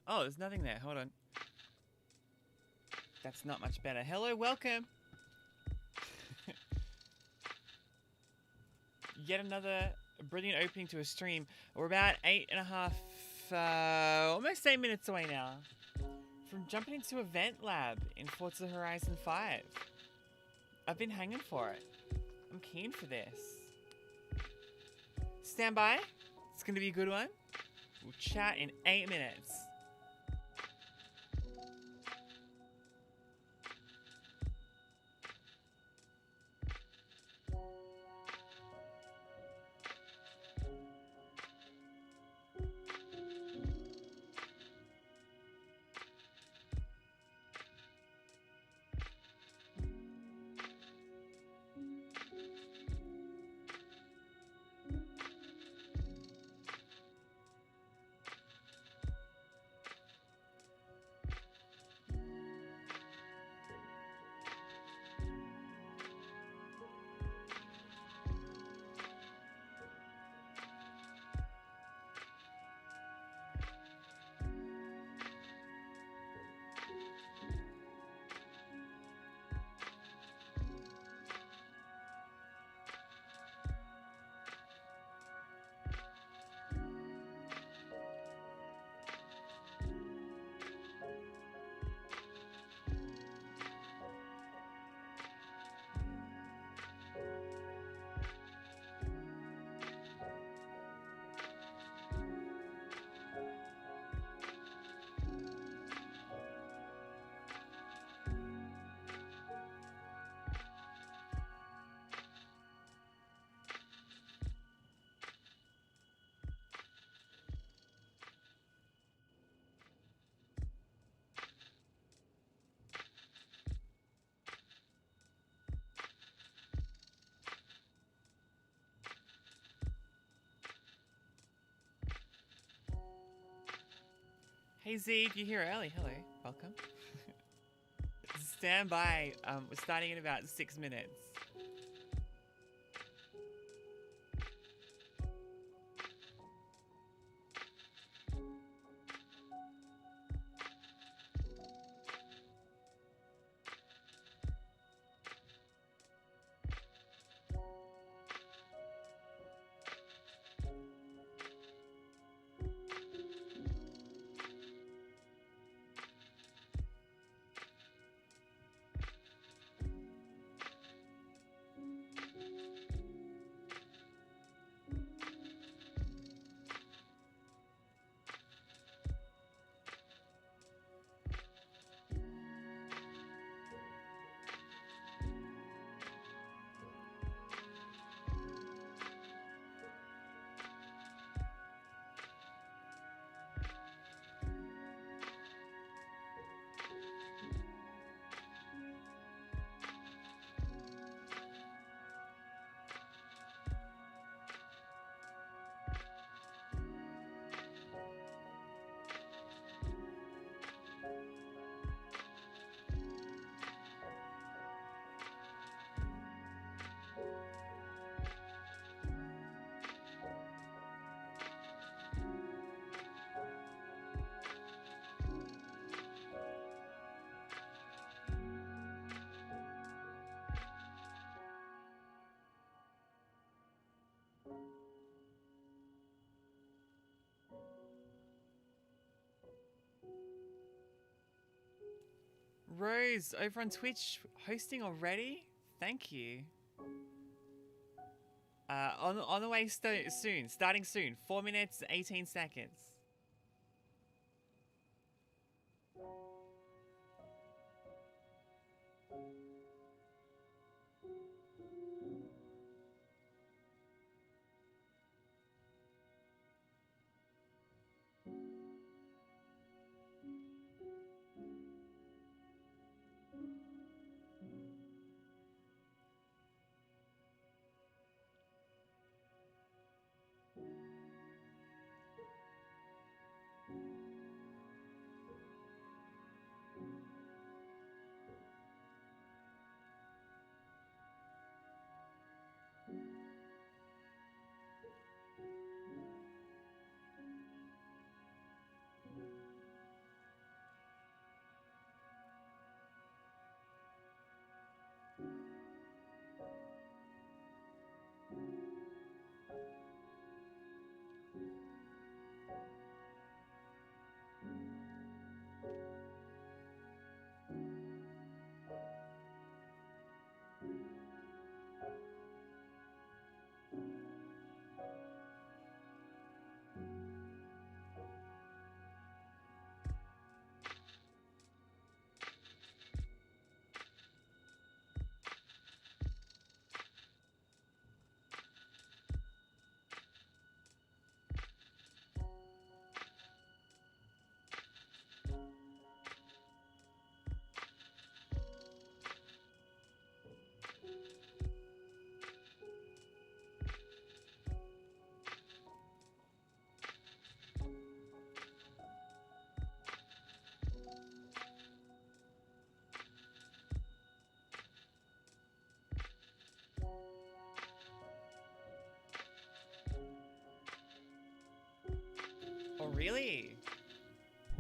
Oh, there's nothing there. Hold on. That's not much better. Hello, welcome. Yet another brilliant opening to a stream. We're about 8.5, almost 8 minutes away now from jumping into EventLab in Forza Horizon 5. I've been hanging for it. I'm keen for this. Stand by. It's going to be a good one. We'll chat in 8 minutes. Hey Z, you're here early. Hello, welcome. Stand by. We're starting in about 6 minutes. Rose, over on Twitch, hosting already? Thank you. On the way soon, starting soon. 4 minutes, 18 seconds.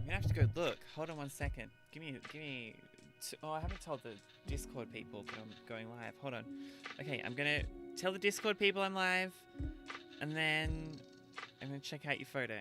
gonna have to go look. Hold on 1 second. Give me. Oh, I haven't told the Discord people that I'm going live. Hold on. Okay, I'm gonna tell the Discord people I'm live, and then I'm gonna check out your photo.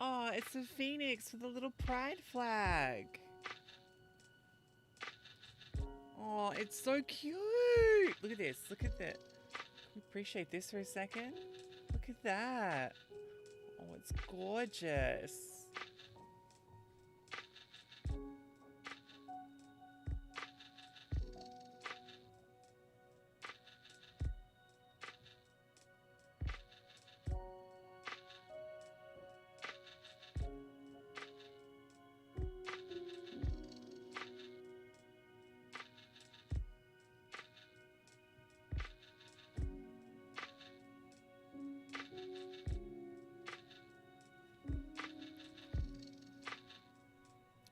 Oh, it's a phoenix with a little pride flag. Oh, it's so cute. Look at this. Look at that. Appreciate this for a second. Look at that. Oh, it's gorgeous.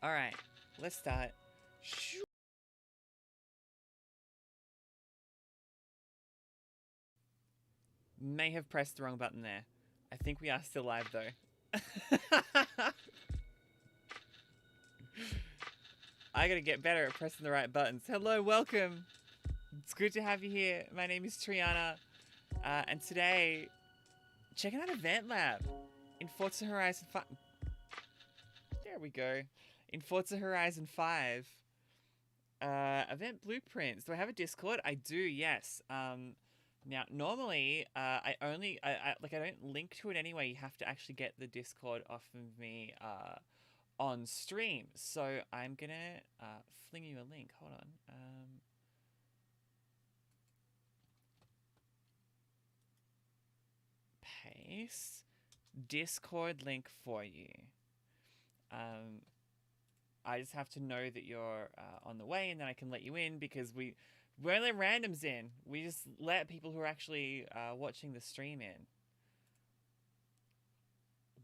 All right, let's start. May have pressed the wrong button there. I think we are still live though. I gotta get better at pressing the right buttons. Hello, welcome. It's good to have you here. My name is Triana, and today, checking out EventLab in Forza Horizon 5. There we go. In Forza Horizon 5, event blueprints. Do I have a Discord? I do, yes. Now, normally, I don't link to it anyway. You have to actually get the Discord off of me on stream. So I'm gonna fling you a link. Hold on. Paste Discord link for you. I just have to know that you're on the way, and then I can let you in, because we don't let randoms in. We just let people who are actually watching the stream in.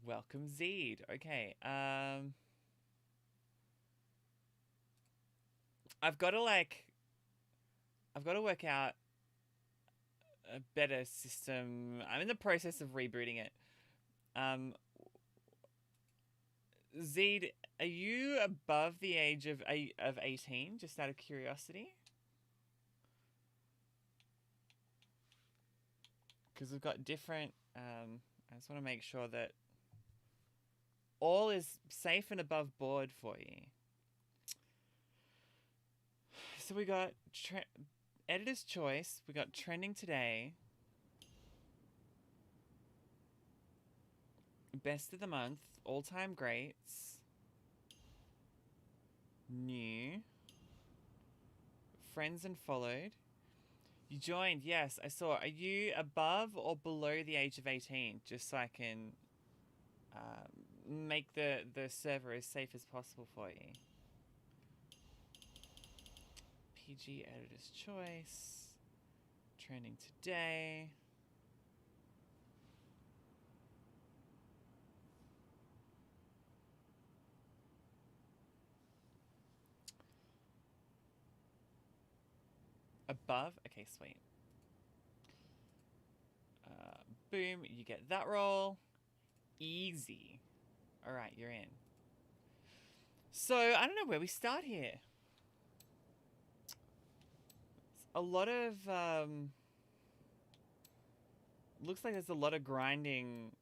Welcome, Zed. Okay. I've got to work out a better system. I'm in the process of rebooting it. Zed, are you above the age of 18? Just out of curiosity. Because we've got different. I just want to make sure that all is safe and above board for you. So we got editor's choice. We got trending today. Best of the month. All-time greats. New. Friends and followed. You joined, yes, I saw. Are you above or below the age of 18? Just so I can make the server as safe as possible for you. PG editor's choice. Trending today. Above? Okay, sweet. Boom, you get that roll. Easy. Alright, you're in. So, I don't know where we start here. a lot of looks like there's a lot of grinding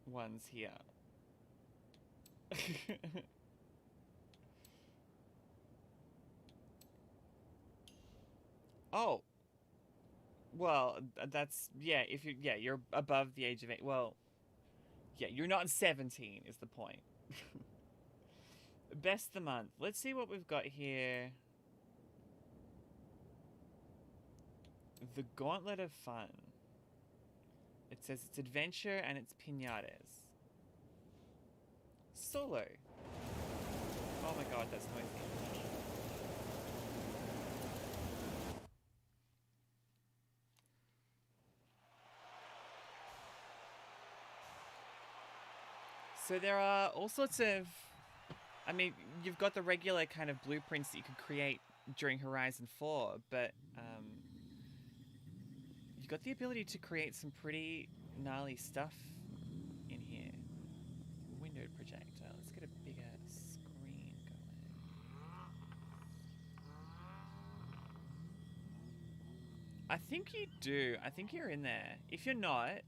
ones here. Oh, well, that's yeah. If you you're above the age of 8. Well, yeah, you're not 17 is the point. Best of the month. Let's see what we've got here. The Gauntlet of Fun. It says it's adventure and it's pinatas. Solo. Oh my god, that's noisy. So there are all sorts of... I mean, you've got the regular kind of blueprints that you could create during Horizon 4, but you've got the ability to create some pretty gnarly stuff in here. Windowed projector. Let's get a bigger screen going. I think you do. I think you're in there. If you're not,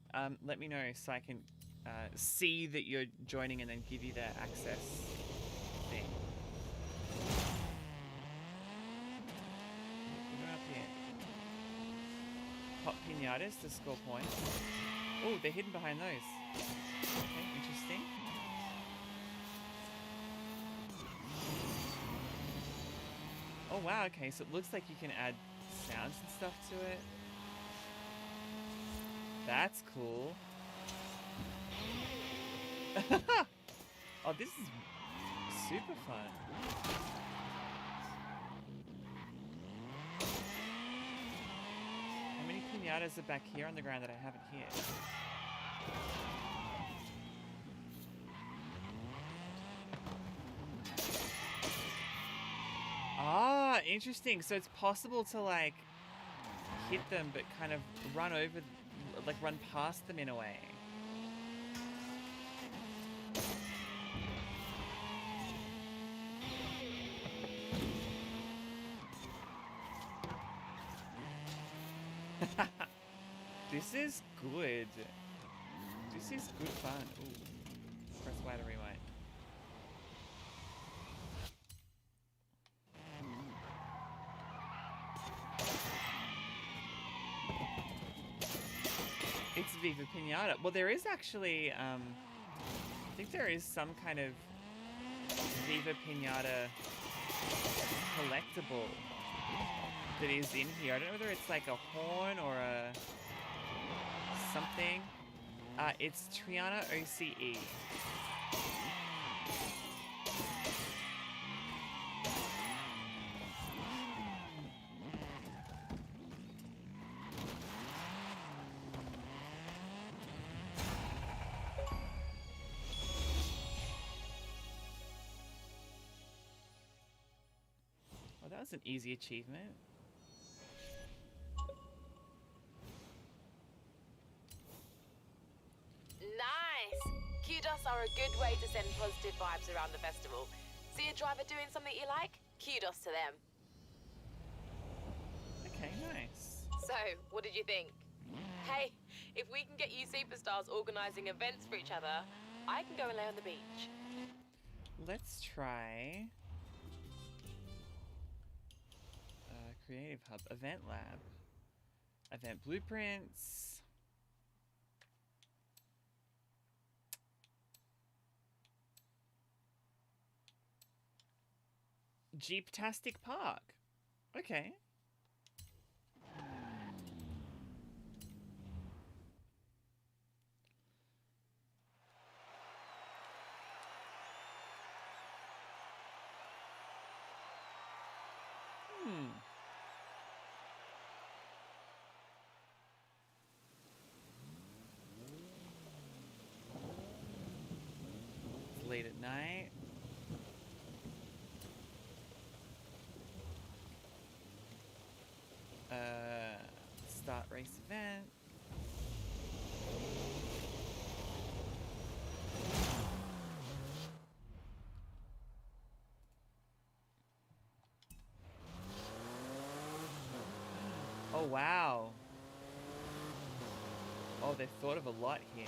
let me know so I can see that you're joining and then give you the access thing. Going up here. Pop pinatas to score points. Oh, they're hidden behind those. Okay, interesting. Oh wow, okay, so it looks like you can add sounds and stuff to it. That's cool. Oh, this is super fun. How many pinatas are back here on the ground that I haven't hit? Ah, interesting. So it's possible to like hit them but kind of run over, like run past them in a way. This is good. This is good fun. Ooh. Press Y to rewind. It's Viva Pinata. Well, there is actually, I think there is some kind of Viva Pinata collectible that is in here. I don't know whether it's like a horn or a something. It's Triana OCE. Well, that was an easy achievement. Nice! Kudos are a good way to send positive vibes around the festival. See a driver doing something you like? Kudos to them. Okay, nice. So, what did you think? Hey, if we can get you superstars organizing events for each other, I can go and lay on the beach. Let's try Creative Hub, EventLab, Event Blueprints. Jeep-tastic Park. Okay. It's late at night. Start race event. Oh, wow. Oh, they've thought of a lot here.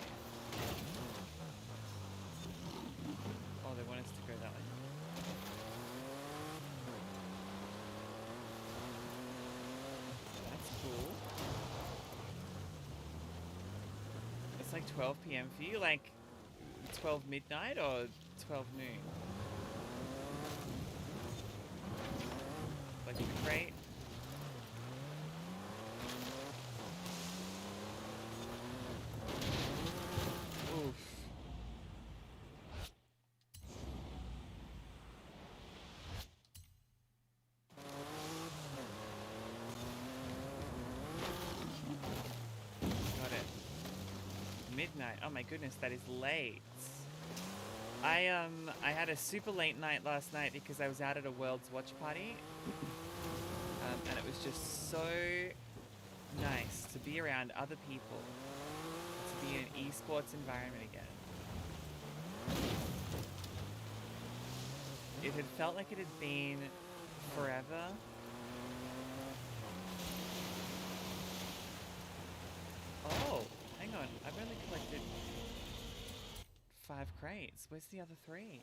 Oh, they want us to go that way. That's cool. It's like 12 p.m. for you, like 12 midnight or 12 noon? Like great. Oof. Got it. Midnight. Oh my goodness, that is late. I had a super late night last night because I was out at a World's Watch party. And it was just so nice to be around other people, to be in an esports environment again. It had felt like it had been forever. Oh, hang on. I've only collected 5 crates. Where's the other 3?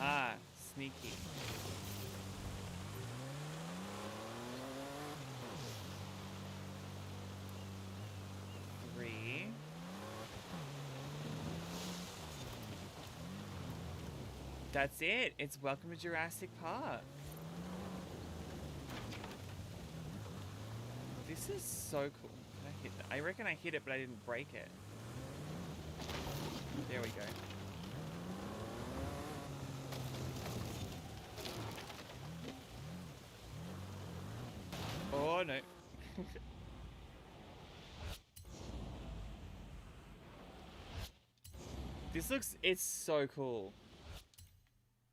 Aha, sneaky. 3. That's it. It's Welcome to Jurassic Park. This is so cool. Can I hit that? I reckon I hit it, but I didn't break it. There we go. Oh no. It's so cool.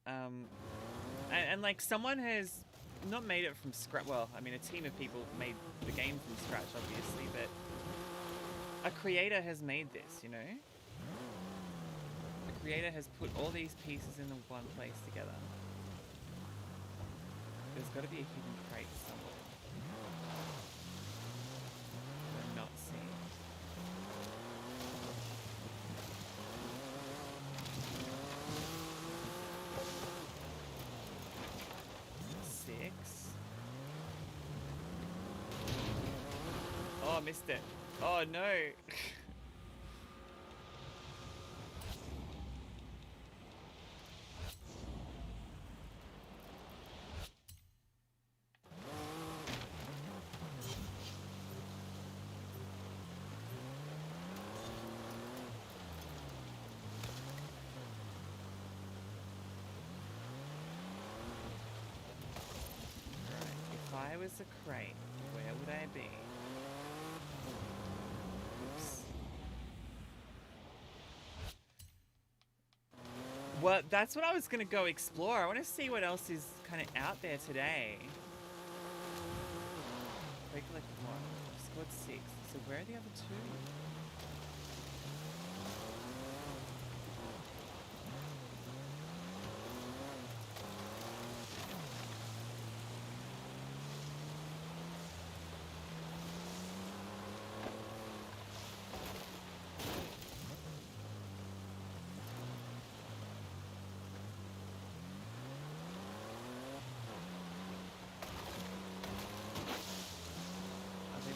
And like someone has not made it from scratch. Well, I mean, a team of people made the game from scratch, obviously, but a creator has made this, you know? The creator has put all these pieces in the one place together. There's got to be a hidden crate somewhere. I'm not seeing. Oh, missed it. Oh no. If I was a crate, where would I be? Oops. Well, that's what I was going to go explore. I want to see what else is kind of out there today. I collected 1. I scored 6. So where are the other 2?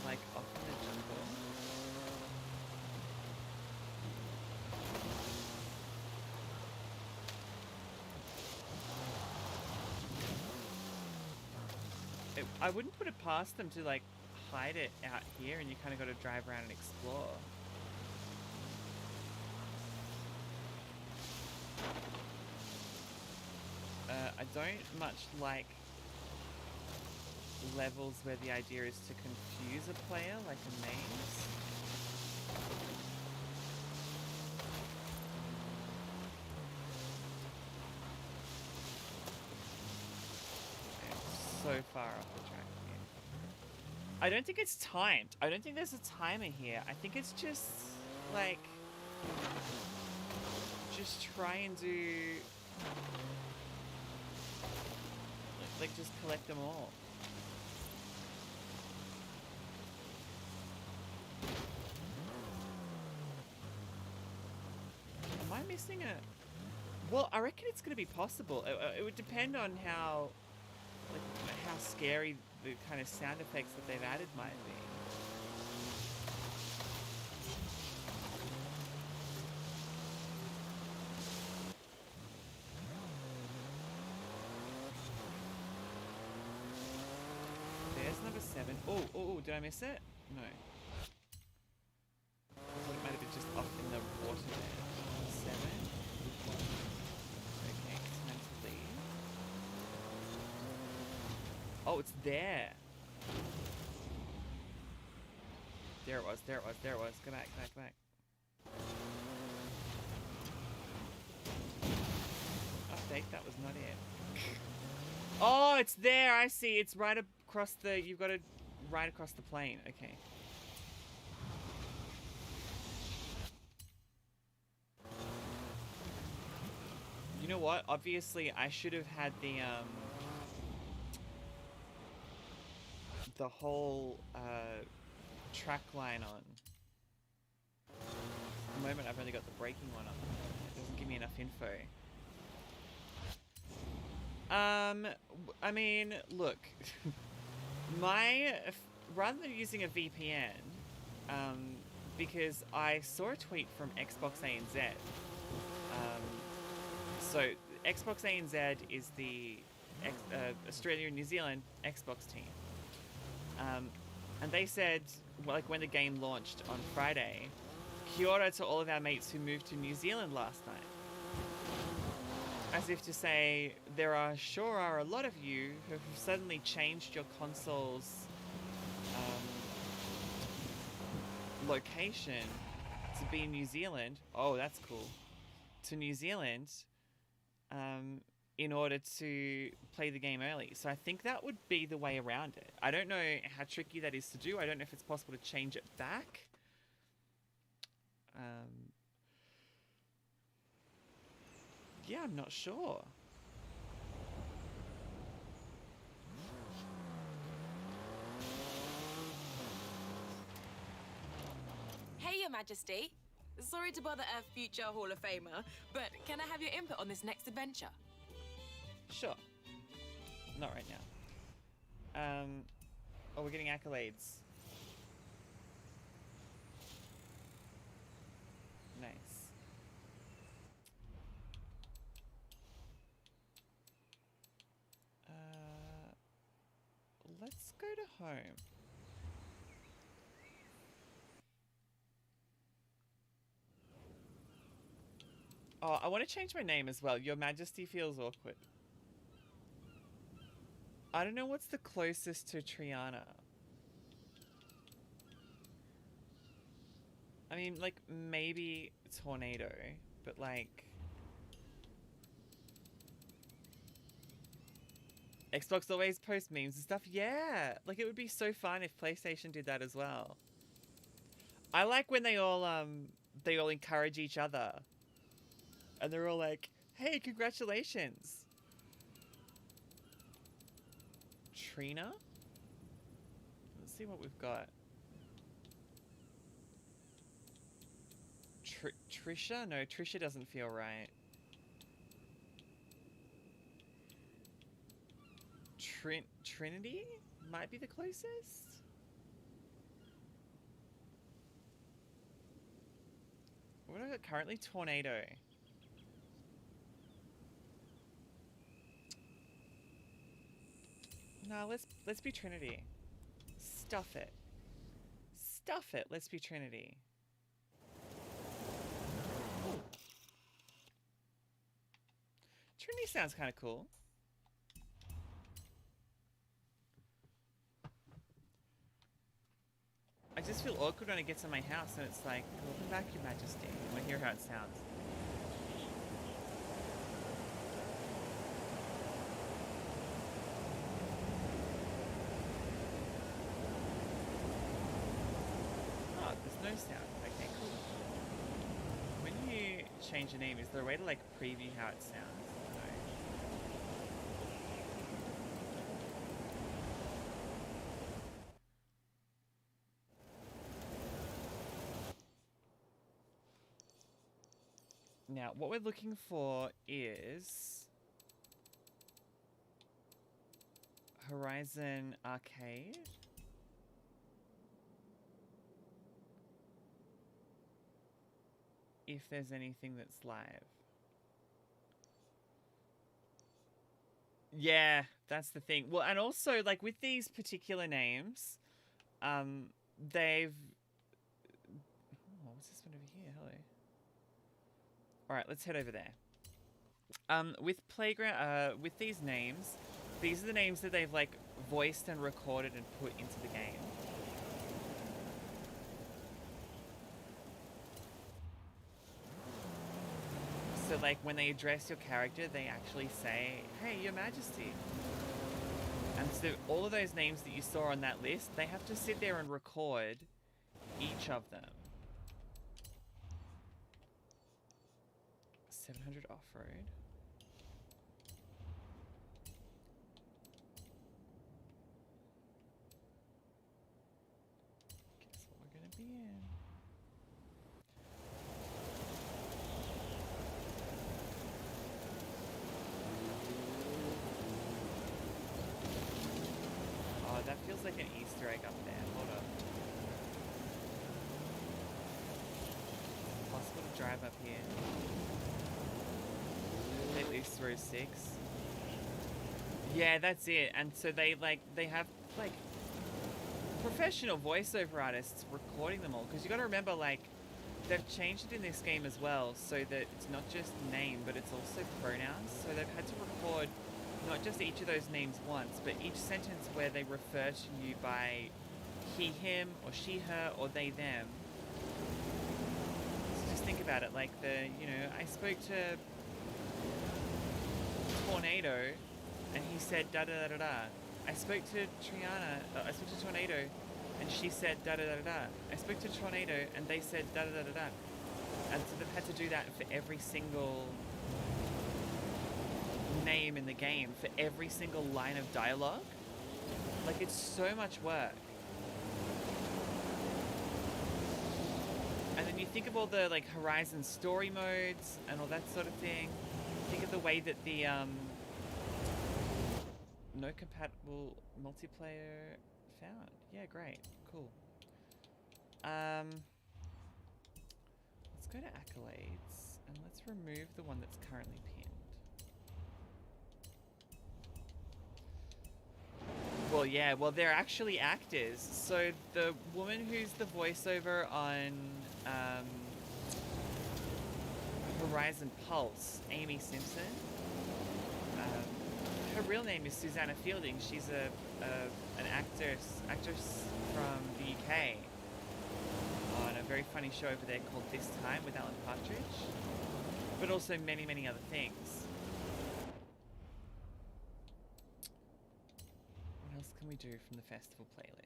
Like off in the jungle. I wouldn't put it past them to like hide it out here, and you kind of got to drive around and explore. I don't much like levels where the idea is to confuse a player, like a maze. far off the track here. I don't think it's timed. I don't think there's a timer here. I think it's just, like, just try and do, like just collect them all. Am I missing a... Well, I reckon it's going to be possible. It would depend on how, like, how scary the kind of sound effects that they've added might be. There's number 7. Oh, did I miss it? No. I thought it might have been just up in the water there. 7. Okay, time to leave. Oh, it's there. There it was. Go back. Update, that was not it. Oh, it's there. I see. It's right across the... You've got it right across the plane. Okay. You know what? Obviously, I should have had the whole track line on. At the moment, I've only got the braking one on. It doesn't give me enough info. I mean, look, rather than using a VPN, because I saw a tweet from Xbox ANZ. So Xbox ANZ is the Australia and New Zealand Xbox team. And they said, like, when the game launched on Friday, kia ora to all of our mates who moved to New Zealand last night. As if to say, there are a lot of you who have suddenly changed your console's location to be in New Zealand. Oh, that's cool. To New Zealand, in order to play the game early. So I think that would be the way around it. I don't know how tricky that is to do. I don't know if it's possible to change it back. Yeah, I'm not sure. Hey, Your Majesty. Sorry to bother a future Hall of Famer, but can I have your input on this next adventure? Sure. Not right now. Oh, we're getting accolades. Nice. Let's go to home. Oh, I want to change my name as well. Your Majesty feels awkward. I don't know what's the closest to Triana. I mean, like, maybe Tornado, but like... Xbox always posts memes and stuff. Yeah, like, it would be so fun if PlayStation did that as well. I like when they all encourage each other. And they're all like, hey, congratulations. Trina? Let's see what we've got. Trisha? No, Trisha doesn't feel right. Trinity might be the closest. What do I got currently? Tornado. No, let's be Trinity. Stuff it. Stuff it. Let's be Trinity. Trinity sounds kind of cool. I just feel awkward when it gets in my house and it's like, welcome back, Your Majesty. I want to hear how it sounds. sound. Okay, cool. When you change a name, is there a way to like preview how it sounds? No. Now, what we're looking for is Horizon Arcade. If there's anything that's live. Yeah, that's the thing. Well, and also, like, with these particular names, they've... Oh, what's this one over here? Hello. Alright, let's head over there. With Playground, with these names, these are the names that they've, like, voiced and recorded and put into the game. So, like, when they address your character, they actually say, "Hey, Your Majesty." And so all of those names that you saw on that list, they have to sit there and record each of them. 700 off-road. Guess what we're gonna be in. Oh, that feels like an Easter egg up there. Hold up. Possible to drive up here. At least row 6. Yeah, that's it. And so they have like professional voiceover artists recording them all, because you got to remember, like, they've changed it in this game as well, so that it's not just name, but it's also pronouns. So they've had to record not just each of those names once, but each sentence where they refer to you by he, him, or she, her, or they, them. So just think about it, like I spoke to Tornado, and he said da da da da da. I spoke to I spoke to Tornado, and she said da da da da da. I spoke to Tornado, and they said da da da da da. And so they've had to do that for every single name in the game, for every single line of dialogue. Like, it's so much work. And then you think of all the, like, Horizon story modes and all that sort of thing. Think of the way that the no compatible multiplayer found. Yeah, great. Cool. Let's go to accolades and let's remove the one that's currently pinned. Well, yeah, well, they're actually actors. So the woman who's the voiceover on Horizon Pulse, Amy Simpson, her real name is Susanna Fielding. She's an actress from the UK on a very funny show over there called This Time with Alan Partridge, but also many, many other things. What else can we do from the festival playlist?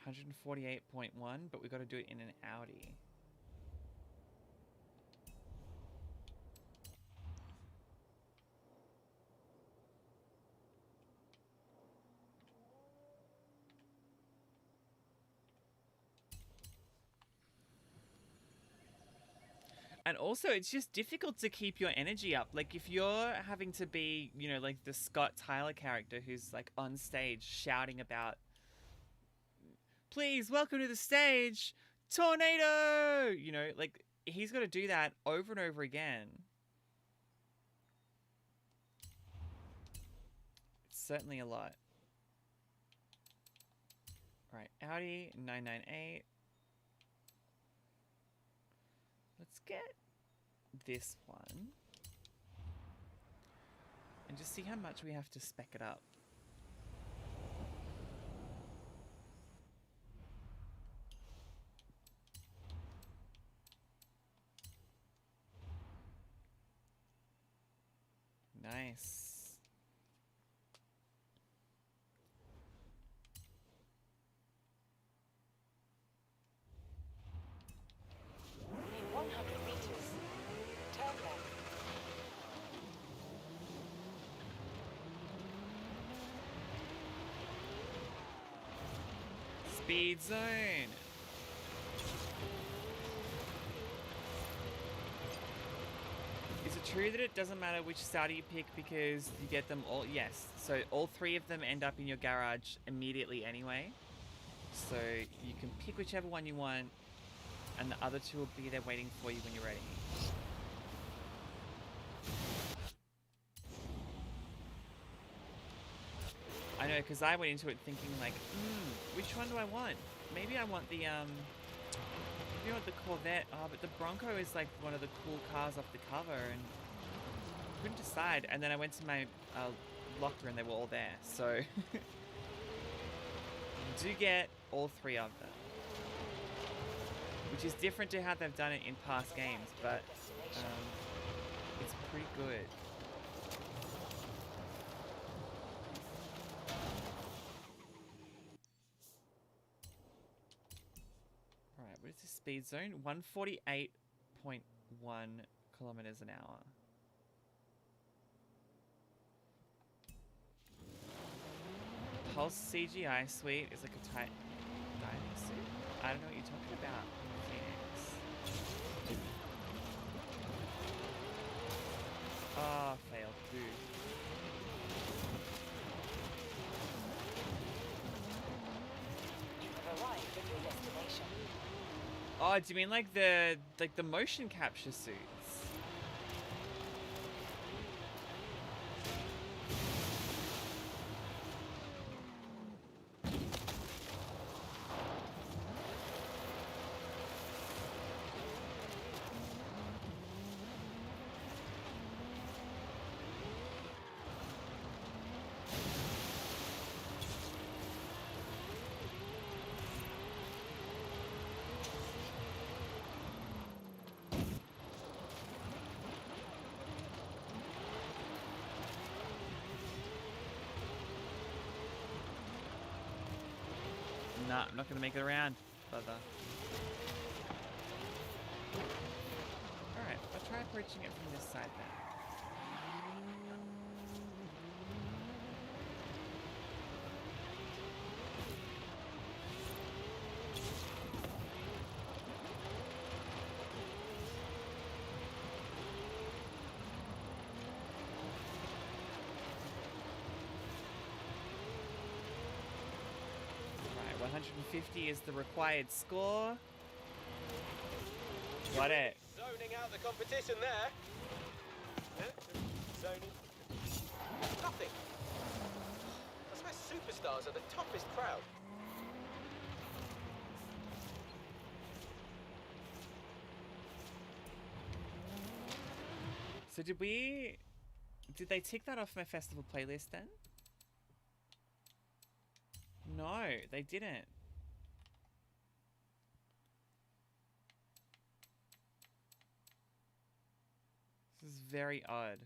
$148.1, but we got to do it in an Audi. And also, it's just difficult to keep your energy up. Like, if you're having to be, like the Scott Tyler character who's, like, on stage shouting about, "Please, welcome to the stage, Tornado!" Like, he's got to do that over and over again. It's certainly a lot. Right, Audi 998. Let's get this one and just see how much we have to spec it up. Nice. Speed zone. Is it true that it doesn't matter which starter you pick because you get them all? Yes. So all 3 of them end up in your garage immediately anyway. So you can pick whichever one you want, and the other 2 will be there waiting for you when you're ready. I know, because I went into it thinking like, which one do I want? Maybe I want the maybe I want the Corvette. Oh, but the Bronco is like one of the cool cars off the cover, and couldn't decide. And then I went to my locker and they were all there. So you do get all 3 of them, which is different to how they've done it in past games, but it's pretty good. Alright, what is this speed zone? 148.1 kilometers an hour. Pulse CGI suite is like a tight diving suit? I don't know what you're talking about, Phoenix. Ah, failed. Boo. You have arrived at your destination. Oh, do you mean like the motion capture suits? Nah, I'm not gonna make it around, brother. Alright, I'll try approaching it from this side then. Right, 150 is the required score. Got it. Zoning out the competition there. Zoning. Nothing. I swear superstars are the toughest crowd. So did they tick that off my festival playlist then? No, they didn't. This is very odd.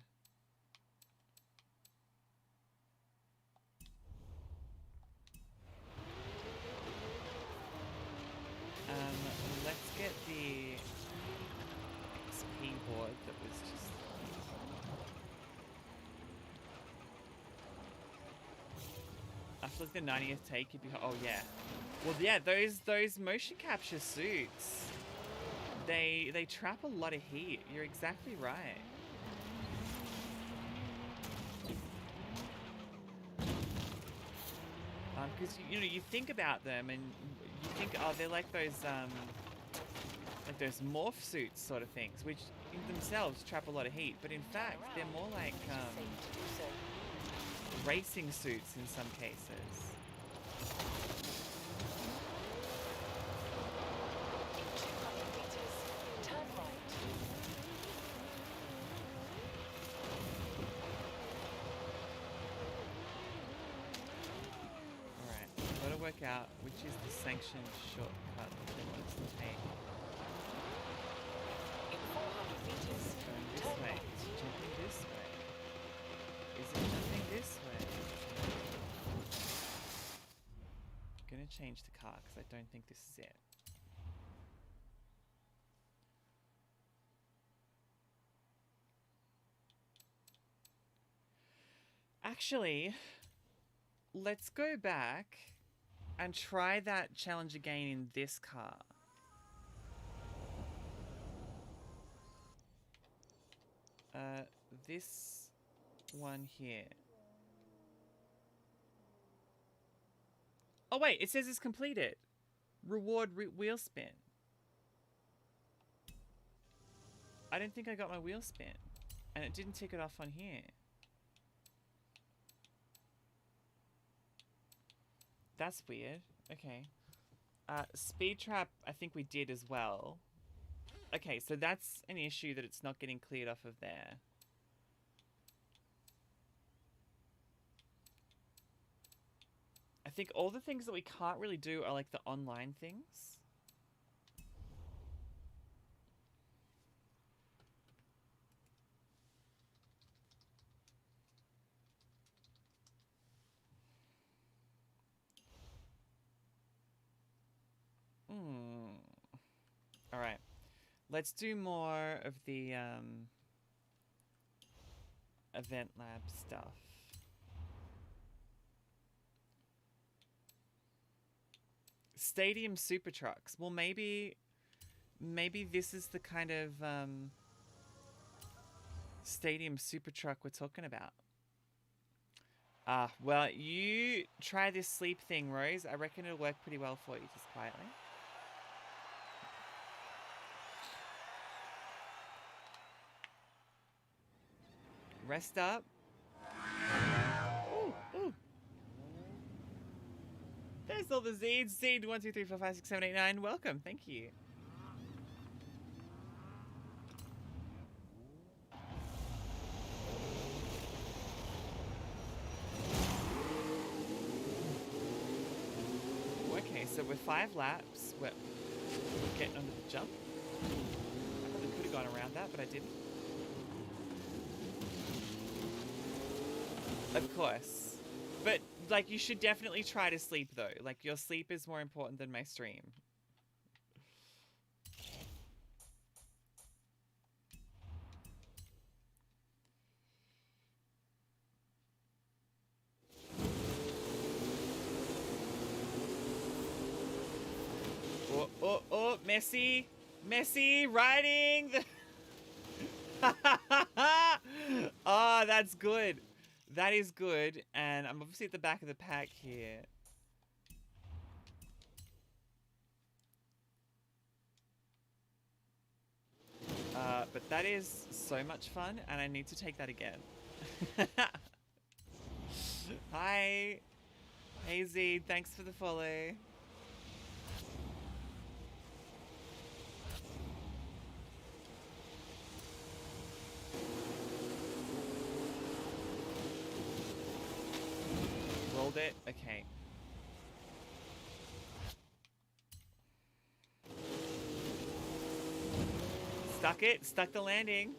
Let's get the XP board that was just... After like the 90th take, you'd be... Oh, yeah. Well, yeah, those motion capture suits, they trap a lot of heat. You're exactly right. Because, you know, you think about them and you think, oh, they're like those morph suits sort of things, which in themselves trap a lot of heat. But in fact, they're more like racing suits in some cases. Work out which is the sanctioned shortcut that they want us to take. In 400 meters, going this way. It's jumping this way. Is it jumping this way? I'm gonna change the car because I don't think this is it. Actually, let's go back and try that challenge again in this car. This one here. Oh wait, it says it's completed. Reward wheel spin. I don't think I got my wheel spin. And it didn't tick it off on here. That's weird. Okay. Speed trap, I think we did as well. Okay, so that's an issue that it's not getting cleared off of there. I think all the things that we can't really do are like the online things. All right. Let's do more of the EventLab stuff. Stadium super trucks. Well, maybe this is the kind of stadium super truck we're talking about. Well, you try this sleep thing, Rose. I reckon it'll work pretty well for you, just quietly. Rest up. Ooh, ooh. There's all the Zeds. Zed 1, 2, 3, 4, 5, 6, 7, 8, 9. Welcome. Thank you. Okay, so we're 5 laps. We're getting onto the jump. I probably could have gone around that, but I didn't. Of course. But, like, you should definitely try to sleep, though. Like, your sleep is more important than my stream. Oh, oh, oh, Messi. Messi riding the... Oh, that's good. That is good, and I'm obviously at the back of the pack here. But that is so much fun, and I need to take that again. Hi. Hey Z, thanks for the follow. Rolled it? Okay. Stuck it? Stuck the landing.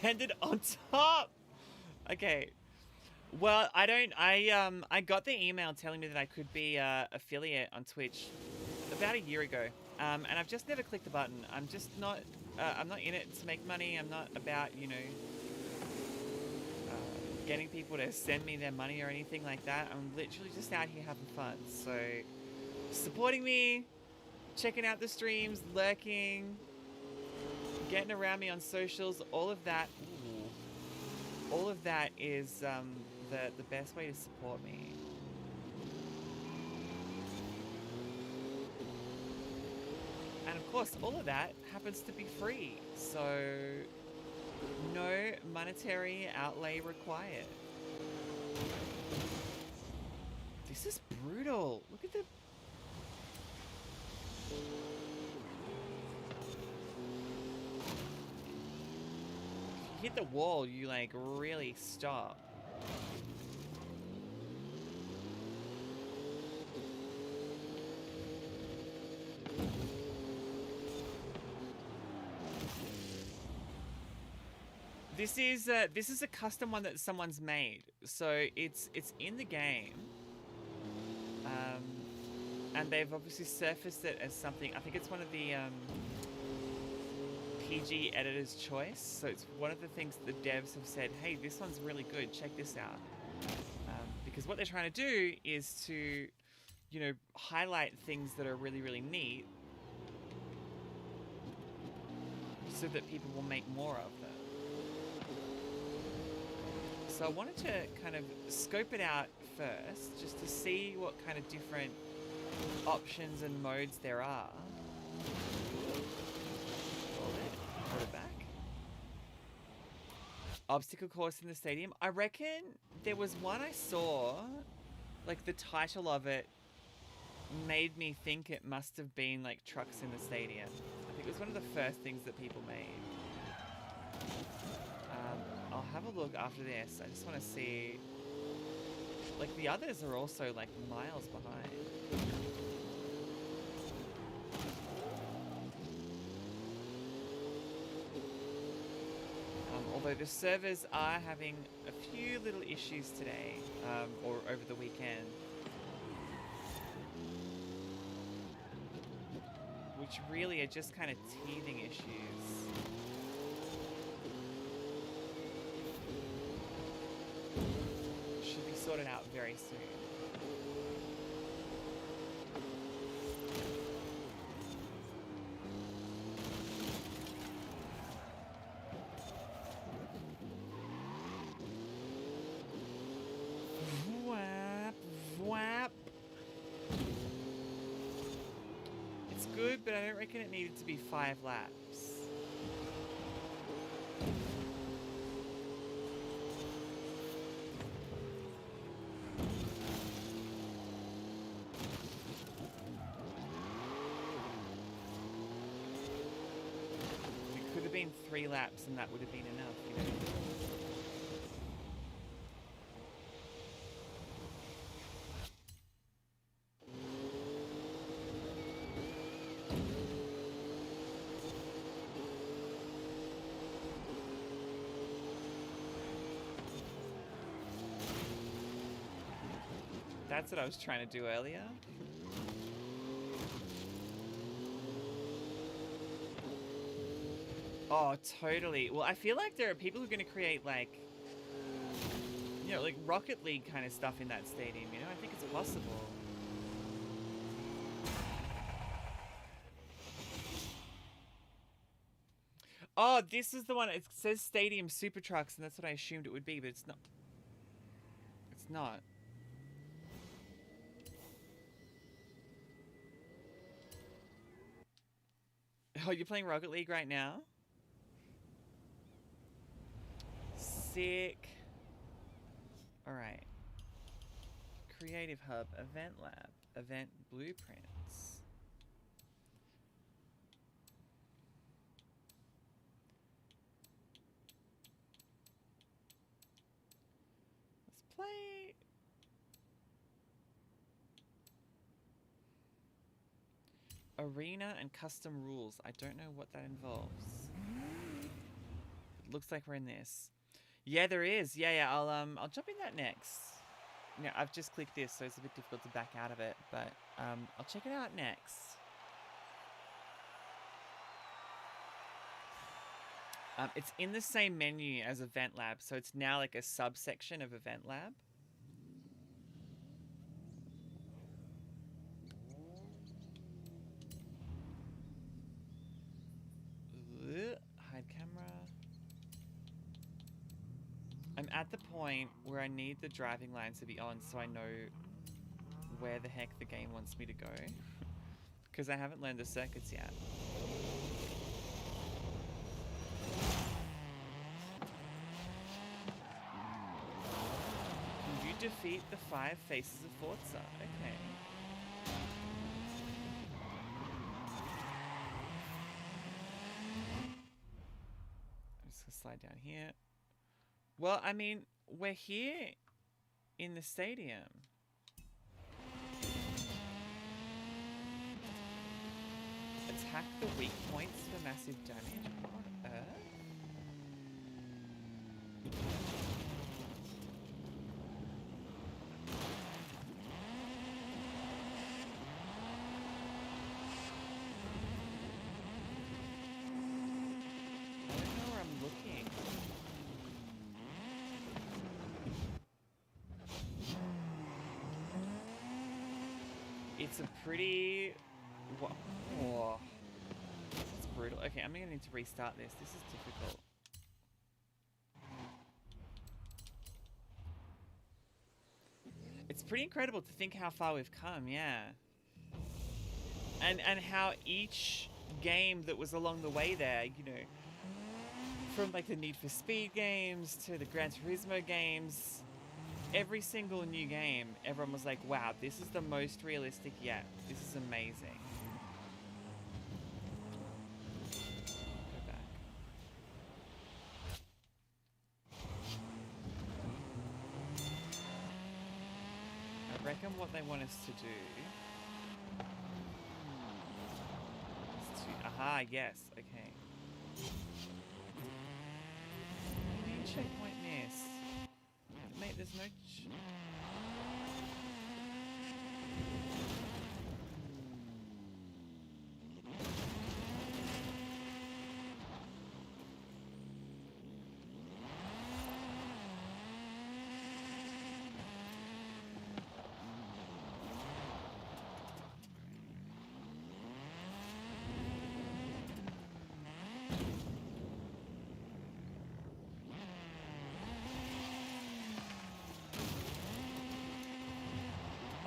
Landed on top! Okay. Well, I got the email telling me that I could be affiliate on Twitch about a year ago. And I've just never clicked the button. I'm just not, I'm not in it to make money. I'm not about, you know, getting people to send me their money or anything like that. I'm literally just out here having fun. So, supporting me, checking out the streams, lurking, getting around me on socials, all of that. All of that is the best way to support me. And of course, all of that happens to be free. So, no monetary outlay required. This is brutal. Look at the... If you hit the wall, you like really stop. This is a custom one that someone's made, so it's in the game, and they've obviously surfaced it as something. I think it's one of the PG editor's choice. So it's one of the things that the devs have said, "Hey, this one's really good. Check this out," Because what they're trying to do is to, you know, highlight things that are really, really neat so that people will make more of them. So I wanted to kind of scope it out first, just to see what kind of different options and modes there are. Put it back. Obstacle course in the stadium. I reckon there was one I saw, like the title of it made me think it must have been like trucks in the stadium. I think it was one of the first things that people made. I'll have a look after this. I just want to see, like the others are also like miles behind. Although the servers are having a few little issues today, or over the weekend. Which really are just kind of teething issues. Should be sorted out very soon. It's good, but I don't reckon it needed to be 5 laps. It could have been 3 laps and that would have been enough, you know. That's what I was trying to do earlier. Oh, totally. Well, I feel like there are people who are going to create, like, you know, like Rocket League kind of stuff in that stadium, you know? I think it's possible. Oh, this is the one. It says Stadium Super Trucks, and that's what I assumed it would be, but it's not. It's not. Oh, you're playing Rocket League right now? Sick. Alright. Creative Hub, EventLab, Event Blueprints. Let's play. Arena and custom rules. I don't know what that involves. It looks like we're in this. Yeah, there is. Yeah. I'll jump in that next. You know, I've just clicked this, so it's a bit difficult to back out of it, but I'll check it out next. It's in the same menu as EventLab, so it's now like a subsection of EventLab. Hide camera. I'm at the point where I need the driving lines to be on so I know where the heck the game wants me to go. Because I haven't learned the circuits yet. Can you defeat the 5 faces of Forza? Okay. I'm just gonna slide down here. Well, I mean, we're here in the stadium. Attack the weak points for massive damage. What on earth? I don't know where I'm looking. it's a pretty... Oh, it's brutal. Okay, I'm gonna need to restart this. This is difficult. It's pretty incredible to think how far we've come, yeah. And how each game that was along the way there, you know, from like the Need for Speed games to the Gran Turismo games, every single new game, everyone was like, wow, this is the most realistic yet. This is amazing. Go back. I reckon what they want us to do is to... Aha, yes, okay. Main checkpoint miss. Mate, there's no...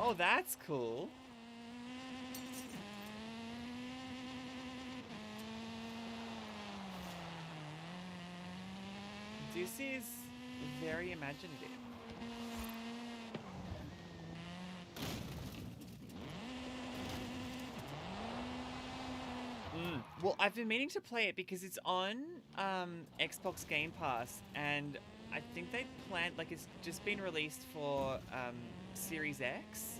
Oh, that's cool. This is very imaginative. Well, I've been meaning to play it because it's on Xbox Game Pass, and I think they planned, like, it's just been released for Series X.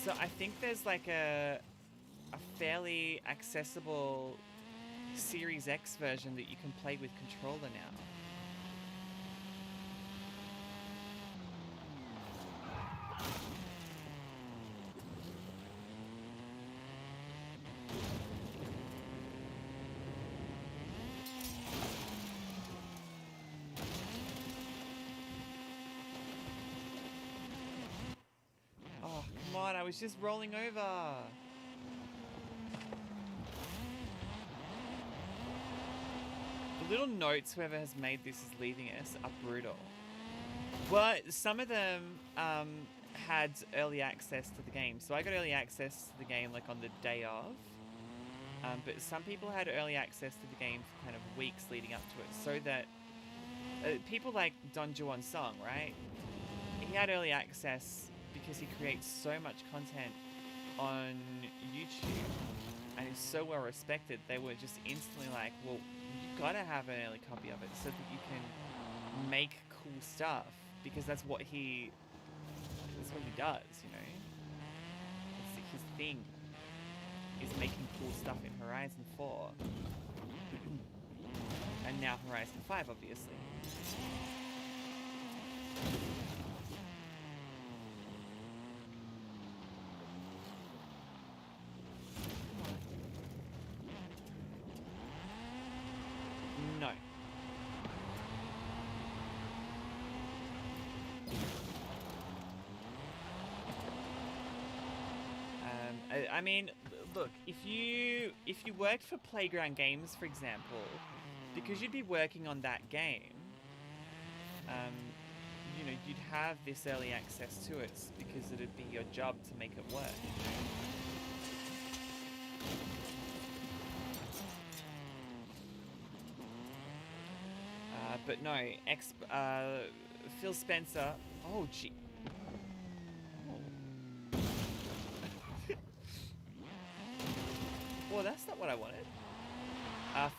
So I think there's like a fairly accessible Series X version that you can play with controller now. I was just rolling over. The little notes whoever has made this is leaving us are brutal. Well, some of them had early access to the game. So I got early access to the game like on the day of. But some people had early access to the game for kind of weeks leading up to it. So that people like Don Juan Song, right? He had early access because he creates so much content on YouTube and is so well respected. They were just instantly like, well, you gotta have an early copy of it so that you can make cool stuff, because that's what he does, you know. It's his thing, is making cool stuff in Horizon 4 and now Horizon 5, obviously. No. I mean, look, if you worked for Playground Games, for example, because you'd be working on that game, you know, you'd have this early access to it because it'd be your job to make it work. But no, Phil Spencer. Oh, gee. Oh. Well, that's not what I wanted.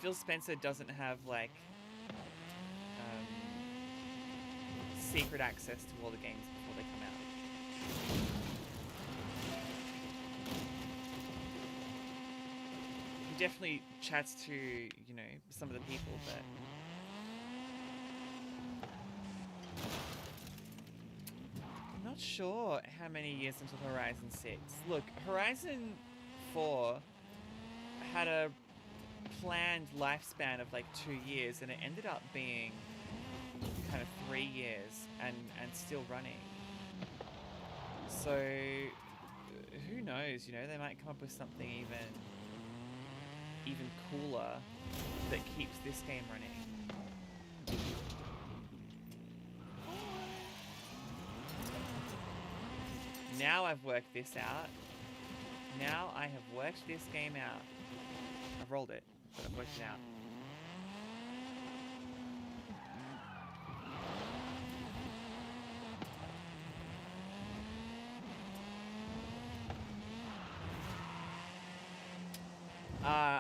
Phil Spencer doesn't have, like, secret access to all the games before they come out. He definitely chats to, you know, some of the people, but... I'm not sure how many years until Horizon 6. Look, Horizon 4 had a planned lifespan of like 2 years, and it ended up being kind of 3 years and still running. So who knows, you know, they might come up with something even cooler that keeps this game running. Now I've worked this out. Now I have worked this game out. I've rolled it, but I've worked it out.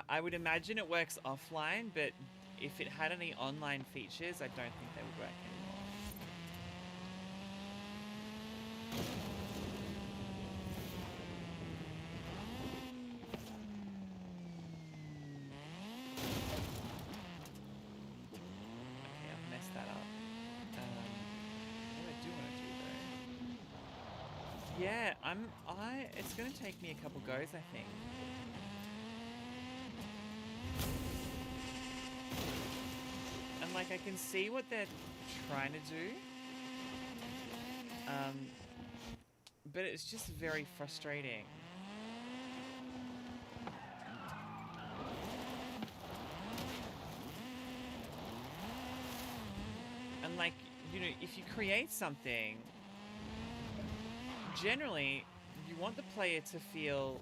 I would imagine it works offline, but if it had any online features, I don't think they would work anymore. Okay, I've messed that up. What do I want to do though? Yeah, it's gonna take me a couple goes, I think. And like, I can see what they're trying to do. But it's just very frustrating. And like, you know, if you create something, generally, you want the player to feel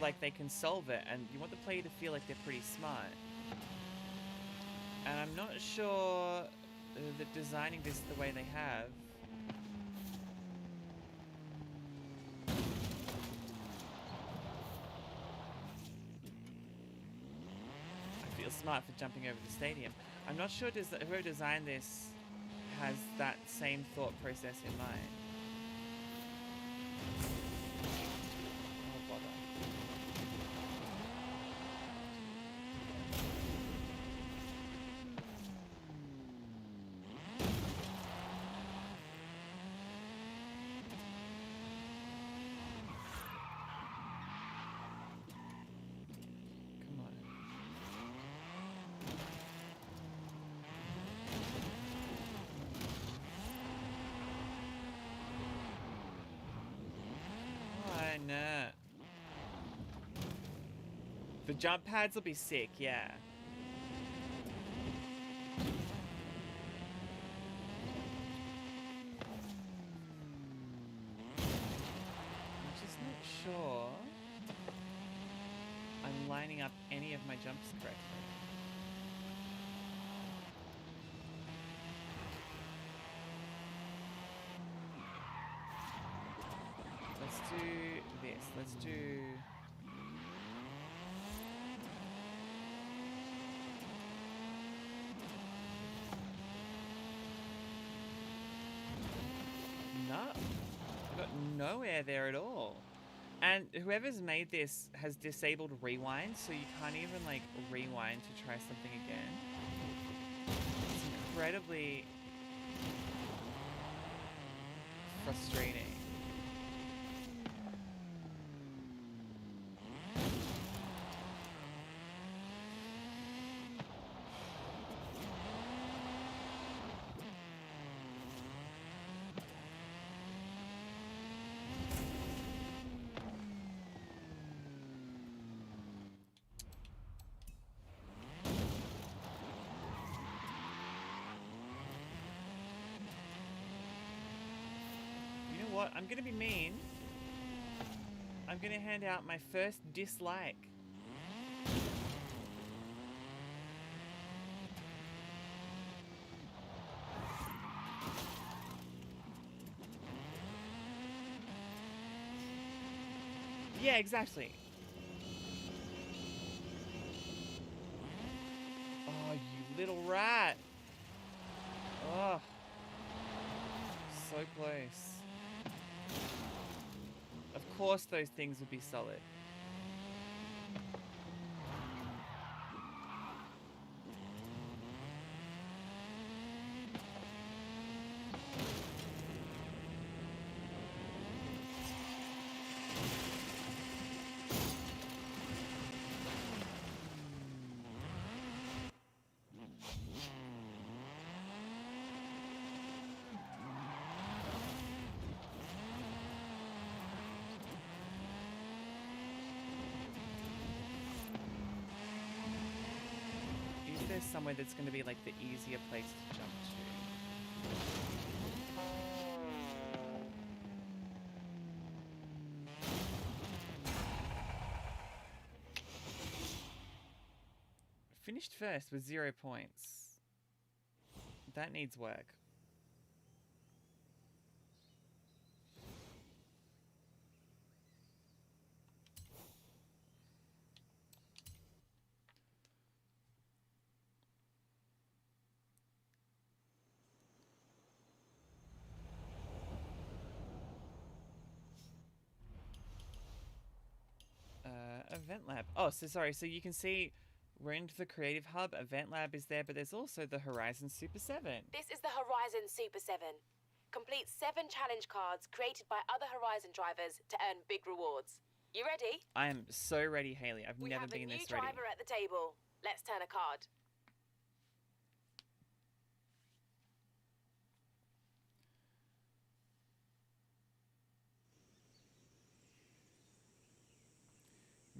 like they can solve it, and you want the player to feel like they're pretty smart. And I'm not sure that designing this the way they have I feel smart for jumping over the stadium. I'm not sure whoever designed this has that same thought process in mind. Oh, bother. Nah. The jump pads will be sick, yeah. I'm just not sure I'm lining up any of my jumps correctly. Let's do this. Let's do... No. I've got no air there at all. And whoever's made this has disabled rewind, so you can't even, like, rewind to try something again. It's incredibly frustrating. What? I'm gonna be mean. I'm gonna hand out my first dislike. Yeah, exactly. Oh, you little rat. Oh. So close. Of course those things would be solid. there's somewhere that's going to be like the easier place to jump to. Finished first with 0 points. That needs work. EventLab. Oh, so sorry. So you can see we're into the Creative Hub. EventLab is there, but there's also the Horizon Super 7. This is the Horizon Super 7. Complete 7 challenge cards created by other Horizon drivers to earn big rewards. You ready? I am so ready, Haley. I've never been this ready. We have a new driver at the table. Let's turn a card.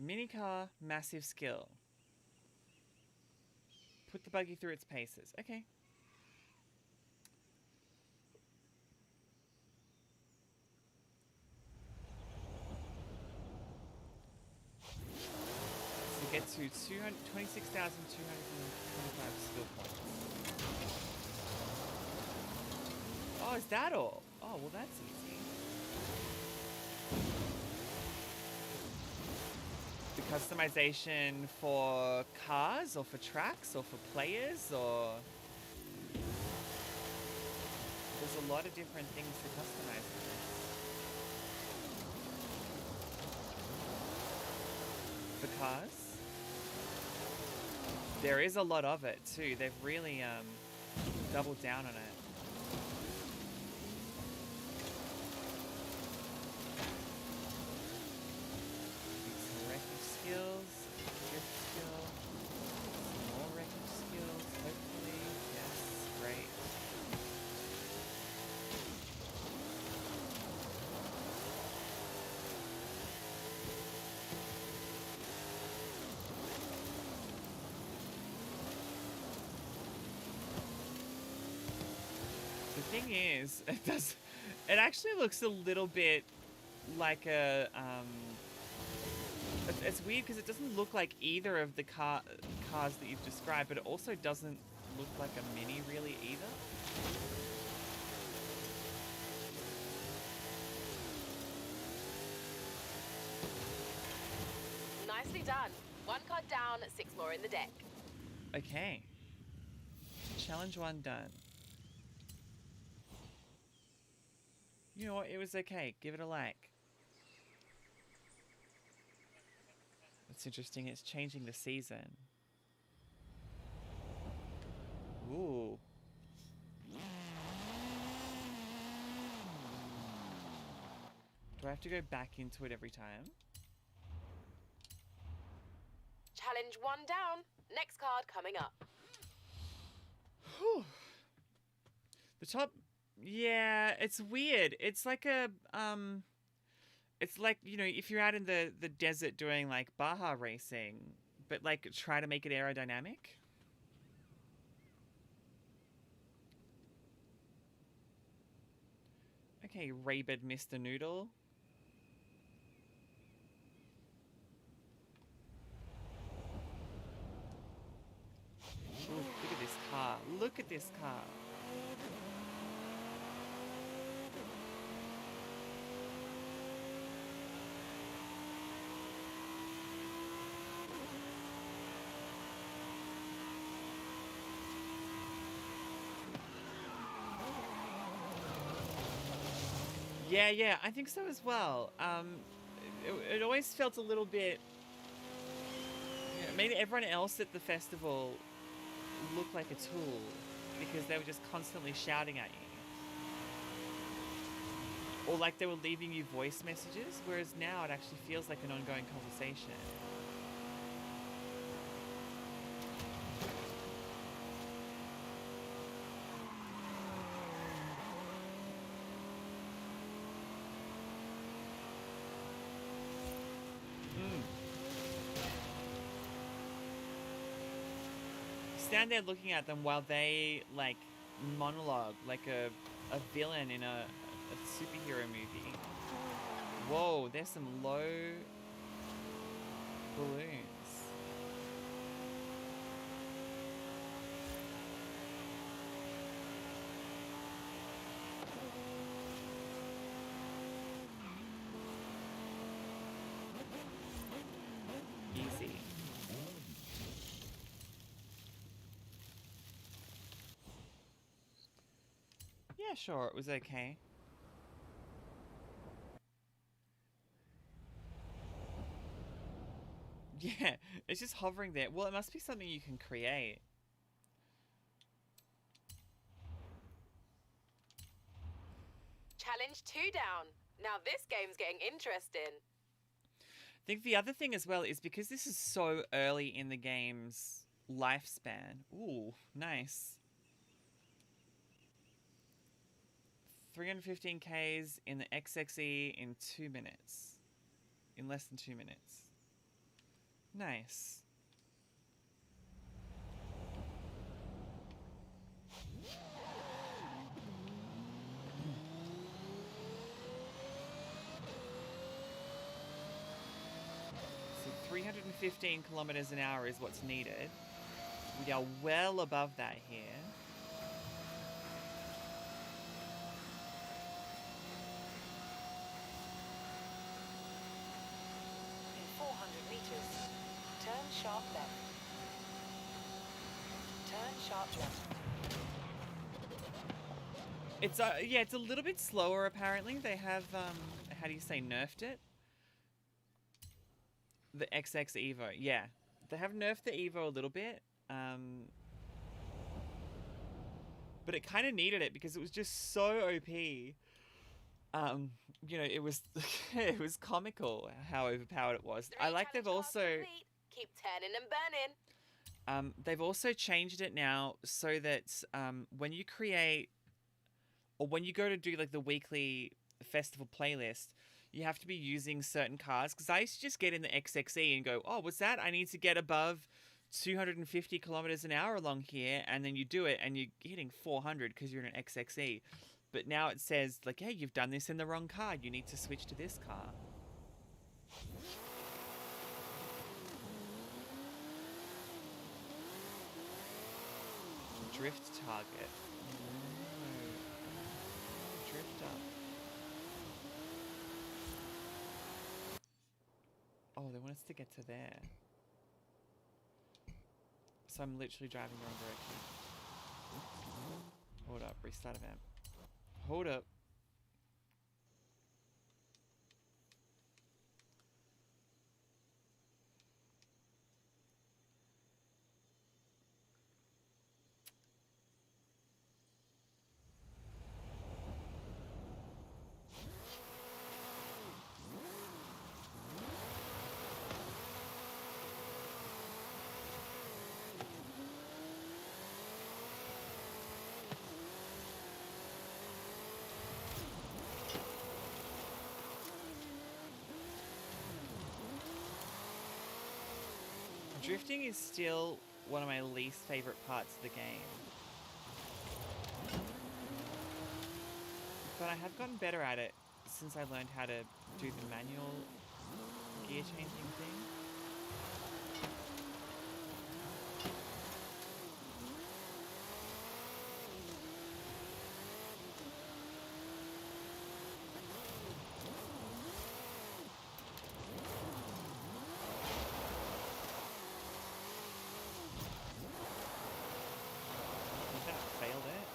Minicar, massive skill. Put the buggy through its paces. Okay. So get to 26,225 skill points. Oh, is that all? Oh, well, that's easy. The customization for cars or for tracks or for players, or there's a lot of different things to customize. For cars, there is a lot of it too. They've really doubled down on it. Skills, drift skill, some more wreckage skills, hopefully. Yes, great. The thing is, it actually looks a little bit like a, it's weird because it doesn't look like either of the cars that you've described, but it also doesn't look like a Mini really either. Nicely done. 1 card down, 6 more in the deck. Okay. Challenge 1 done. You know what? It was okay. Give it a like. It's interesting. It's changing the season. Ooh. Do I have to go back into it every time? Challenge 1 down. Next card coming up. Whew. The top... Yeah, it's weird. It's like a... It's like, you know, if you're out in the desert doing, like, Baja racing, but, like, try to make it aerodynamic. Okay, rabid Mr. Noodle. Ooh, look at this car. Look at this car. Yeah, I think so as well. It always felt a little bit... You know, maybe everyone else at the festival looked like a tool because they were just constantly shouting at you. Or like they were leaving you voice messages, whereas now it actually feels like an ongoing conversation. stand there looking at them while they like monologue like a villain in a superhero movie. Whoa, there's some low balloons. Easy. Yeah, sure, it was okay. Yeah, it's just hovering there. Well, it must be something you can create. Challenge 2 down. Now this game's getting interesting. I think the other thing as well is because this is so early in the game's lifespan. Ooh, nice. 315 Ks in the XXE in 2 minutes. In less than 2 minutes. Nice. So 315 kilometers an hour is what's needed. We are well above that here. In 400 meters, turn sharp left. Turn sharp left. It's yeah, it's a little bit slower apparently. They have how do you say nerfed it? The XX Evo, yeah. They have nerfed the Evo a little bit. But it kind of needed it because it was just so OP. You know, it was it was comical how overpowered it was. I like they've also Keep turning and burning. they've also changed it now so that when you create or when you go to do like the weekly festival playlist, you have to be using certain cars. Because I used to just get in the XXE and go, oh, what's that? I need to get above 250 kilometers an hour along here. And then you do it and you're hitting 400 because you're in an XXE. But now it says, like, hey, you've done this in the wrong car. You need to switch to this car. Drift target. Drift up. Oh, they want us to get to there. So I'm literally driving the wrong direction. Hold up, restart event. Hold up. Drifting is still one of my least favorite parts of the game. But I have gotten better at it since I learned how to do the manual gear changing thing. Failed it.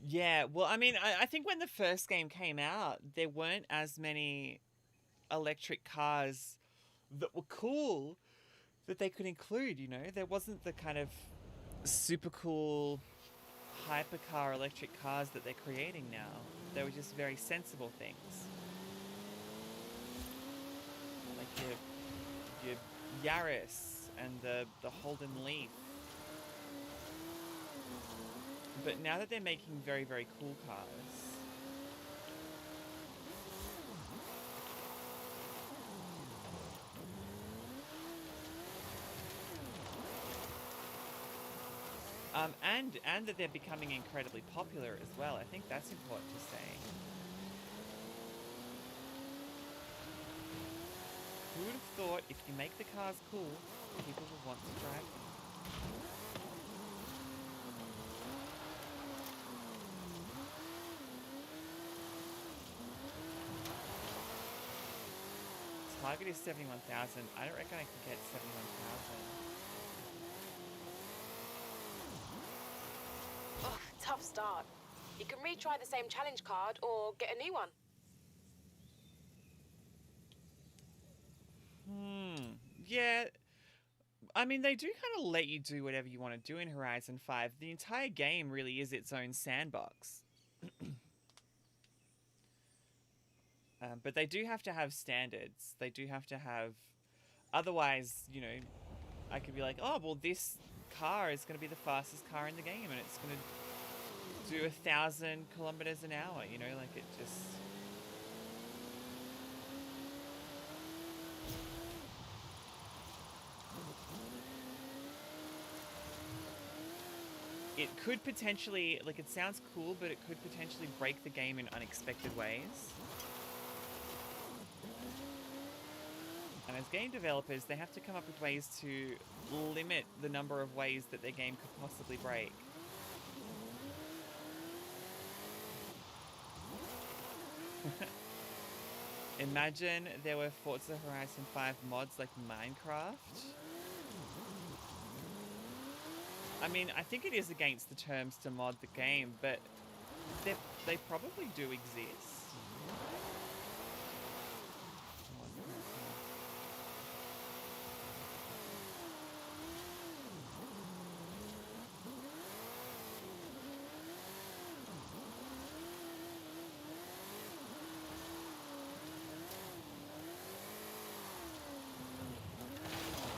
Yeah, well, I mean, I think when the first game came out, there weren't as many electric cars that were cool that they could include, you know? There wasn't the kind of super cool hypercar electric cars that they're creating now. They were just very sensible things. Like your Yaris and the Holden Leaf. But now that they're making very, very cool cars... and that they're becoming incredibly popular as well. I think that's important to say. Who would have thought if you make the cars cool, people will want to drive them? Target is 71,000. I don't reckon I can get 71,000. Ugh, tough start. You can retry the same challenge card or get a new one. Yeah. I mean, they do kind of let you do whatever you want to do in Horizon 5. The entire game really is its own sandbox. But they do have to have standards. They do have to have... Otherwise, you know, I could be like, oh, well, this car is going to be the fastest car in the game, and it's going to do 1,000 kilometers an hour, you know, like it just... It could potentially, like, it sounds cool, but it could potentially break the game in unexpected ways. And as game developers, they have to come up with ways to limit the number of ways that their game could possibly break. Imagine there were Forza Horizon 5 mods like Minecraft. I mean, I think it is against the terms to mod the game, but they probably do exist.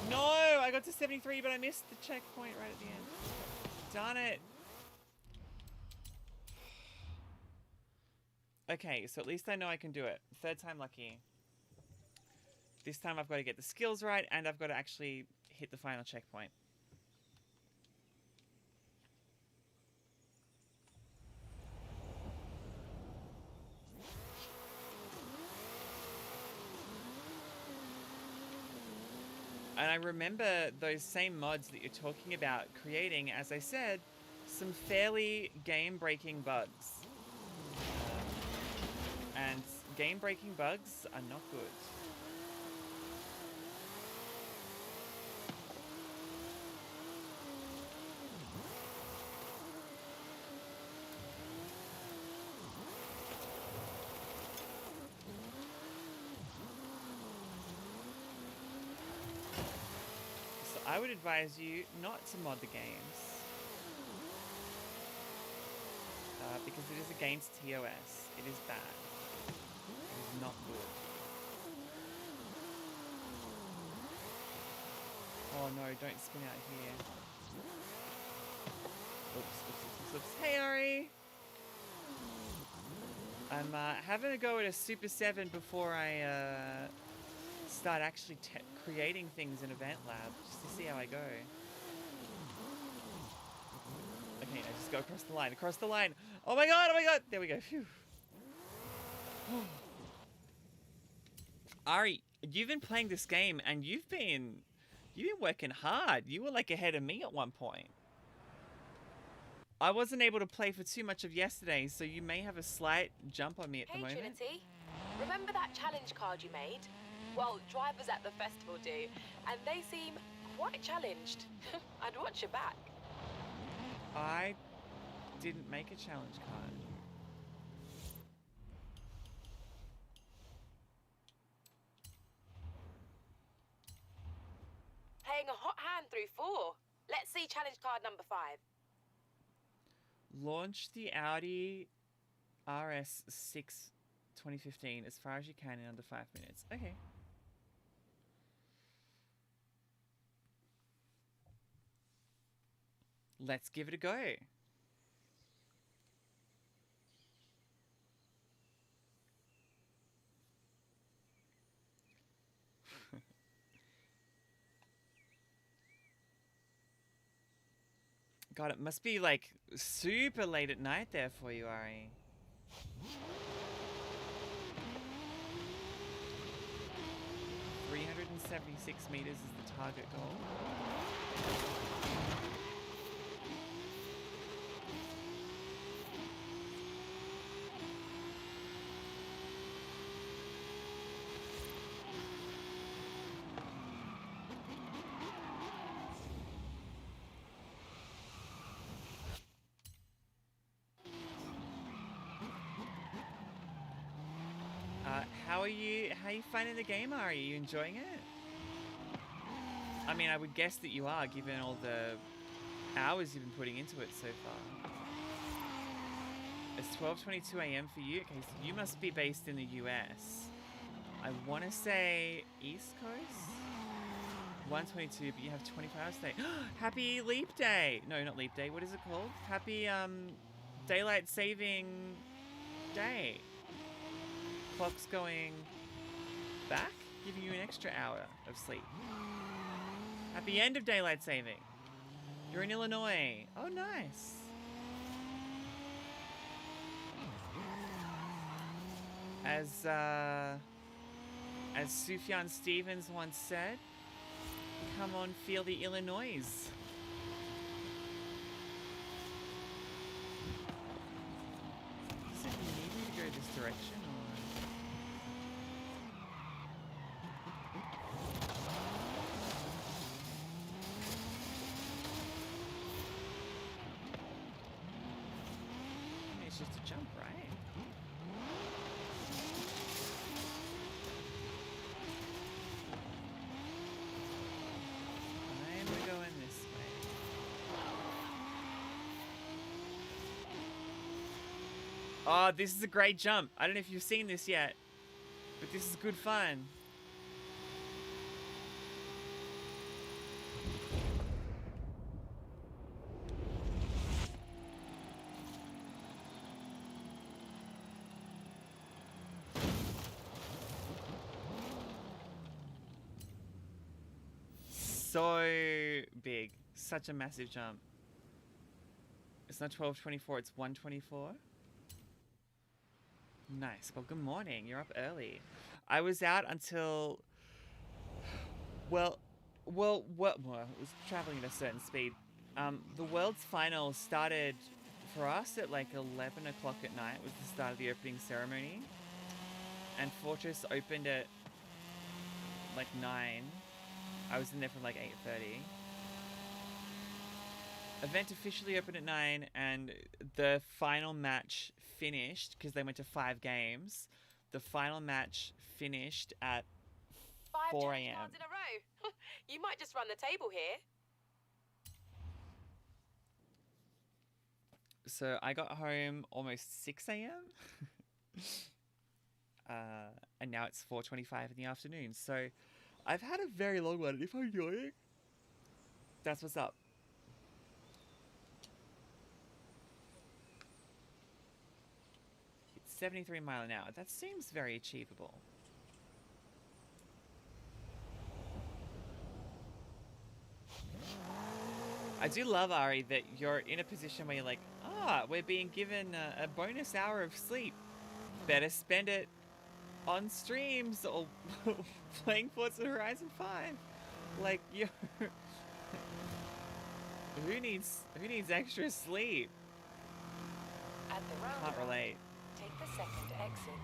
No, I got to 73, but I missed the checkpoint right at the end. Darn it. Okay, so at least I know I can do it. Third time lucky. This time I've got to get the skills right, and I've got to actually hit the final checkpoint. And I remember those same mods that you're talking about creating, as I said, some fairly game-breaking bugs. And game-breaking bugs are not good. I would advise you not to mod the games because it is against TOS. It is bad. It is not good. Oh no, don't spin out here. Oops. Hey Ari! I'm having a go at a Super 7 before I start actually creating things in EventLab, just to see how I go. Okay, I just go across the line. Oh my god, there we go. Phew. Ari, you've been playing this game and you've been working hard. You were like ahead of me at one point. I wasn't able to play for too much of yesterday, so you may have a slight jump on me at the moment. Hey Trinity, remember that challenge card you made? Well, drivers at the festival do, and they seem quite challenged. I'd watch your back. I didn't make a challenge card. Playing a hot hand through 4. Let's see challenge card number 5. Launch the Audi RS6 2015 as far as you can in under 5 minutes. Okay. Let's give it a go. God, it must be like super late at night there for you, Ari. $376 meters is the target goal. How are you finding the game, Ari? Are you enjoying it? I mean, I would guess that you are, given all the hours you've been putting into it so far. It's 12:22 a.m. for you. Okay, so you must be based in the US. I want to say East Coast? 1:22, but you have 24 hours today. Happy Leap Day! No, not Leap Day. What is it called? Happy Daylight Saving Day. Clock's going back, giving you an extra hour of sleep. Happy end of daylight saving. You're in Illinois. Oh, nice. As Sufjan Stevens once said, come on, feel the Illinois. Does it need me to go this direction? Just a jump, right? And we're going this way. Oh, this is a great jump. I don't know if you've seen this yet, but this is good fun. So big. Such a massive jump. It's not 12:24, it's 1:24. Nice. Well, good morning. You're up early. I was out until... Well, it was traveling at a certain speed. The world's final started for us at like 11 o'clock at night, was the start of the opening ceremony. And Fortress opened at like 9. I was in there from like 8:30. Event officially opened at 9, and the final match finished, because they went to 5 games. The final match finished at 4 a.m. 5 cards in a row. You might just run the table here. So I got home almost 6 a.m. And now it's 4:25 in the afternoon. So I've had a very long one. If I'm yawning, that's what's up. It's 73 miles an hour. That seems very achievable. I do love, Ari, that you're in a position where you're like, we're being given a bonus hour of sleep. Better spend it on streams or playing Forza Horizon 5. Like, you're... Who needs extra sleep? At the roundabout, Can't relate. take the second exit.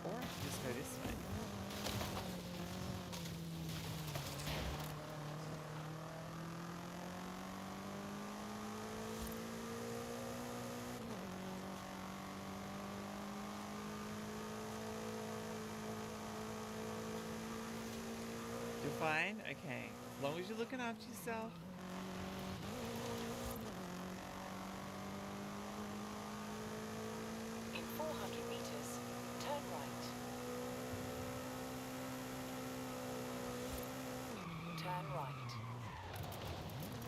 Or I should just go this way. You're fine? Okay. As long as you're looking after yourself. In 400 meters, turn right. Turn right.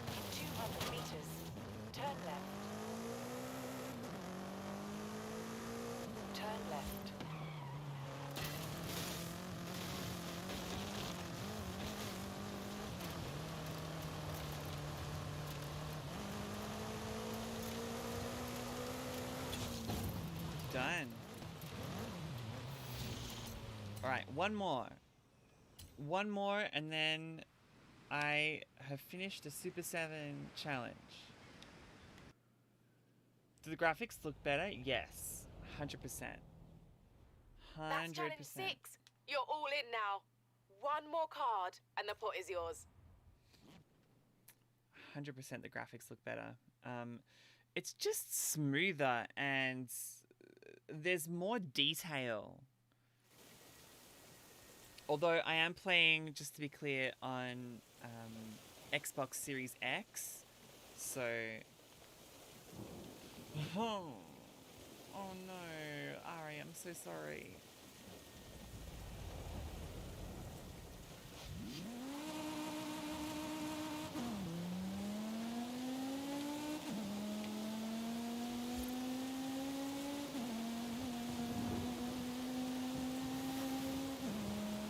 In 200 meters, turn left. Turn left. Alright, one more. One more, and then I have finished a Super 7 challenge. Do the graphics look better? Yes. 100%. 100%. That's challenge 6. You're all in now. One more card, and the pot is yours. 100% the graphics look better. It's just smoother, and there's more detail. Although I am playing, just to be clear, on Xbox Series X. So... Oh no, Ari, I'm so sorry.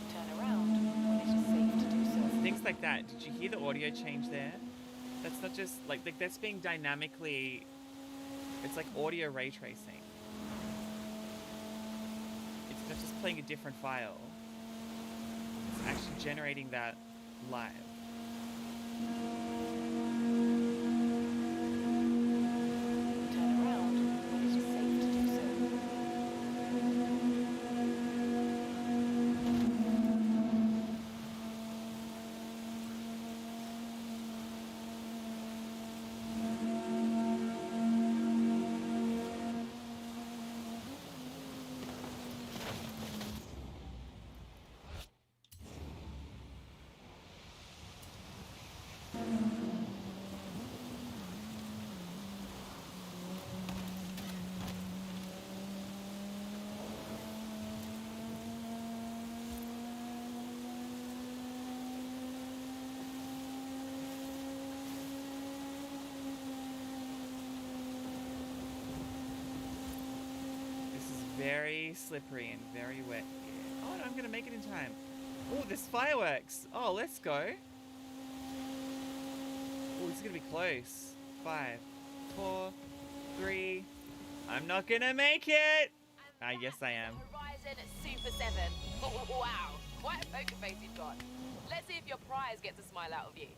Turn around when it is safe to do so. Things like that. Did you hear the audio change there? That's not just like that's being dynamically. It's like audio ray tracing. It's not just playing a different file. It's actually generating that live. Turn around when it is safe to do so. Very slippery and very wet here. Oh, no, I'm gonna make it in time. Oh, there's fireworks. Oh, let's go. Oh, this is gonna be close. 5, 4, 3. I'm not gonna make it. Yes, I am. Horizon Super 7. Oh, wow, what a poker face you've got. Let's see if your prize gets a smile out of you.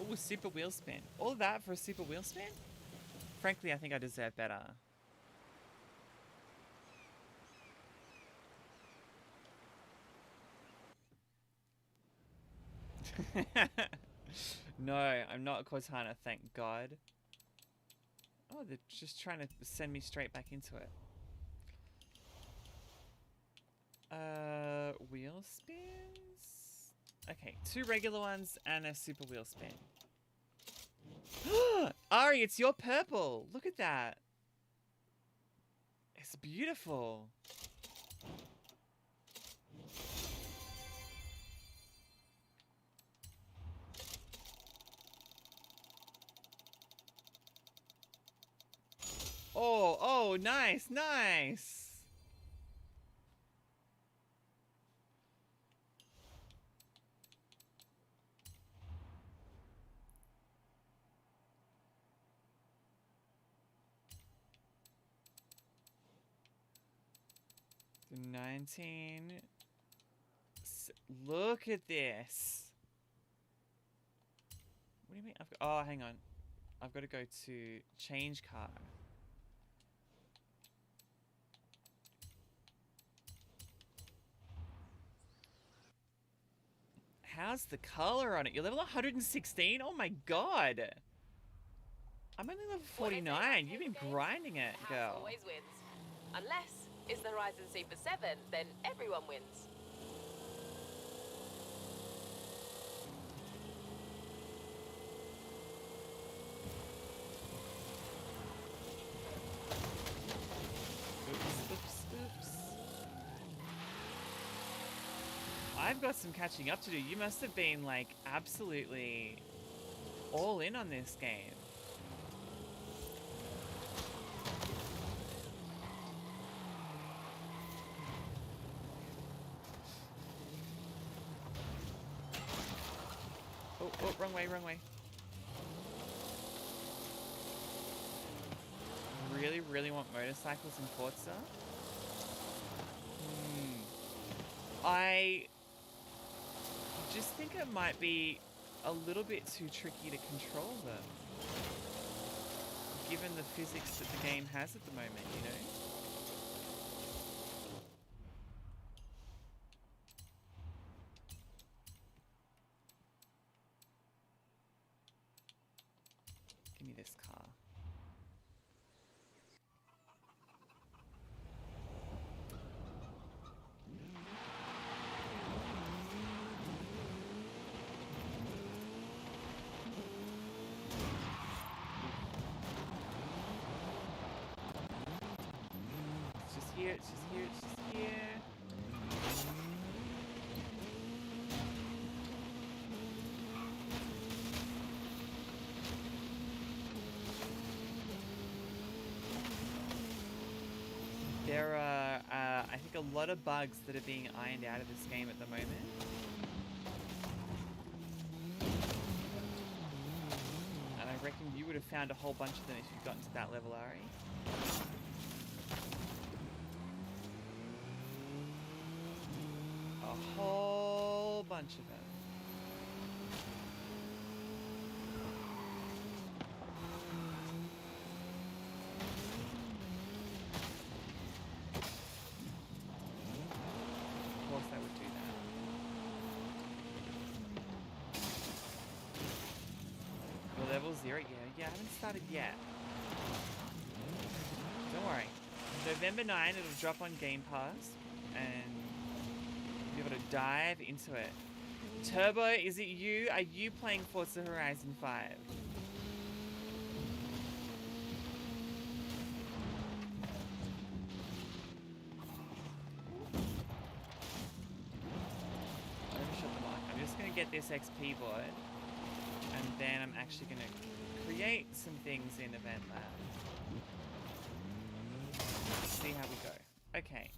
Oh, a super wheel spin. All that for a super wheel spin? Frankly, I think I deserve better. No, I'm not a Cortana, thank God. Oh, they're just trying to send me straight back into it. Wheel spins? Okay, 2 regular ones and a super wheel spin. Ari, it's your purple. Look at that. It's beautiful. Oh, nice, nice. The 19. Look at this. What do you mean? Oh, hang on. I've got to go to change car. How's the color on it? You're level 116? Oh my god. I'm only level 49. You've been grinding it, girl. Always wins. Unless it's the Horizon Super 7, then everyone wins. Oops. I've got some catching up to do. You must have been like absolutely all in on this game. Oh, wrong way. really, really want motorcycles in Forza. I just think it might be a little bit too tricky to control them, given the physics that the game has at the moment, you know? Give me this car. It's just here, it's just here, it's just here. There are, I think, a lot of bugs that are being ironed out of this game at the moment. And I reckon you would have found a whole bunch of them if you'd gotten to that level, Ari. A whole bunch of them. Of course I would do that. Well, level 0, yeah, I haven't started yet. Don't worry. November 9, it'll drop on Game Pass, and you'll be able to dive into it. Turbo, is it you? Are you playing Forza Horizon 5? I'm just going to get this XP board, and then I'm actually going to create some things in EventLab. See how we go. Okay,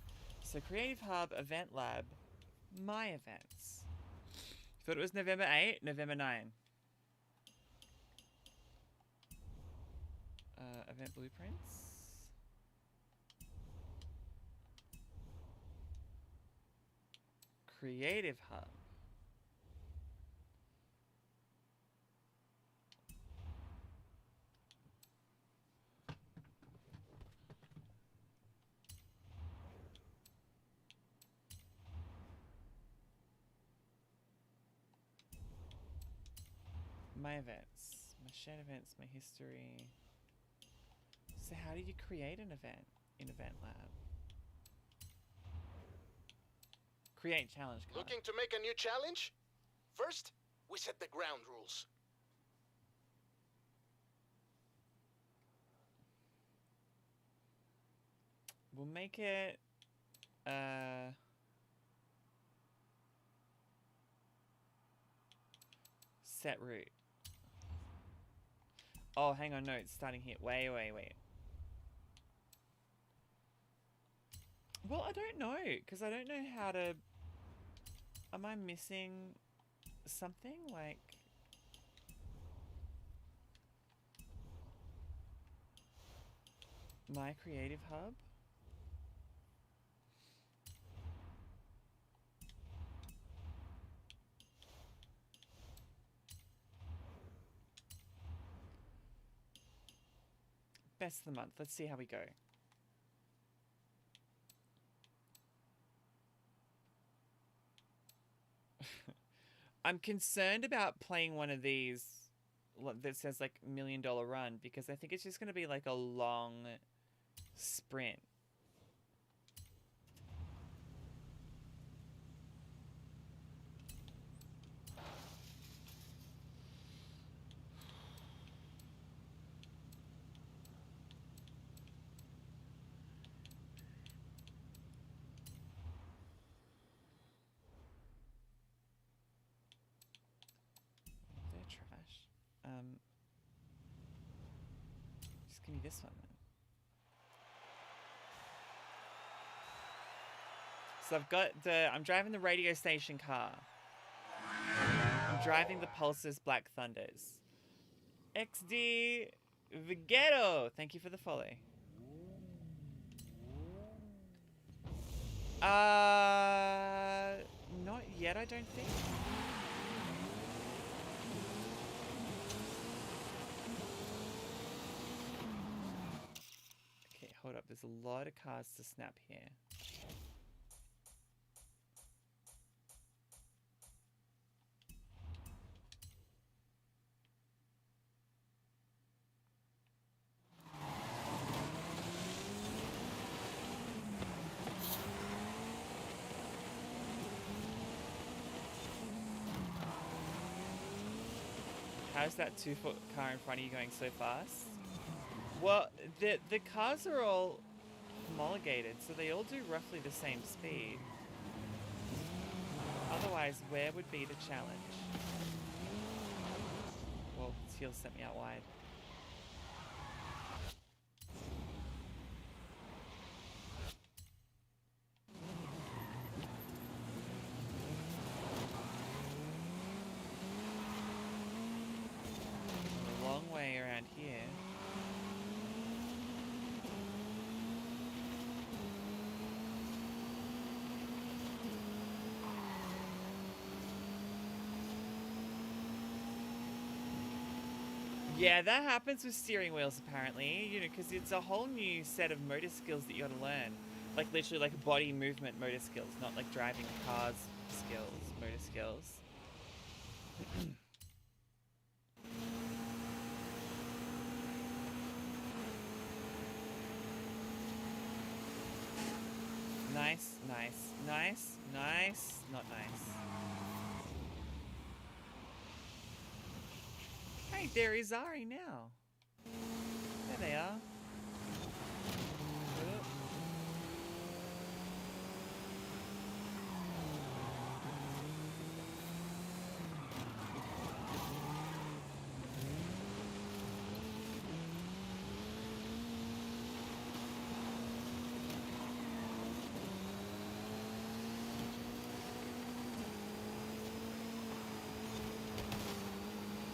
so Creative Hub, EventLab, My Events. Thought it was November 8, November 9. Event blueprints. Creative Hub. My events, my shared events, my history. So how do you create an event in EventLab? Create challenge card. Looking to make a new challenge? First, we set the ground rules. We'll make it set route. Oh, hang on, no, it's starting here. Wait. Well, I don't know, because I don't know how to... Am I missing something? Like... My Creative Hub? Best of the month. Let's see how we go. I'm concerned about playing one of these that says like $1 million run, because I think it's just going to be like a long sprint. Just give me this one then. So I've got I'm driving the radio station car. I'm driving the Pulse's Black Thunders. XD Vigetto, thank you for the follow. Not yet, I don't think. Okay, hold up. There's a lot of cars to snap here. How's that 2-foot car in front of you going so fast? Well, the cars are all homologated, so they all do roughly the same speed. Otherwise, where would be the challenge? Well, Teal sent me out wide. A long way around here. Yeah, that happens with steering wheels apparently, you know, because it's a whole new set of motor skills that you gotta learn. Like literally like body movement motor skills, not like driving cars skills, motor skills. Nice, nice, nice, nice, not nice. Hey, there is Ari now. There they are. Oop.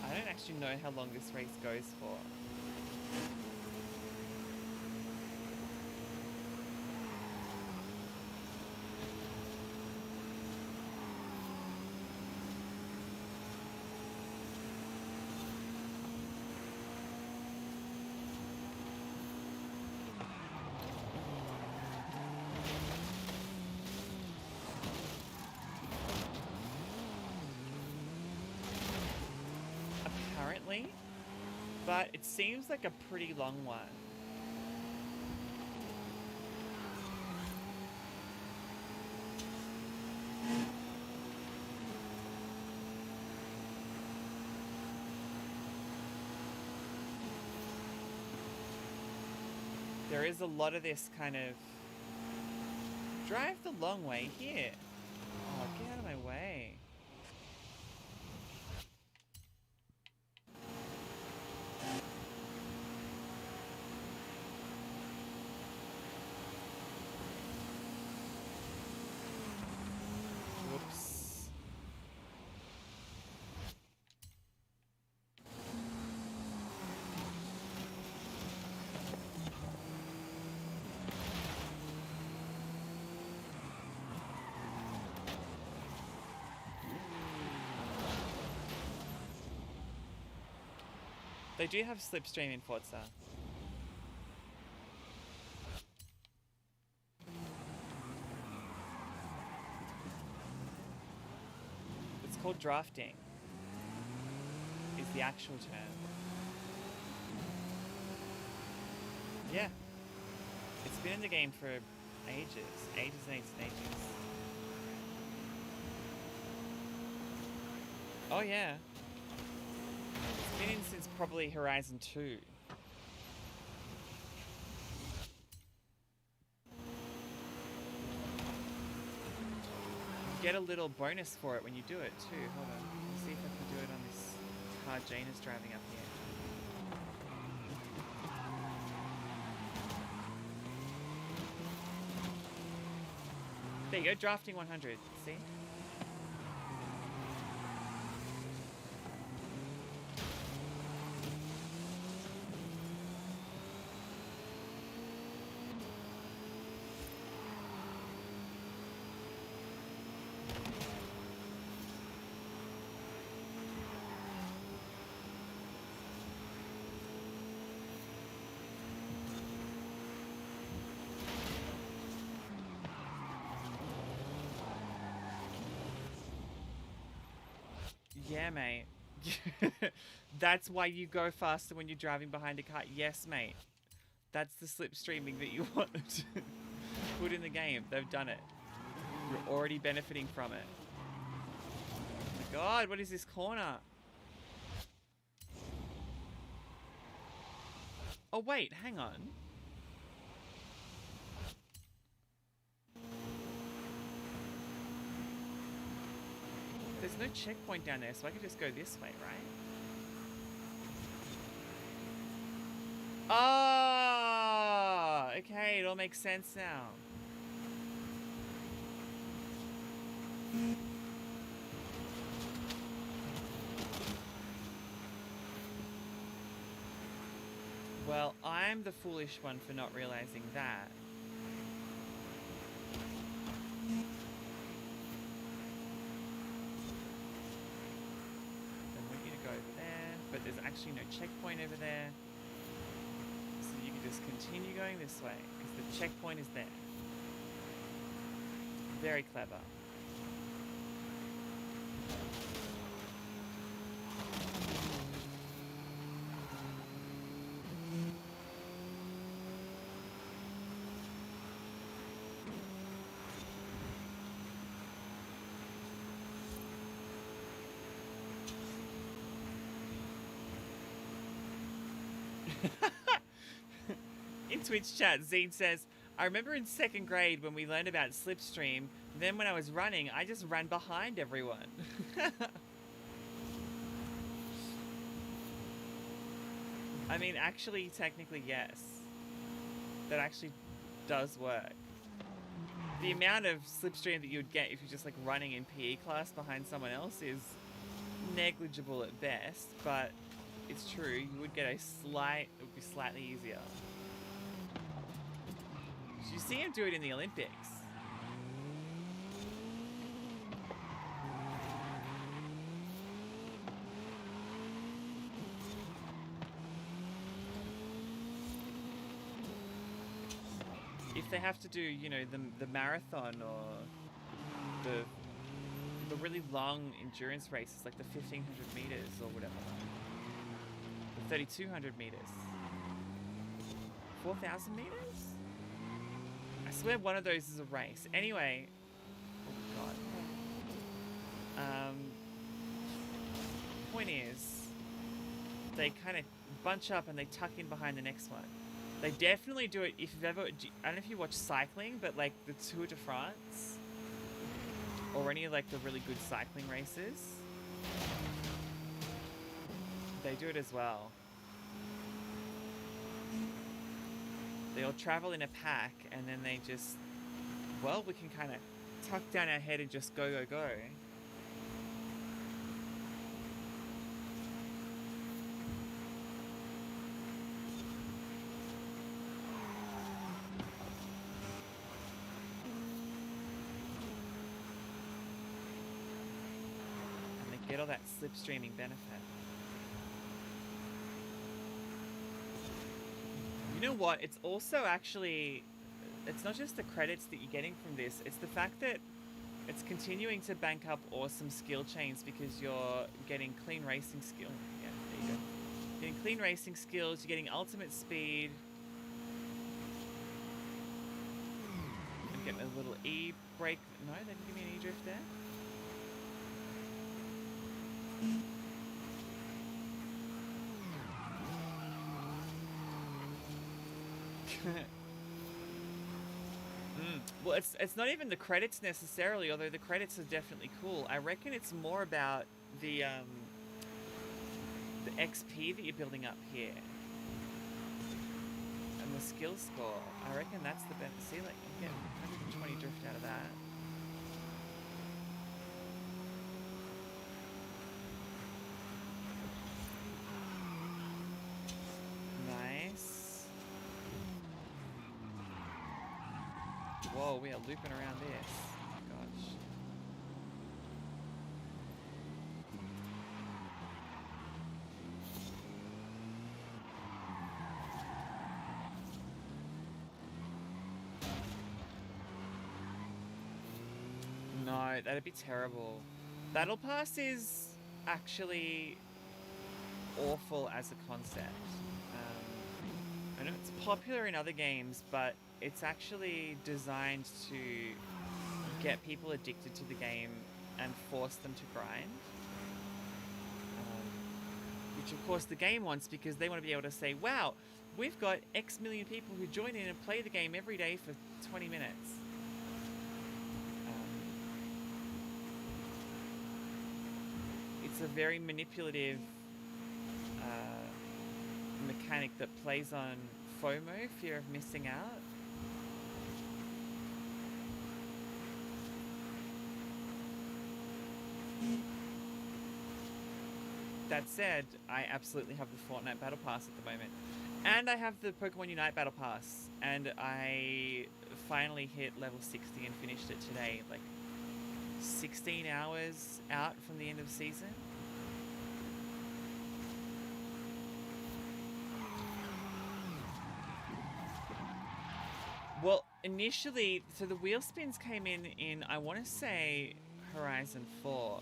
I don't actually know how long this race goes for. Apparently, but it seems like a pretty long one. There is a lot of this kind of drive the long way here. Oh, get out of my way. Whoops. They do have slipstream in Forza. It's called drafting. Is the actual term. Yeah. It's been in the game for ages. Ages and ages and ages. Oh yeah. It's been in since probably Horizon 2. Get a little bonus for it when you do it too. Hold on. Let's see if I can do it on this car Jane is driving up here. There you go, drafting 100. See? Yeah, mate. That's why you go faster when you're driving behind a car. Yes, mate. That's the slipstreaming that you want to put in the game. They've done it. You're already benefiting from it. Oh my god, what is this corner? Oh wait, hang on. There's no checkpoint down there, so I can just go this way, right? Oh, okay, it all makes sense now. Well, I'm the foolish one for not realizing that. I want you to go over there, but there's actually no checkpoint over there. So you can just continue going this way, because the checkpoint is there. Very clever. In Twitch chat, Zine says, I remember in second grade when we learned about slipstream, then when I was running, I just ran behind everyone. I mean, actually, technically, yes. That actually does work. The amount of slipstream that you would get if you're just like running in PE class behind someone else is negligible at best, but it's true, you would get it would be slightly easier. You see him do it in the Olympics. If they have to do, you know, the marathon or the really long endurance races, like the 1500 meters or whatever, the 3200 meters, 4000 meters. I swear one of those is a race. Anyway, oh god. Point is, they kind of bunch up and they tuck in behind the next one. They definitely do it if you've ever, I don't know if you watch cycling, but like the Tour de France or any of like the really good cycling races, they do it as well. They all travel in a pack and then they just, well, we can kind of tuck down our head and just go, go, go. And they get all that slipstreaming benefit. You know what? It's also actually, it's not just the credits that you're getting from this, it's the fact that it's continuing to bank up awesome skill chains because you're getting clean racing skill. Yeah, there you go. Getting clean racing skills, you're getting ultimate speed. I'm getting a little E-brake. No, they didn't give me an E-drift there. Well, it's not even the credits necessarily, although the credits are definitely cool. I reckon it's more about the XP that you're building up here and the skill score. I reckon that's the best. See, like you get 120 drift out of that. Nice. Whoa, we are looping around this. Oh my gosh. No, that'd be terrible. Battle Pass is actually awful as a concept. I know it's popular in other games, but it's actually designed to get people addicted to the game and force them to grind. Which of course the game wants, because they want to be able to say, wow, we've got X million people who join in and play the game every day for 20 minutes. It's a very manipulative mechanic that plays on FOMO, fear of missing out. That said, I absolutely have the Fortnite Battle Pass at the moment. And I have the Pokemon Unite Battle Pass. And I finally hit level 60 and finished it today. Like 16 hours out from the end of season. Well, initially, so the wheel spins came in I want to say, Horizon 4.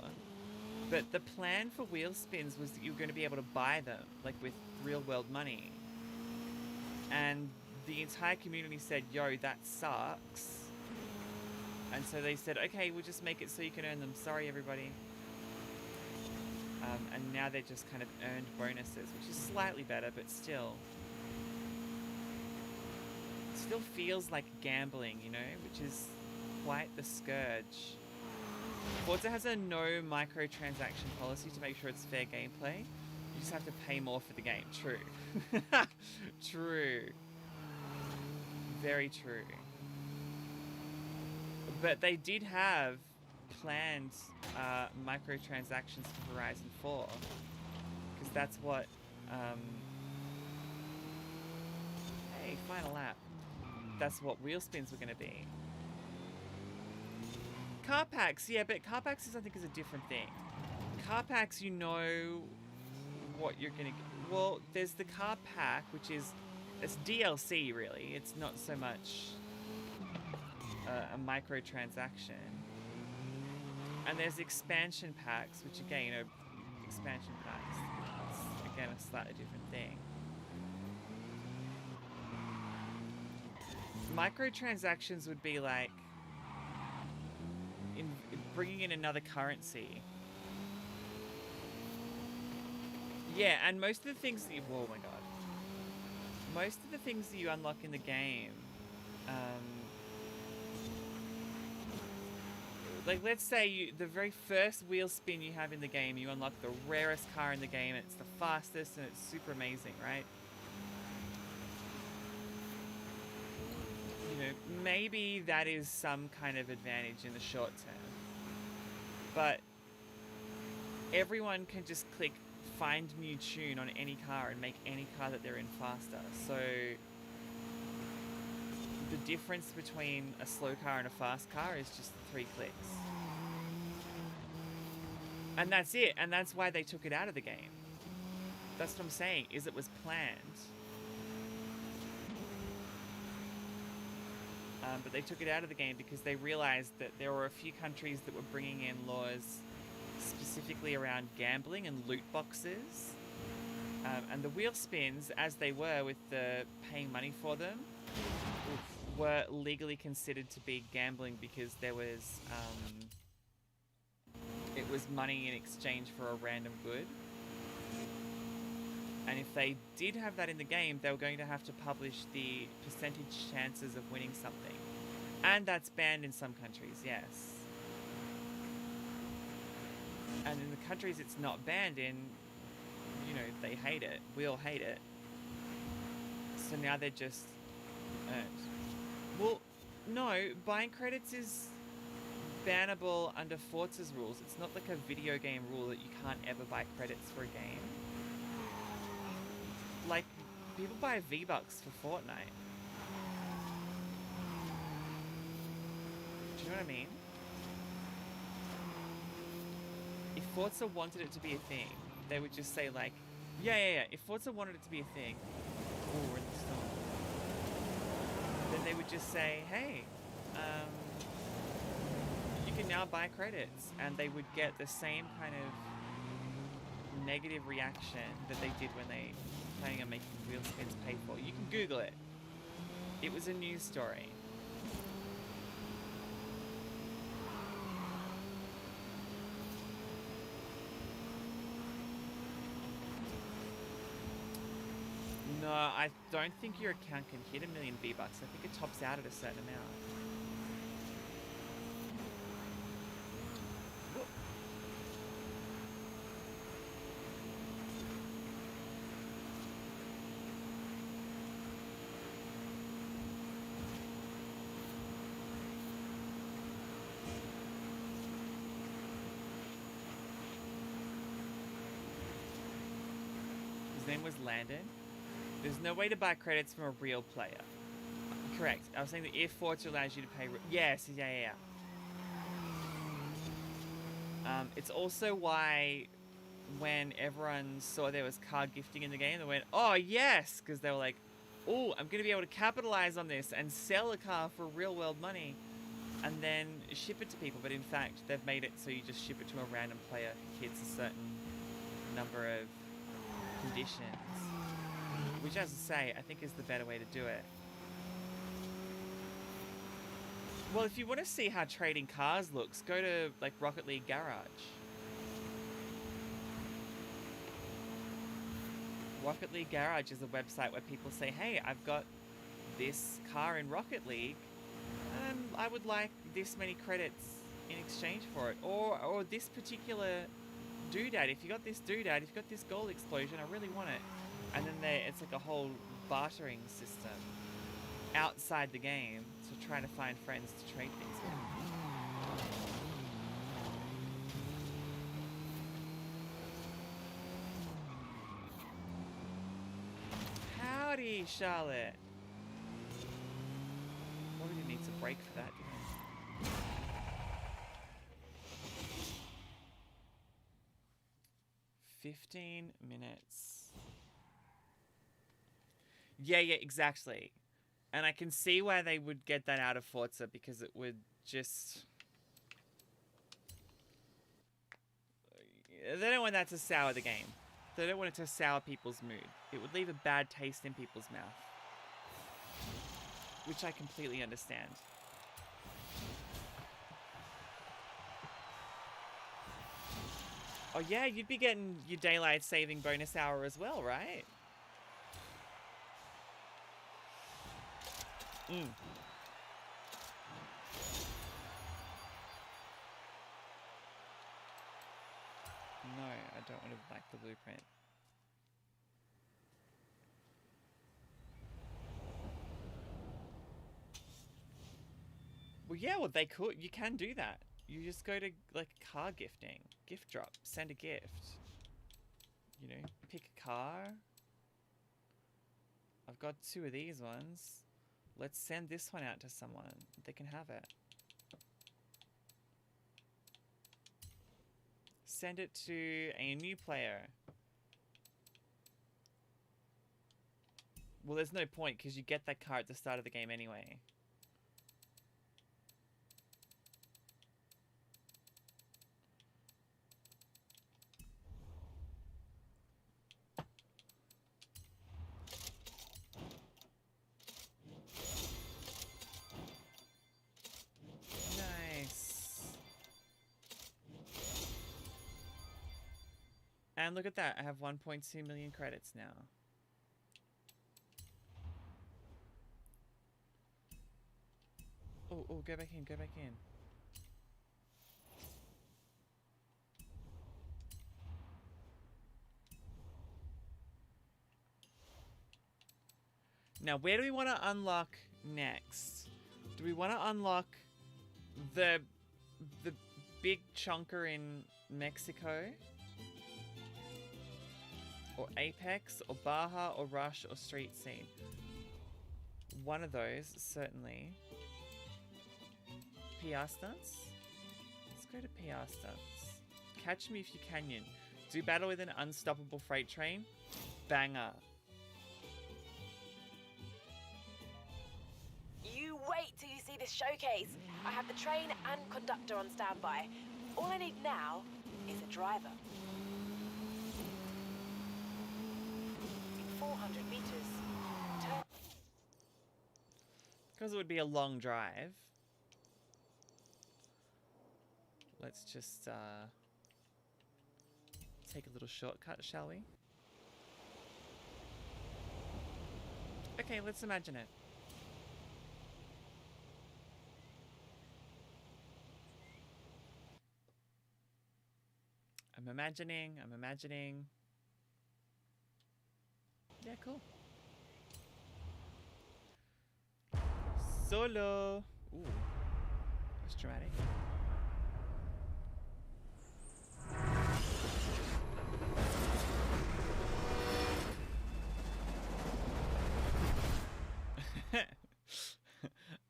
But the plan for wheel spins was that you were going to be able to buy them, like with real world money. And the entire community said, yo, that sucks. And so they said, okay, we'll just make it so you can earn them. Sorry, everybody. And now they're just kind of earned bonuses, which is slightly better, but still. It still feels like gambling, you know, which is quite the scourge. Forza has a no microtransaction policy to make sure it's fair gameplay. You just have to pay more for the game. True. True. Very true. But they did have planned microtransactions for Horizon 4. Because that's what... hey, final lap. That's what wheel spins were going to be. Car packs, yeah, but car packs I think is a different thing. Car packs, you know what you're gonna get. Well, there's the car pack, which is, it's DLC really. It's not so much a microtransaction. And there's expansion packs, which again, you know, expansion packs. It's, again, a slightly different thing. Microtransactions would be like, bringing in another currency. Yeah, and most of the things that you... Oh my god. Most of the things that you unlock in the game... like, let's say the very first wheel spin you have in the game, you unlock the rarest car in the game, and it's the fastest, and it's super amazing, right? You know, maybe that is some kind of advantage in the short term. But everyone can just click find new tune on any car and make any car that they're in faster. So the difference between a slow car and a fast car is just 3 clicks. And that's it. And that's why they took it out of the game. That's what I'm saying, is it was planned. But they took it out of the game because they realized that there were a few countries that were bringing in laws specifically around gambling and loot boxes. And the wheel spins, as they were with the paying money for them, were legally considered to be gambling because there was, it was money in exchange for a random good. And if they did have that in the game, they were going to have to publish the percentage chances of winning something. And that's banned in some countries, yes. And in the countries it's not banned in, you know, they hate it. We all hate it. So now they're just earned. Well, no, buying credits is bannable under Forza's rules. It's not like a video game rule that you can't ever buy credits for a game. Like, people buy V-Bucks for Fortnite. Do you know what I mean? If Forza wanted it to be a thing, they would just say like, yeah. If Forza wanted it to be a thing, oh, we're in the storm. Then they would just say, hey, you can now buy credits, and they would get the same kind of negative reaction that they did when they were planning on making wheel spins pay for. You can Google it. It was a news story. No, I don't think your account can hit $1 million V-Bucks. I think it tops out at a certain amount. Whoop. His name was Landon. There's no way to buy credits from a real player. Correct. I was saying that if Forza allows you to pay... Yes, yeah. It's also why when everyone saw there was car gifting in the game, they went, oh, yes! Because they were like, oh, I'm going to be able to capitalize on this and sell a car for real-world money and then ship it to people. But in fact, they've made it so you just ship it to a random player who hits a certain number of conditions. Which, as I say, I think is the better way to do it. Well, if you want to see how trading cars looks, go to, like, Rocket League Garage. Rocket League Garage is a website where people say, hey, I've got this car in Rocket League, and I would like this many credits in exchange for it. Or this particular doodad. If you got this doodad, if you got this gold explosion, I really want it. And then it's like a whole bartering system outside the game, so trying to find friends to trade things with. Howdy, Charlotte. Probably needs a break for that, didn't it? 15 minutes. Yeah, exactly. And I can see why they would get that out of Forza, because it would just... They don't want that to sour the game. They don't want it to sour people's mood. It would leave a bad taste in people's mouth. Which I completely understand. Oh yeah, you'd be getting your daylight saving bonus hour as well, right? No, I don't want to back the blueprint. Well, yeah, well, they could. You can do that. You just go to, like, car gifting. Gift drop. Send a gift. You know, pick a car. I've got 2 of these ones. Let's send this one out to someone. They can have it. Send it to a new player. Well, there's no point, because you get that car at the start of the game anyway. And look at that, I have 1.2 million credits now. Oh, go back in, go back in. Now, where do we want to unlock next? Do we want to unlock the big chunker in Mexico? Or Apex, or Baja, or Rush, or Street Scene? One of those, certainly. PR stunts? Let's go to PR stunts. Catch Me If You Canyon. Do battle with an unstoppable freight train? Banger. You wait till you see this showcase. I have the train and conductor on standby. All I need now is a driver. 400 meters. Turn. Because it would be a long drive. Let's just take a little shortcut, shall we? Okay, let's imagine it. I'm imagining. Yeah, cool. Solo. Ooh, that's dramatic.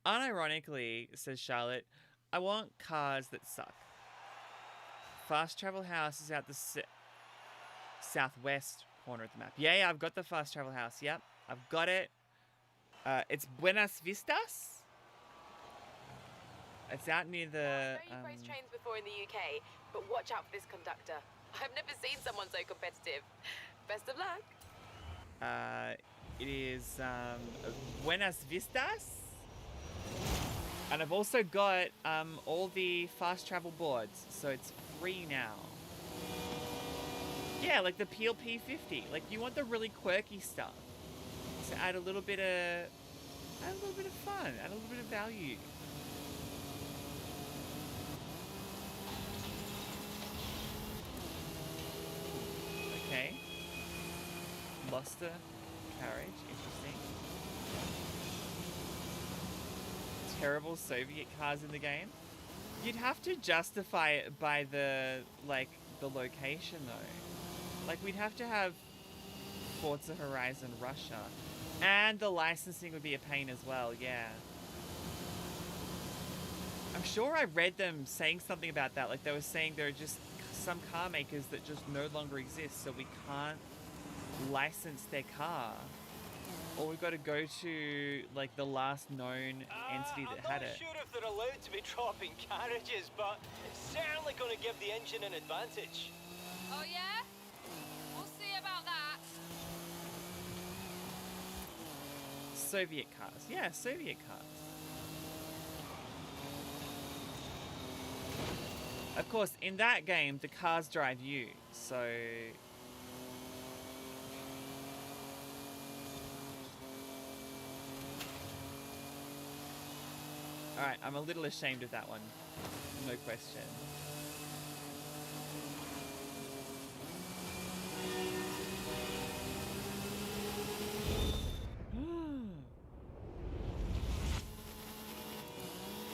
Unironically, says Charlotte, I want cars that suck. Fast travel house is out the southwest corner of the map. Yeah, I've got the fast travel house. Yep, I've got it. It's Buenas Vistas. It's out near the. I know you've raced trains before in the UK, but watch out for this conductor. I've never seen someone so competitive. Best of luck. It is Buenas Vistas. And I've also got all the fast travel boards, so it's free now. Yeah, like the Peel P50. Like you want the really quirky stuff. So add a little bit of fun, add a little bit of value. Okay. Lost a carriage, interesting. Terrible Soviet cars in the game. You'd have to justify it by the location though. Like we'd have to have Forza Horizon Russia. And the licensing would be a pain as well, yeah. I'm sure I read them saying something about that. Like they were saying there are just some car makers that just no longer exist, so we can't license their car. Or we've got to go to like the last known entity that had it. I'm not sure if they're allowed to be dropping carriages, but it's certainly going to give the engine an advantage. Oh yeah? We'll see about that. Soviet cars. Yeah, Soviet cars. Of course, in that game, the cars drive you, so... Alright, I'm a little ashamed of that one. No question.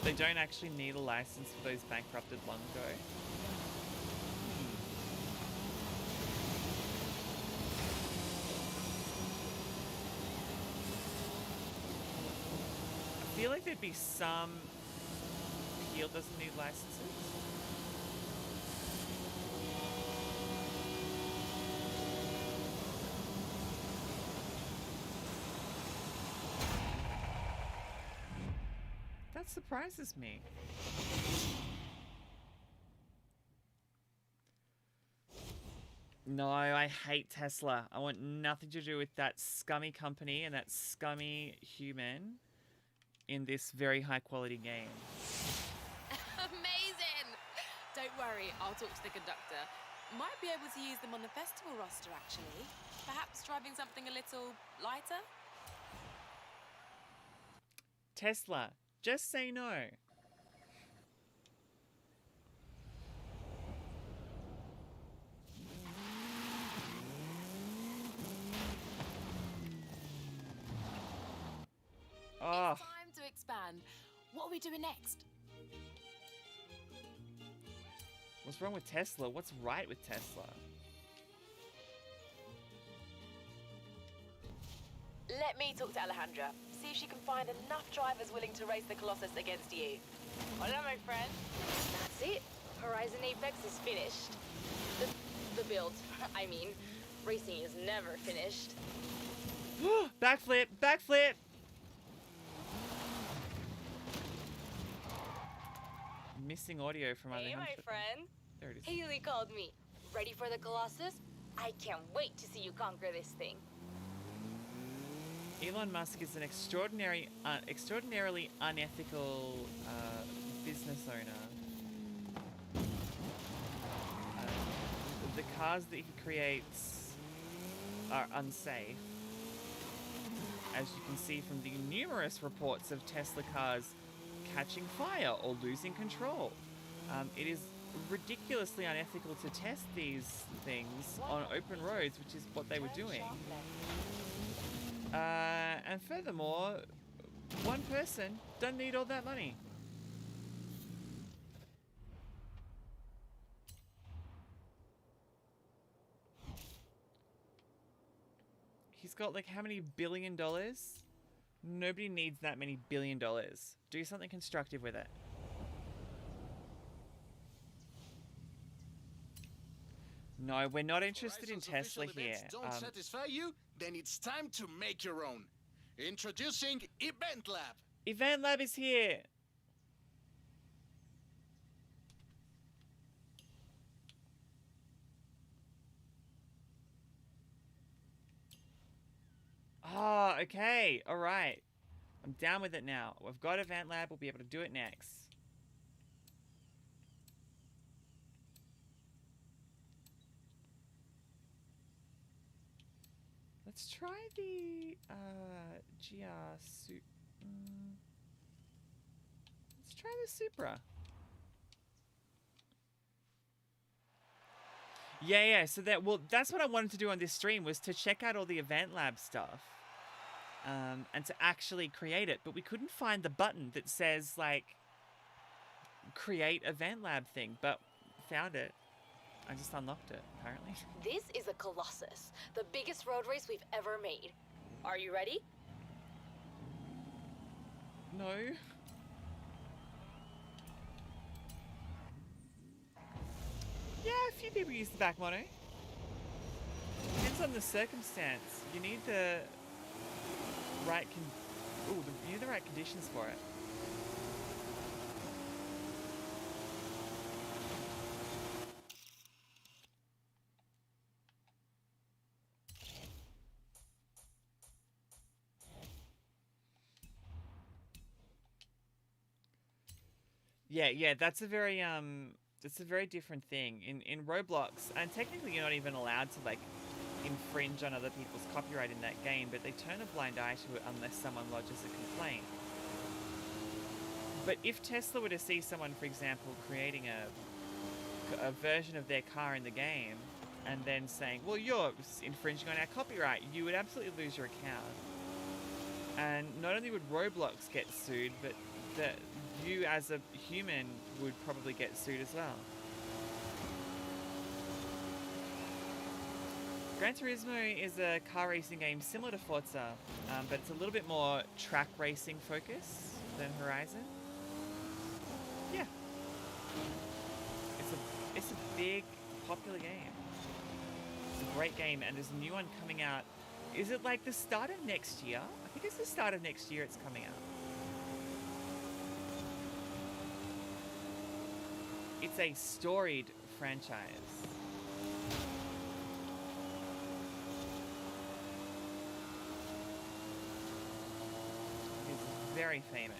They don't actually need a license for those bankrupted long ago. I feel like there'd be some Peel doesn't need licenses. That surprises me. No, I hate Tesla. I want nothing to do with that scummy company and that scummy human in this very high quality game. Amazing! Don't worry, I'll talk to the conductor. Might be able to use them on the festival roster, actually. Perhaps driving something a little lighter? Tesla, just say no. Oh. It's time to expand. What are we doing next? What's wrong with Tesla? What's right with Tesla? Let me talk to Alejandra. See if she can find enough drivers willing to race the Colossus against you. Hola, my friend. That's it. Horizon Apex is finished. The build. I mean, racing is never finished. Backflip! Backflip! Missing audio from Hey, Alejandra. my friend. There it is. Haley called me. Ready for the Colossus? I can't wait to see you conquer this thing. Elon Musk is an extraordinarily unethical business owner. The cars that he creates are unsafe, as you can see from the numerous reports of Tesla cars catching fire or losing control. It is ridiculously unethical to test these things on open roads, which is what they were doing. And furthermore, one person doesn't need all that money. He's got like how many $1 billion? Nobody needs that many $1 billion. Do something constructive with it. No, we're not interested in Tesla here. Don't satisfy you? Then it's time to make your own. Introducing EventLab. EventLab is here. Oh, okay. All right. I'm down with it now. We've got EventLab. We'll be able to do it next. Let's try the let's try the Supra. Yeah. So that's what I wanted to do on this stream, was to check out all the EventLab stuff, and to actually create it. But we couldn't find the button that says like create EventLab thing. But found it. I just unlocked it, apparently. This is a Colossus, the biggest road race we've ever made. Are you ready? No. Yeah, a few people use the back mono. Depends on the circumstance. You need the right you need the right conditions for it. Yeah, that's a very different thing. In Roblox, and technically you're not even allowed to like infringe on other people's copyright in that game, but they turn a blind eye to it unless someone lodges a complaint. But if Tesla were to see someone, for example, creating a version of their car in the game, and then saying, well, you're infringing on our copyright, you would absolutely lose your account. And not only would Roblox get sued, but you as a human would probably get sued as well. Gran Turismo is a car racing game similar to Forza, but it's a little bit more track racing focus than Horizon. Yeah. It's a big, popular game. It's a great game, and there's a new one coming out. Is it like the start of next year? I think it's the start of next year it's coming out. It's a storied franchise. It's very famous.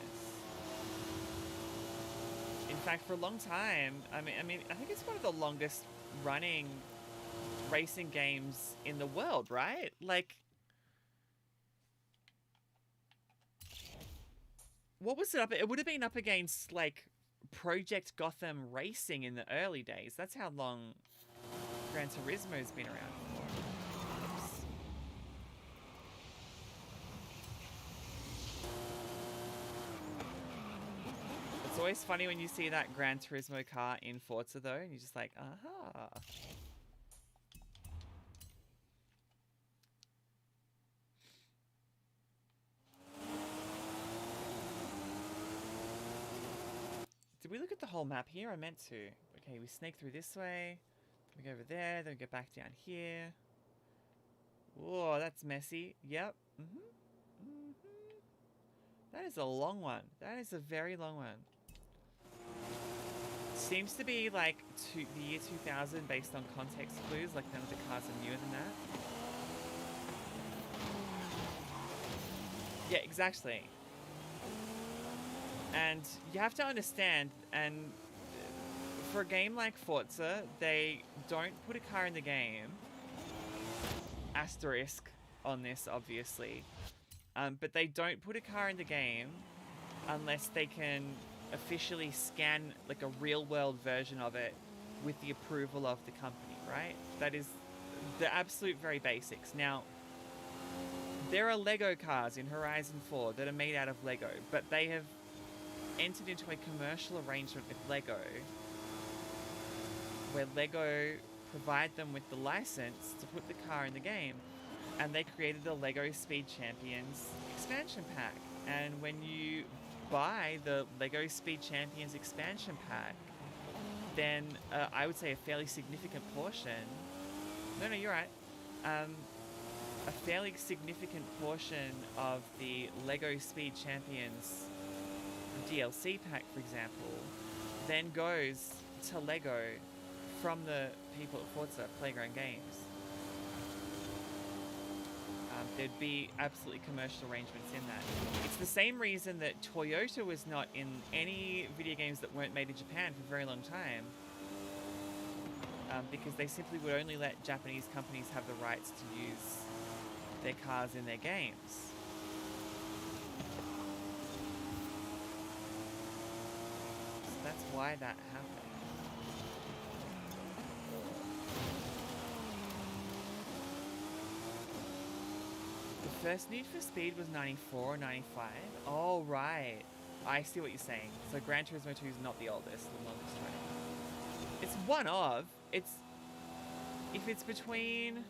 In fact, for a long time, I mean, I think it's one of the longest running racing games in the world, right? Like, what was it up? It would have been up against like Project Gotham Racing in the early days. That's how long Gran Turismo's been around for. Oops. It's always funny when you see that Gran Turismo car in Forza though, and you're just like, aha. Did we look at the whole map here? I meant to. Okay, we snake through this way. We go over there, then we get back down here. Whoa, that's messy. Yep. That is a long one. That is a very long one. Seems to be like the year 2000 based on context clues, like none of the cars are newer than that. Yeah, exactly. And you have to understand, and for a game like Forza, they don't put a car in the game. Asterisk on this, obviously. But they don't put a car in the game unless they can officially scan like a real-world version of it with the approval of the company, right? That is the absolute very basics. Now, there are Lego cars in Horizon 4 that are made out of Lego, but they have entered into a commercial arrangement with Lego where Lego provide them with the license to put the car in the game, and they created the Lego Speed Champions expansion pack. And when you buy the Lego Speed Champions expansion pack, then I would say a fairly significant portion, no, you're right, a fairly significant portion of the Lego Speed Champions DLC pack, for example, then goes to Lego from the people at Forza Playground Games. There'd be absolutely commercial arrangements in that. It's the same reason that Toyota was not in any video games that weren't made in Japan for a very long time. Because they simply would only let Japanese companies have the rights to use their cars in their games. So that's why that happened. The first Need for Speed was 94 or 95? Oh, right. I see what you're saying. So Gran Turismo 2 is not the oldest, the longest running. It's one of. It's... If it's between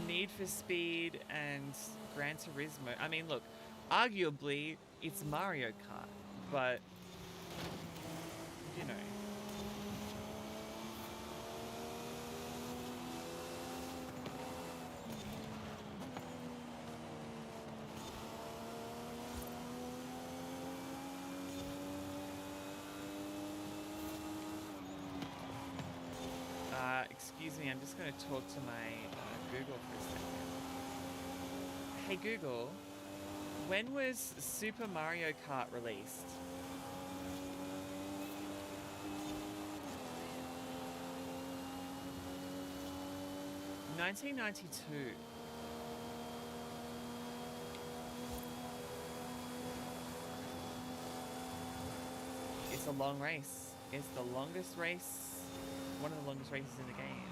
Need for Speed and Gran Turismo... I mean, look, arguably, it's Mario Kart, but... You know... excuse me, I'm just going to talk to my Google for a second. Hey Google, when was Super Mario Kart released? $1992. It's a long race. It's the longest race. One of the longest races in the game.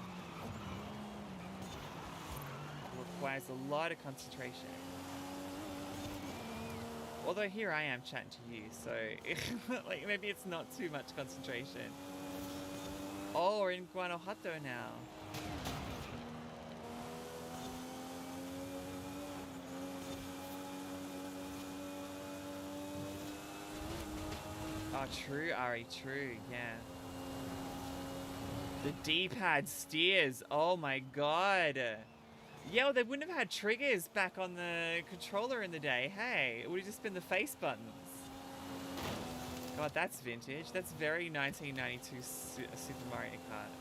It requires a lot of concentration. Although here I am chatting to you, so like maybe it's not too much concentration. Oh, we're in Guanajuato now. Oh, true, Ari, true, yeah. The D-pad steers. Oh my god. Yeah, well, they wouldn't have had triggers back on the controller in the day. Hey, it would have just been the face buttons. God, that's vintage. That's very 1992 Super Mario Kart.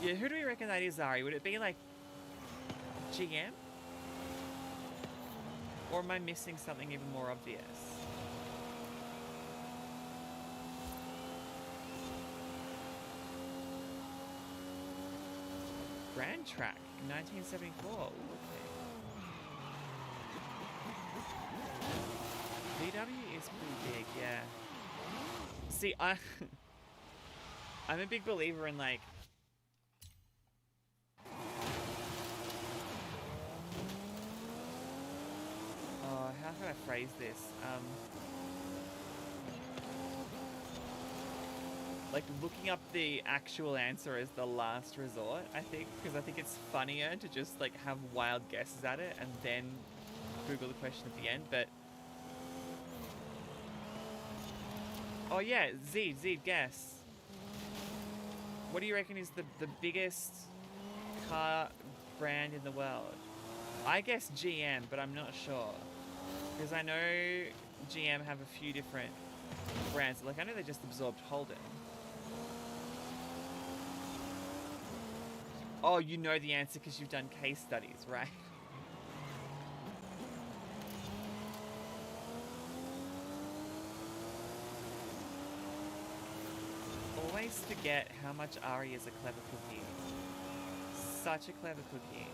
Yeah, who do we reckon that is, Ari? Would it be like GM? Or am I missing something even more obvious? Grand Track, 1974. Ooh, okay. VW is pretty big, yeah. See, I'm a big believer in like... Oh, how can I phrase this? Like looking up the actual answer as the last resort, I think, because I think it's funnier to just like have wild guesses at it and then Google the question at the end, but... Oh yeah, Zed, guess. What do you reckon is the biggest car brand in the world? I guess GM, but I'm not sure. Because I know GM have a few different brands. Like, I know they just absorbed Holden. Oh, you know the answer because you've done case studies, right? Always forget how much Ari is a clever cookie. Such a clever cookie.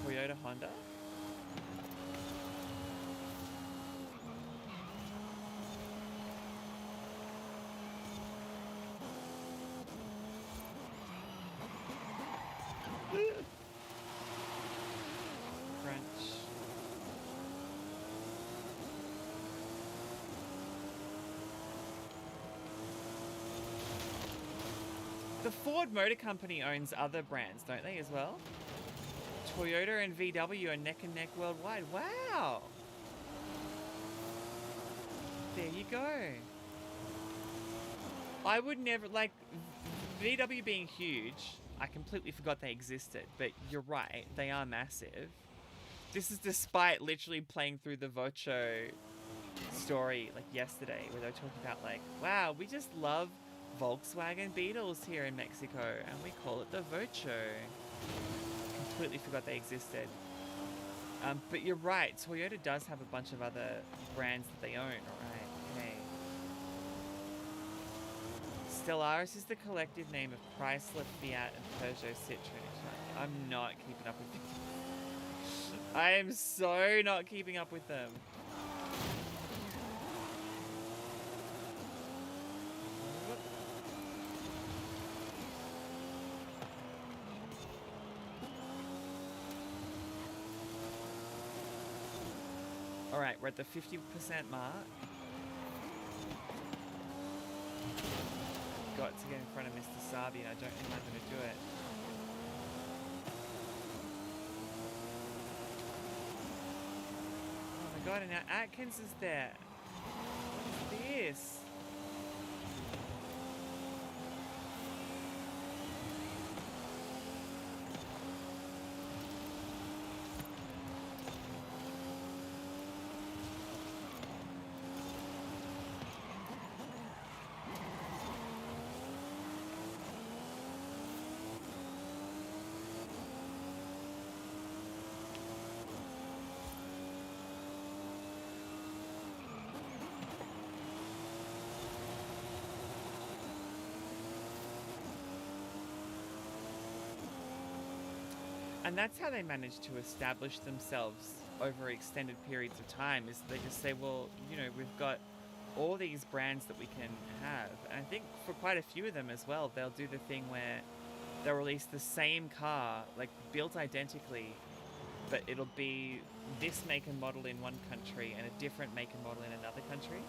Toyota Honda? Crunch. The Ford Motor Company owns other brands, don't they, as well? Toyota and VW are neck and neck worldwide. Wow! There you go. I would never, like, VW being huge, I completely forgot they existed, but you're right, they are massive. This is despite literally playing through the Vocho story, like, yesterday, where they were talking about, like, wow, we just love Volkswagen Beetles here in Mexico, and we call it the Vocho. Completely forgot they existed. But you're right, Toyota does have a bunch of other brands that they own, alright? Okay. Stellaris is the collective name of Chrysler, Fiat, and Peugeot Citroën. I'm not keeping up with them. I am so not keeping up with them. Alright, we're at the 50% mark. Got to get in front of Mr. Sabi, and I don't think I'm going to do it. Oh my god, and now Atkins is there. What is this? And that's how they manage to establish themselves over extended periods of time, is they just say, well, you know, we've got all these brands that we can have. And I think for quite a few of them as well, they'll do the thing where they'll release the same car, like built identically, but it'll be this make and model in one country and a different make and model in another country.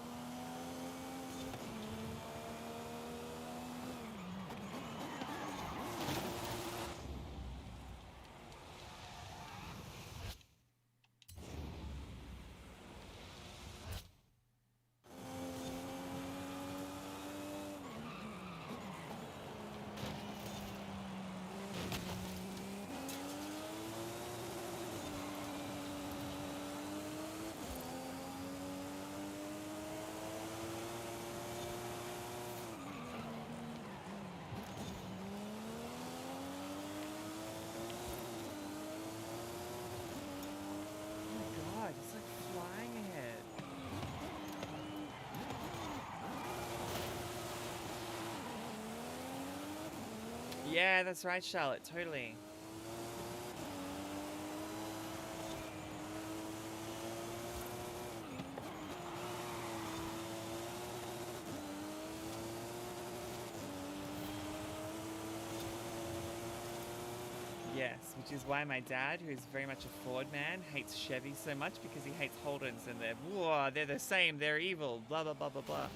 Yeah, that's right, Charlotte, totally. Yes, which is why my dad, who is very much a Ford man, hates Chevy so much, because he hates Holdens and they're the same, they're evil, blah, blah, blah, blah, blah.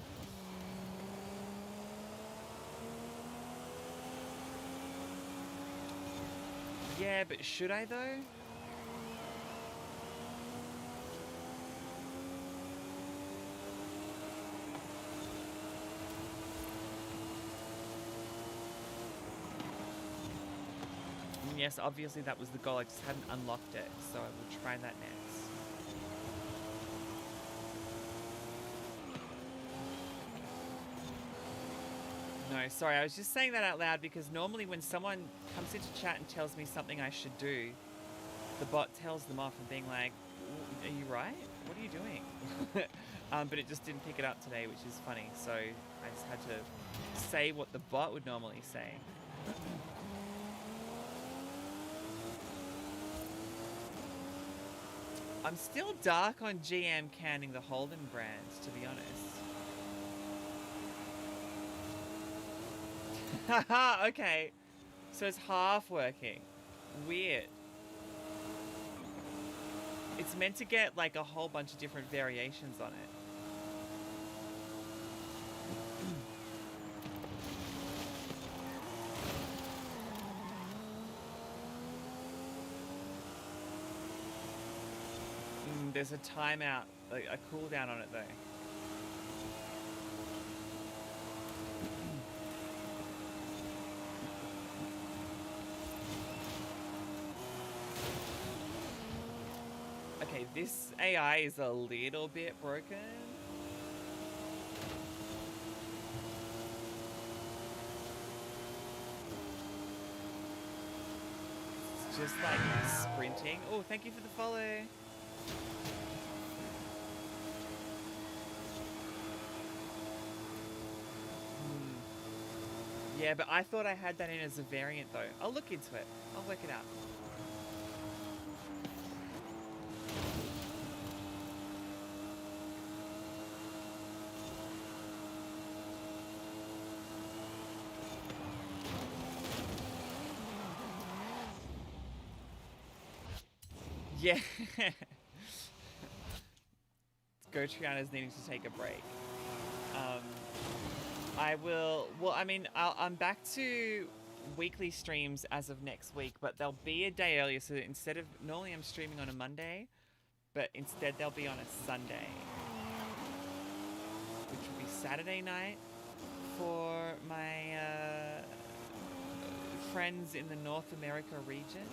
Yeah, but should I though? Yes, obviously that was the goal, I just hadn't unlocked it, so I will try that next. no. Sorry, I was just saying that out loud because normally when someone comes into chat and tells me something I should do, the bot tells them off and being like, are you right? What are you doing? But it just didn't pick it up today, which is funny. So I just had to say what the bot would normally say. I'm still dark on GM canning the Holden brands, to be honest. Haha, okay. So it's half working. Weird. It's meant to get like a whole bunch of different variations on it. There's a timeout, like a cooldown on it though. Okay, this AI is a little bit broken. It's just like sprinting. Oh, thank you for the follow. Yeah, but I thought I had that in as a variant though. I'll look into it. I'll work it out. Yeah. Gotriana's needing to take a break. I will. Well, I mean, I'm back to weekly streams as of next week, but they'll be a day earlier. So instead of normally I'm streaming on a Monday, but instead they'll be on a Sunday, which will be Saturday night for my friends in the North America region.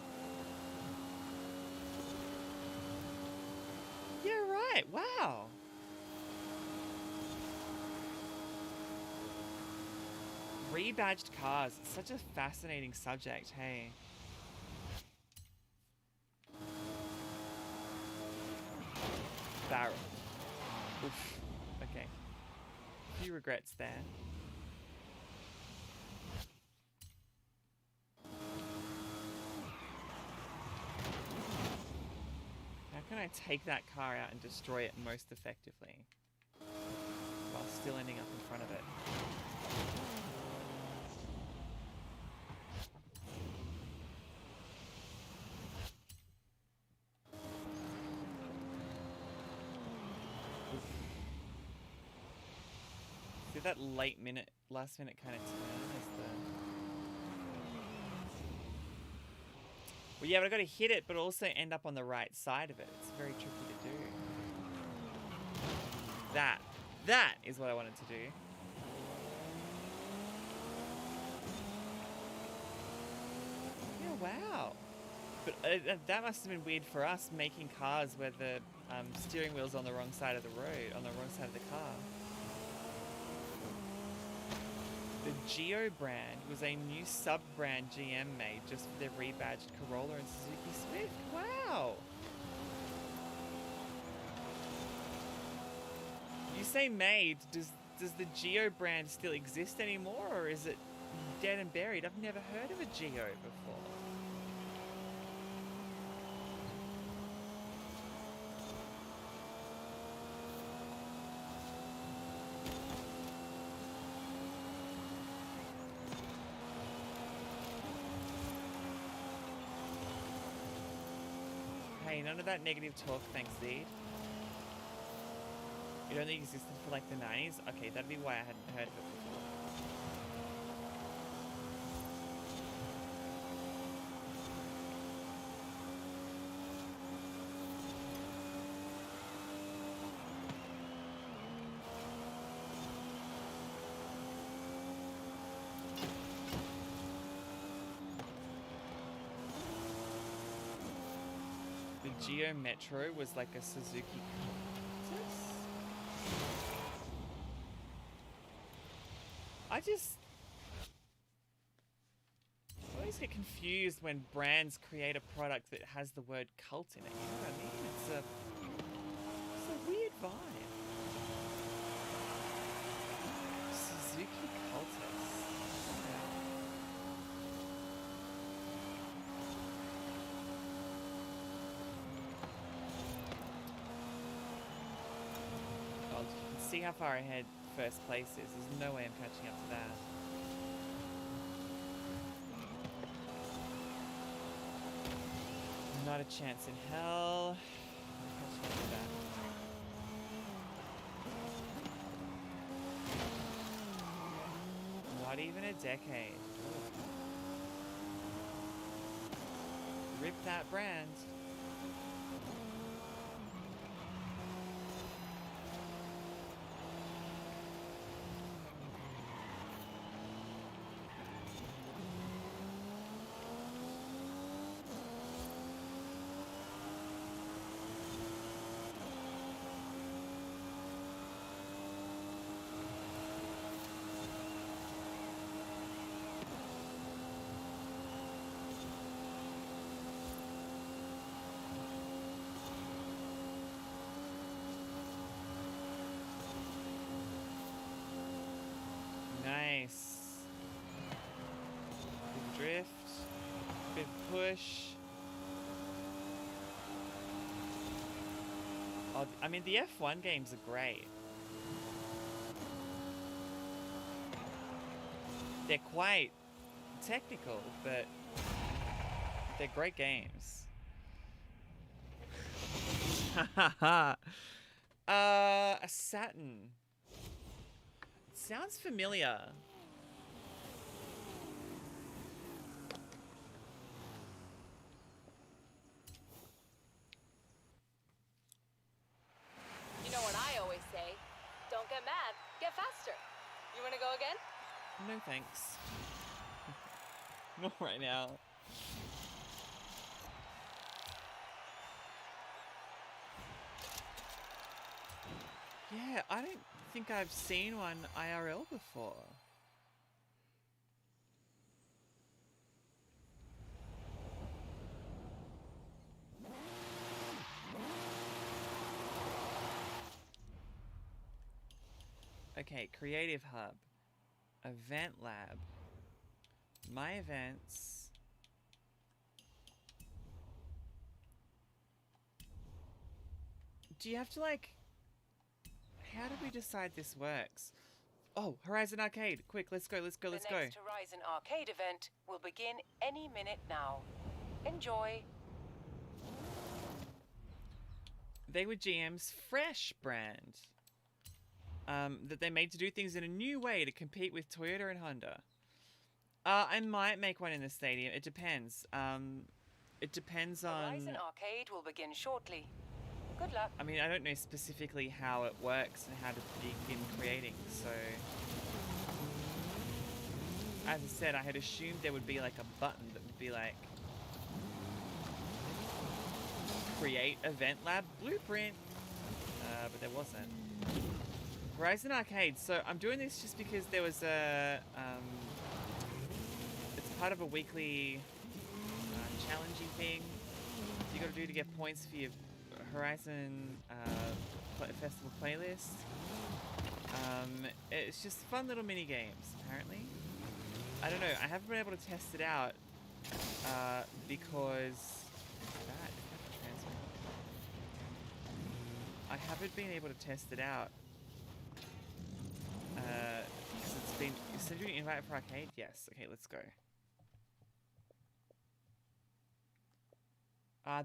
Yeah, right. Wow. Rebadged cars. It's such a fascinating subject, hey. Barrel. Oof. Okay. A few regrets there. How can I take that car out and destroy it most effectively while still ending up in front of it? See that last minute kind of turn is the... Well, yeah, but I've got to hit it, but also end up on the right side of it. It's very tricky to do. That is what I wanted to do. Yeah, wow. But that must have been weird for us, making cars where the steering wheel's on the wrong side of the road, on the wrong side of the car. The Geo brand was a new sub-brand GM made just for their rebadged Corolla and Suzuki Swift. Wow! You say made, does the Geo brand still exist anymore, or is it dead and buried? I've never heard of a Geo before. Hey, none of that negative talk, thanks, Zed. It only existed for like the 90s? Okay, that'd be why I hadn't heard of it before. The Geo Metro was like a Suzuki Cactus? always get confused when brands create a product that has the word cult in it. You know what I mean? It's a weird vibe. Suzuki Cultus. Oh, you can see how far ahead first place is. There's no way I'm catching up to that. Not a chance in hell. I'm catching up to that. Not even a decade. Rip that brand. Nice. Big drift. Big push. Oh, I mean, the F1 games are great. They're quite technical, but they're great games. A Saturn. Sounds familiar. You know what I always say? Don't get mad, get faster. You wanna go again? No thanks. Not right now. Yeah, I don't think I've seen one IRL before. Okay, Creative Hub, EventLab, My Events. Do you have to like... How do we decide this works? Oh, Horizon Arcade. Quick, let's go, let's go, let's go. The next Horizon Arcade event will begin any minute now. Enjoy. They were GM's Fresh brand. That they made to do things in a new way to compete with Toyota and Honda. I might make one in the stadium. It depends. It depends on... Horizon Arcade will begin shortly. Good luck. I mean, I don't know specifically how it works and how to begin creating, so... As I said, I had assumed there would be like a button that would be like... Create EventLab Blueprint. But there wasn't. Horizon Arcade. So I'm doing this just because there was a... it's part of a weekly challenging thing you got to do to get points for your Horizon Festival playlist. It's just fun little mini games, apparently. I don't know. I haven't been able to test it out because I haven't been able to test it out because it's been. Is there an invite for arcade? Yes. Okay, let's go.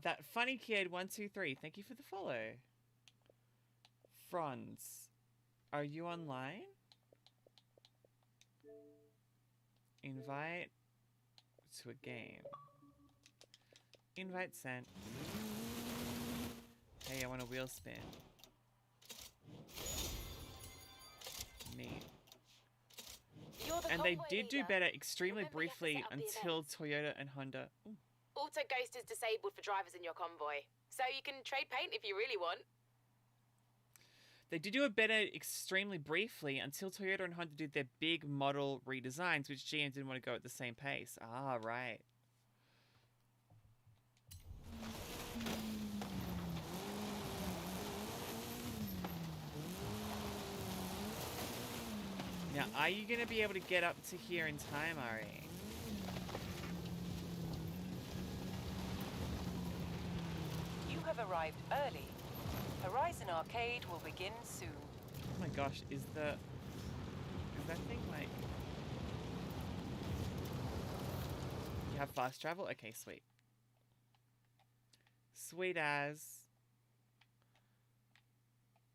That funny kid 123. Thank you for the follow. Franz, are you online? Invite to a game. Invite sent. Hey, I want a wheel spin. Neat. And they did do better extremely briefly until Toyota and Honda. Ooh. Auto Ghost is disabled for drivers in your convoy, so you can trade paint if you really want. They did do a beta extremely briefly until Toyota and Honda did their big model redesigns, which GM didn't want to go at the same pace. Ah, right. Now, are you going to be able to get up to here in time, Ari? You have arrived early. Horizon Arcade will begin soon. Oh my gosh, is that thing like... You have fast travel? Okay, sweet. Sweet as.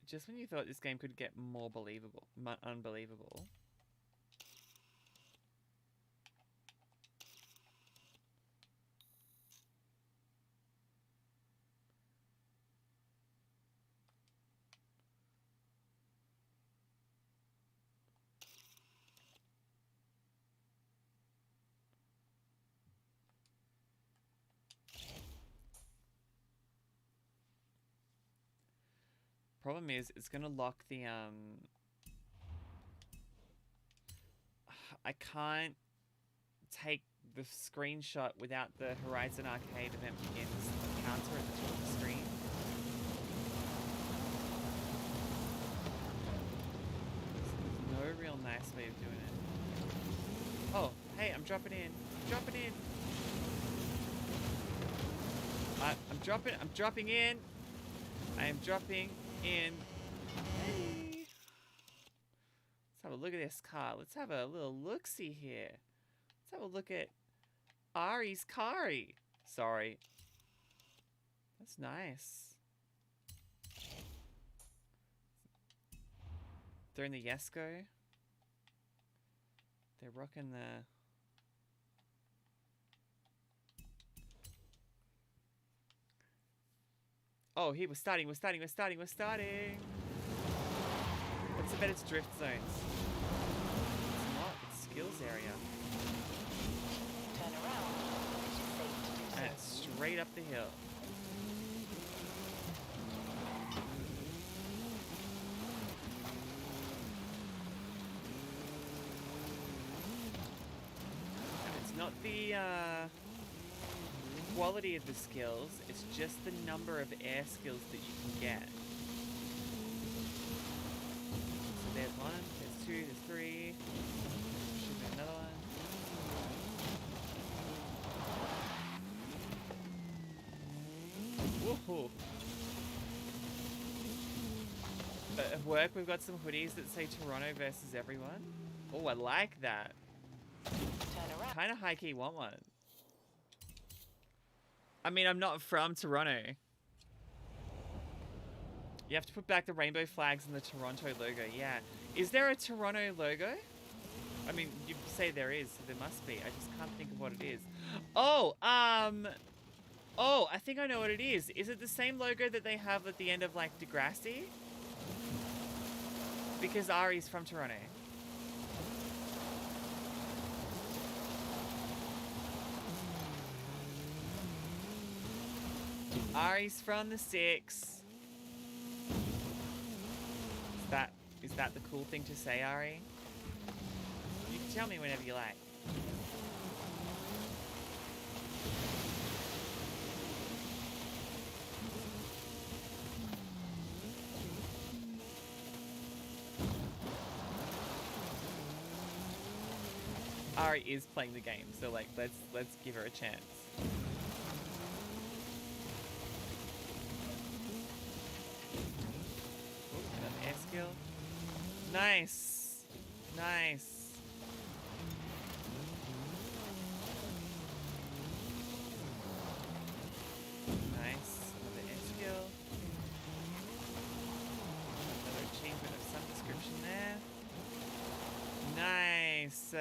Just when you thought this game could get more believable, unbelievable. Problem is, it's gonna lock the I can't take the screenshot without the Horizon Arcade event begins counter at the top of the screen. There's no real nice way of doing it. Oh, hey, I'm dropping in. I'm dropping in. I'm dropping in. I am dropping in. Hey. Let's have a look at this car. Let's have a little look-see here. Let's have a look at Ari's Kari. Sorry. That's nice. They're in the Yesco. They're rocking the... Oh, here, we're starting. What's the bet it's drift zones? It's not, it's skills area. Turn around. It is safe to do so. And it's straight up the hill. And it's not the quality of the skills, it's just the number of air skills that you can get. So there's one, there's two, there's three. Should be another one. Woohoo! At work, we've got some hoodies that say Toronto versus everyone. Oh, I like that. Turn around. Kind of high-key want one. I mean, I'm not from Toronto. You have to put back the rainbow flags and the Toronto logo. Yeah. Is there a Toronto logo? I mean, you say there is, so there must be. I just can't think of what it is. Oh, oh, I think I know what it is. Is it the same logo that they have at the end of, like, Degrassi? Because Ari's from Toronto. Ari's from the 6. Is that the cool thing to say, Ari? You can tell me whenever you like. Ari is playing the game, so like let's give her a chance. Another air skill. Nice. Nice. Nice. Another air skill. Another achievement of some description there. Nice.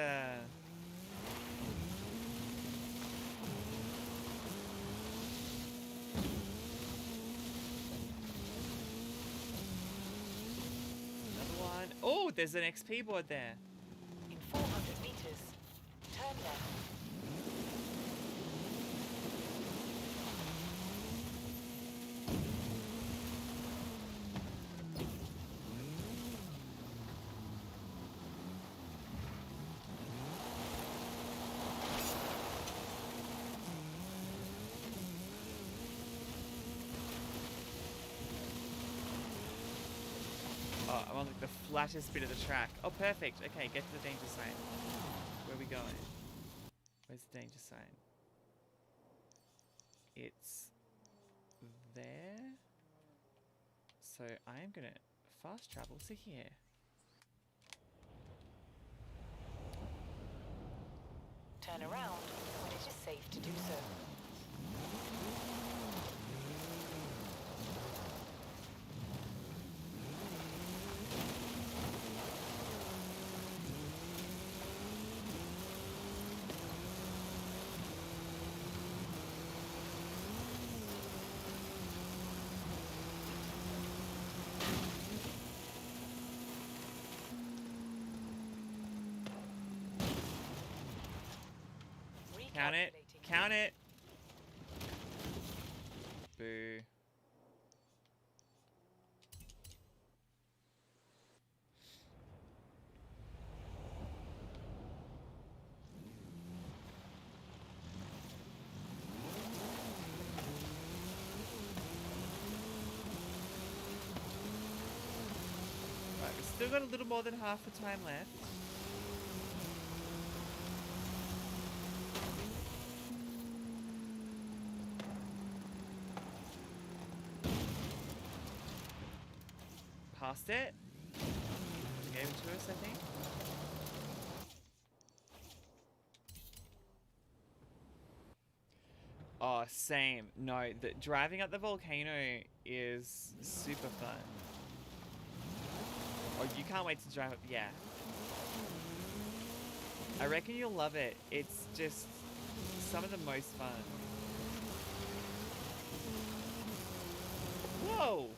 Oh, there's an XP board there. In 400 meters, turn left. Oh, I'm on like the flattest bit of the track. Oh, perfect. Okay, get to the danger sign. Where are we going? Where's the danger sign? It's there. So I am gonna fast travel to here. Turn around when it is safe to do so. Count it. Count it. Boo. Right, we've still got a little more than half the time left. Past it. They gave it to us, I think. Oh, same. No, the driving up the volcano is super fun. Oh, you can't wait to drive up. Yeah. I reckon you'll love it. It's just some of the most fun. Whoa!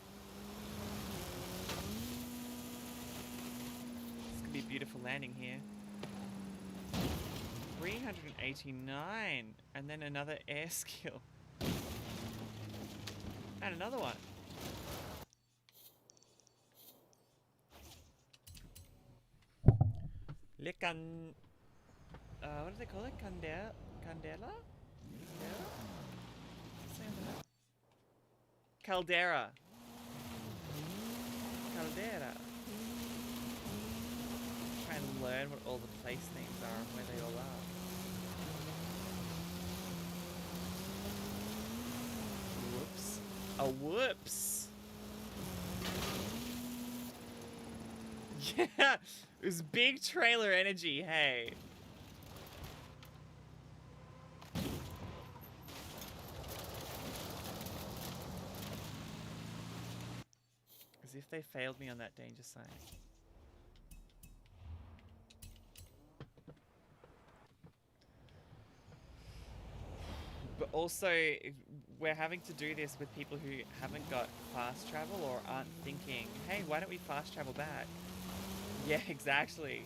This could be a beautiful landing here. 389. And then another air skill. And another one. Le can... what do they call it? Candela? Candela? Caldera. Caldera. Try and learn what all the place names are and where they all are. Whoops. A whoops. Yeah, it was big trailer energy, hey. As if they failed me on that danger sign. But also, we're having to do this with people who haven't got fast travel or aren't thinking, hey, why don't we fast travel back? Yeah, exactly.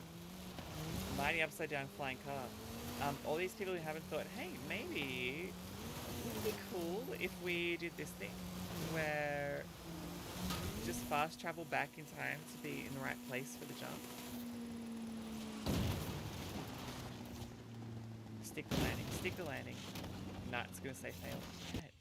Mighty upside down flying car. All these people who haven't thought, hey, maybe it would be cool if we did this thing where we just fast travel back in time to be in the right place for the jump. Stick the landing. Stick the landing. Nah, it's gonna say fail. Damn it.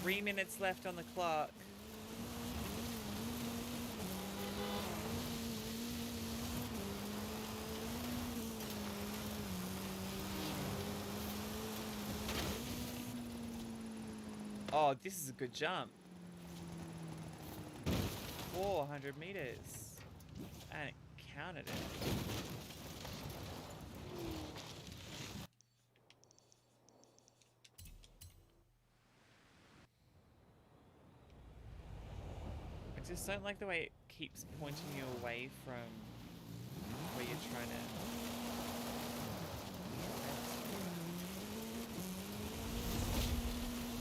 3 minutes left on the clock. Oh, this is a good jump. 400 meters. And it counted it. I just don't like the way it keeps pointing you away from where you're trying to...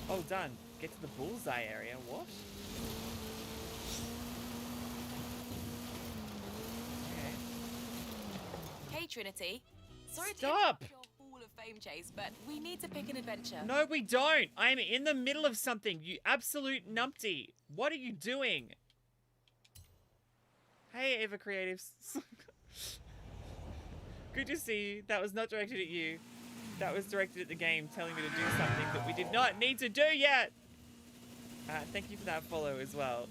Oh, done. Get to the bullseye area. What? Okay. Hey, Trinity. Sorry Stop! to interrupt your Hall of Fame chase, but we need to pick an adventure. No, we don't. I'm in the middle of something, you absolute numpty. What are you doing? Hey, Eva Creatives. Good to see you. That was not directed at you. That was directed at the game, telling me to do something that we did not need to do yet. Thank you for that follow as well.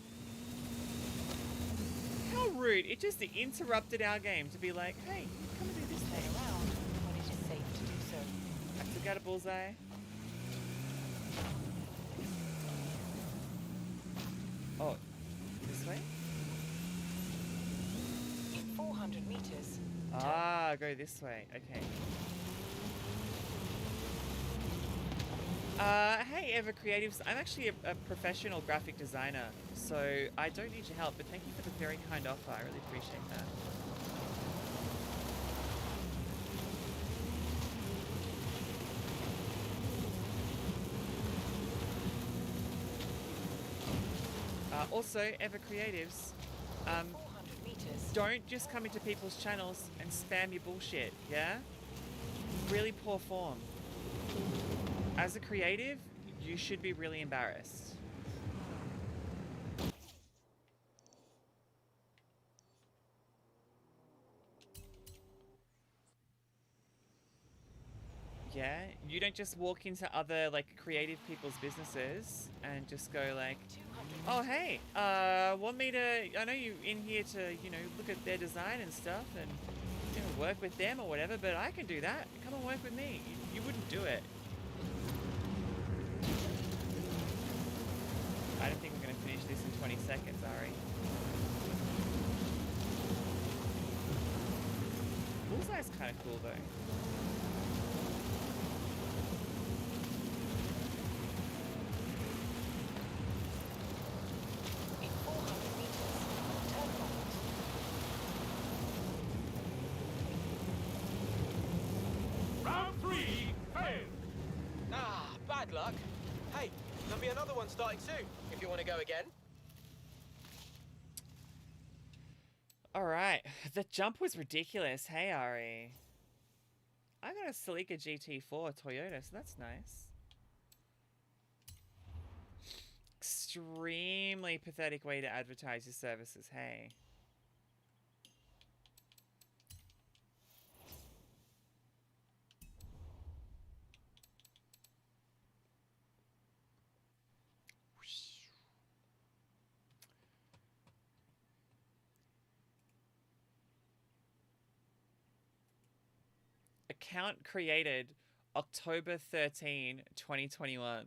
How rude. It just interrupted our game to be like, hey, come and do this Stay thing. around when it is safe to do so. I took out a bullseye. Oh, this way? In 400 meters. Ah, go this way. Okay. Hey, Ever Creatives. I'm actually a professional graphic designer, so I don't need your help, but thank you for the very kind offer. I really appreciate that. Also, Ever Creatives, 400 meters. don't just come into people's channels and spam your bullshit, yeah? Really poor form. As a creative, you should be really embarrassed. Yeah, you don't just walk into other like creative people's businesses and just go like, 200 oh hey, want me to, I know you in here to, you know, look at their design and stuff and, you know, work with them or whatever, but I can do that. Come and work with me. You wouldn't do it. I don't think we're going to finish this in 20 seconds, Ari. Bullseye's kind of cool, though. In 400 meters. Turn right. Round 3, fail. Ah, bad luck. Hey, there'll be another one starting soon, if you want to go again. Alright, the jump was ridiculous. Hey, Ari. I got a Celica GT4 Toyota, so that's nice. Extremely pathetic way to advertise your services, hey. Account created October 13, 2021.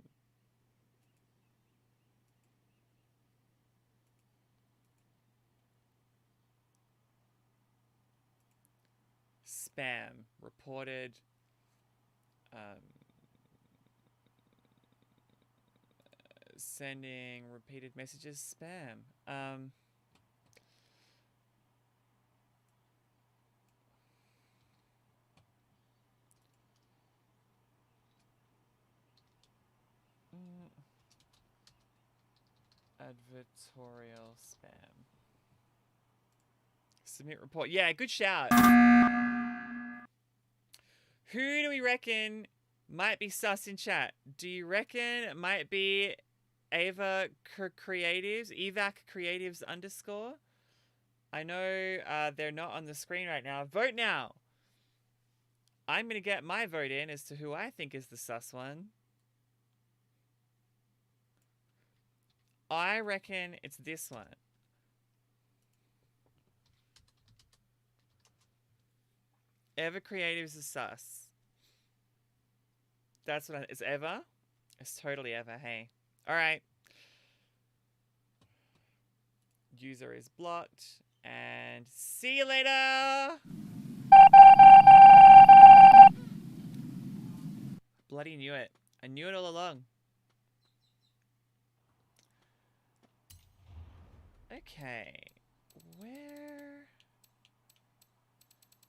Spam reported. Sending repeated messages. Spam. Advertorial spam. Submit report. Yeah, good shout. Who do we reckon might be sus in chat? Do you reckon it might be Ava Creatives? Evac Creatives _ I know they're not on the screen right now. Vote now. I'm going to get my vote in as to who I think is the sus one. I reckon it's this one. Ever Creatives is sus. That's what it's Ever. It's totally Ever. Hey. All right. User is blocked. And see you later. Bloody knew it. I knew it all along. Okay, where?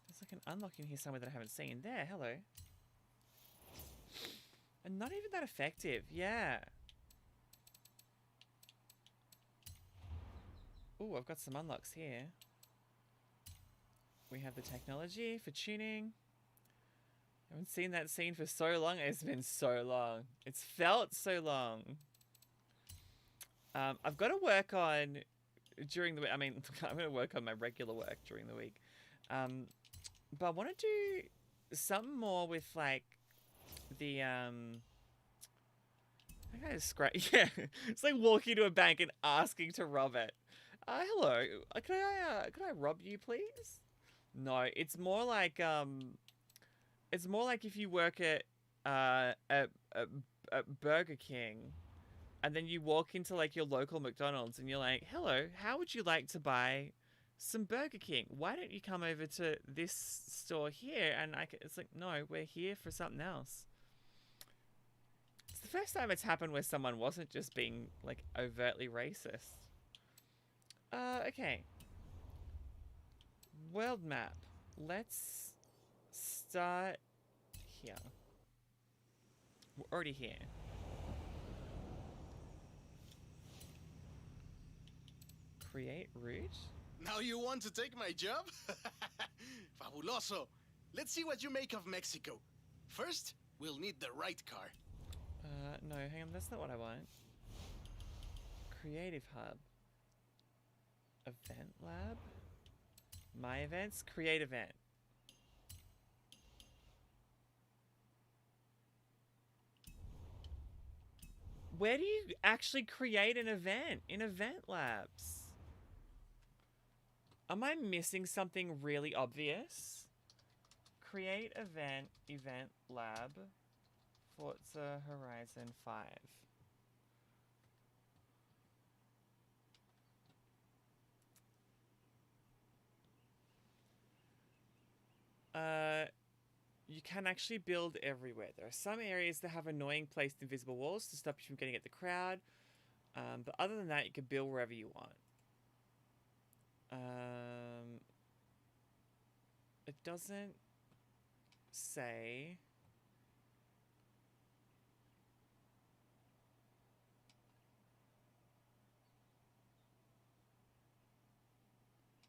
There's like an unlock in here somewhere that I haven't seen. There, hello. And not even that effective, yeah. Ooh, I've got some unlocks here. We have the technology for tuning. I haven't seen that scene for so long. It's been so long. It's felt so long. I've got to work on... during the week, I mean, I'm going to work on my regular work during the week. But I want to do something more with like the I gotta scratch. Yeah, it's like walking to a bank and asking to rob it. Hello, could I rob you, please? No, it's more like if you work at Burger King, and then you walk into like your local McDonald's, and you're like, "Hello, how would you like to buy some Burger King? Why don't you come over to this store here?" And it's like, "No, we're here for something else." It's the first time it's happened where someone wasn't just being like overtly racist. Okay. World map. Let's start here. We're already here. Create route. Now you want to take my job? Fabuloso. Let's see what you make of Mexico. First, we'll need the right car. No, hang on, that's not what I want. Creative Hub. EventLab. My events, create event. Where do you actually create an event in EventLabs? Am I missing something really obvious? Create event, EventLab, Forza Horizon 5. You can actually build everywhere. There are some areas that have annoying placed invisible walls to stop you from getting at the crowd. But other than that, you can build wherever you want. It doesn't say.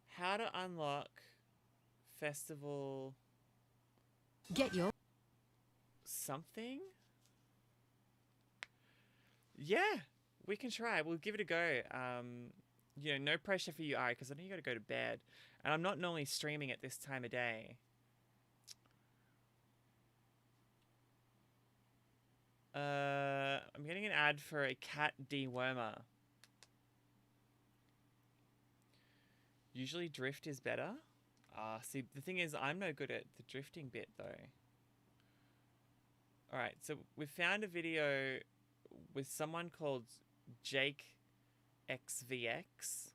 How to unlock festival. Get your Something? Yeah, we can try. We'll give it a go. You know, no pressure for you, Ari, because I know you got to go to bed. And I'm not normally streaming at this time of day. I'm getting an ad for a cat dewormer. Usually drift is better. See, the thing is, I'm no good at the drifting bit, though. Alright, so we found a video with someone called Jake XVX.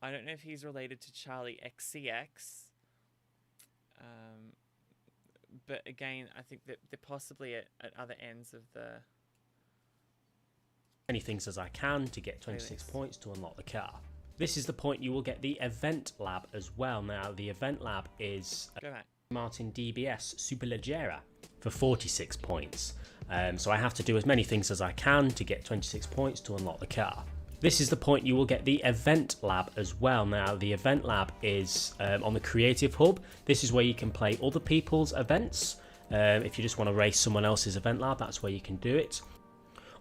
I don't know if he's related to Charlie XCX. But again, I think that they're possibly at other ends of the... Many things as I can to get 26 points to unlock the car. This is the point you will get the EventLab as well. Now, the EventLab is Martin DBS Superleggera for 46 points. So I have to do as many things as I can to get 26 points to unlock the car. This is the point you will get the EventLab as well. Now, the EventLab is on the Creative Hub. This is where you can play other people's events. If you just want to race someone else's EventLab, that's where you can do it.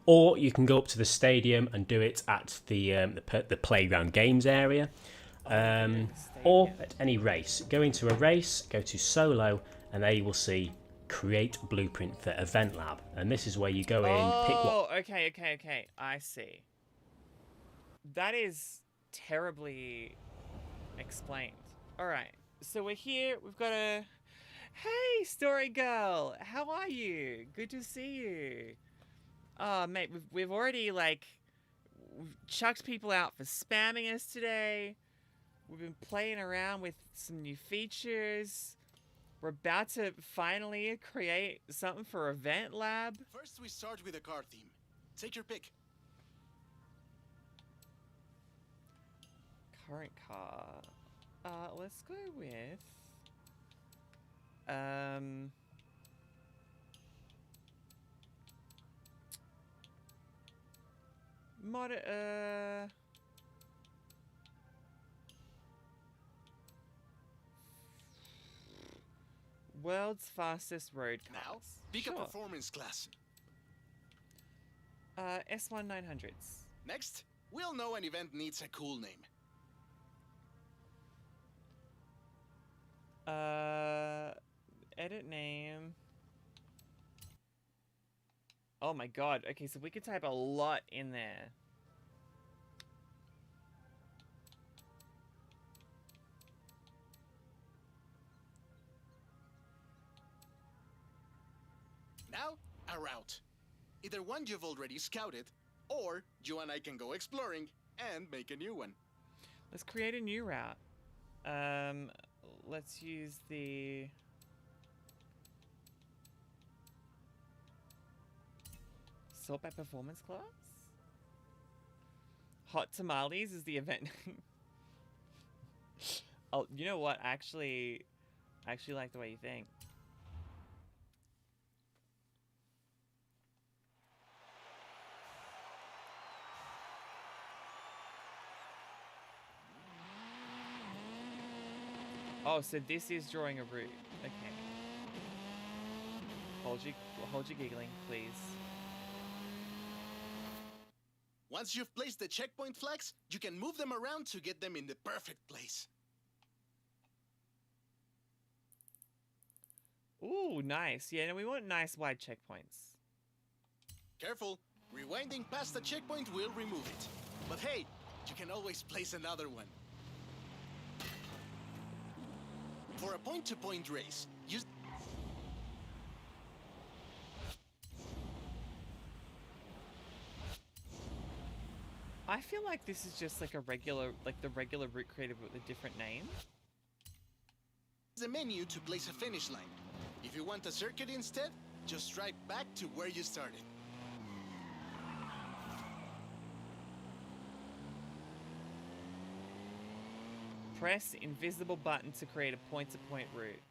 Or you can go up to the stadium and do it at the playground games area. Or at any race. Go into a race, go to solo, and there you will see create blueprint for EventLab. And this is where you go in, pick what... Oh, okay. I see. That is terribly explained. Alright, so we're here. We've got a... Hey, Story Girl! How are you? Good to see you. Oh, mate, we've already, like... We've chucked people out for spamming us today. We've been playing around with some new features. We're about to finally create something for EventLab. First, we start with a car theme. Take your pick. Current car. Let's go with... World's fastest road cars. Now, pick sure. a performance class. S1 900s. Next, we'll know an event needs a cool name. edit name. Oh my god. Okay, so we could type a lot in there. Now, a route. Either one you've already scouted, or you and I can go exploring and make a new one. Let's create a new route. Let's use the... Sort by performance class? Hot tamales is the event name. Oh, you know what? I actually like the way you think. Oh, so this is drawing a route. Okay. Hold your giggling, please. Once you've placed the checkpoint flags, you can move them around to get them in the perfect place. Ooh, nice. Yeah, no, we want nice wide checkpoints. Careful, rewinding past the checkpoint will remove it. But hey, you can always place another one. For a point-to-point race, use... I feel like this is just like a regular, like the regular route created with a different name. The menu to place a finish line. If you want a circuit instead, just drive back to where you started. Press invisible button to create a point-to-point route.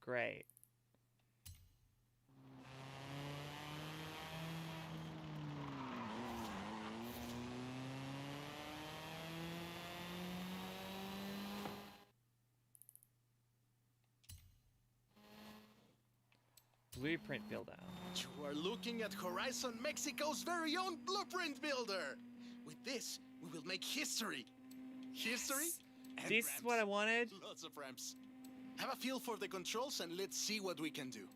Great. Blueprint builder. You are looking at Horizon Mexico's very own blueprint builder. With this, we will make history. History? And This ramps. is what I wanted. Lots of ramps. Have a feel for the controls and let's see what we can do.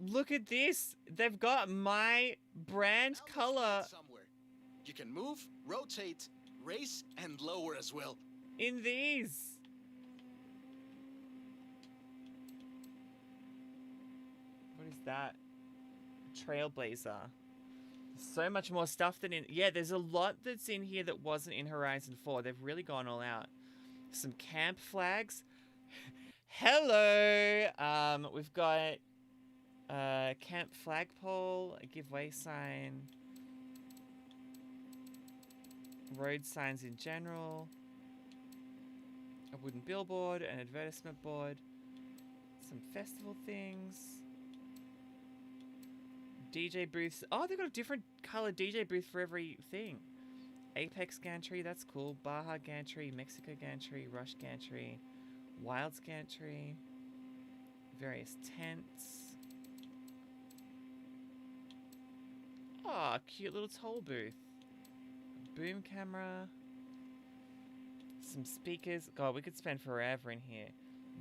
Look at this. They've got my brand Now let's color start somewhere. You can move, rotate, race, and lower as well. in these. What is that? Trailblazer. So much more stuff than in... Yeah, there's a lot that's in here that wasn't in Horizon 4. They've really gone all out. Some camp flags. Hello! We've got... camp flagpole, a giveaway sign. Road signs in general. A wooden billboard, an advertisement board. Some festival things. DJ booths. Oh, they've got a different color DJ booth for every thing. Apex gantry, that's cool. Baja gantry, Mexico gantry, Rush gantry, Wilds gantry. Various tents. Oh, cute little toll booth. Boom camera. Some speakers. God, we could spend forever in here.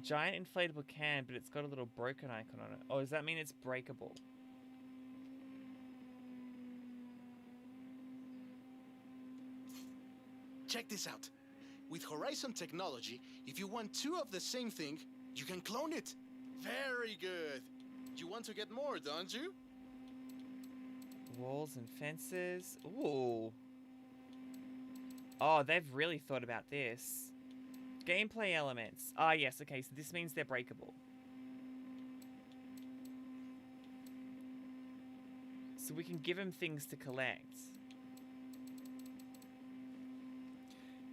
Giant inflatable can, but it's got a little broken icon on it. Oh, does that mean it's breakable? Check this out. With Horizon technology, if you want two of the same thing, you can clone it. Very good. You want to get more, don't you? Walls and fences. Ooh. Oh, they've really thought about this. Gameplay elements. Ah, yes, okay, so this means they're breakable. So we can give them things to collect.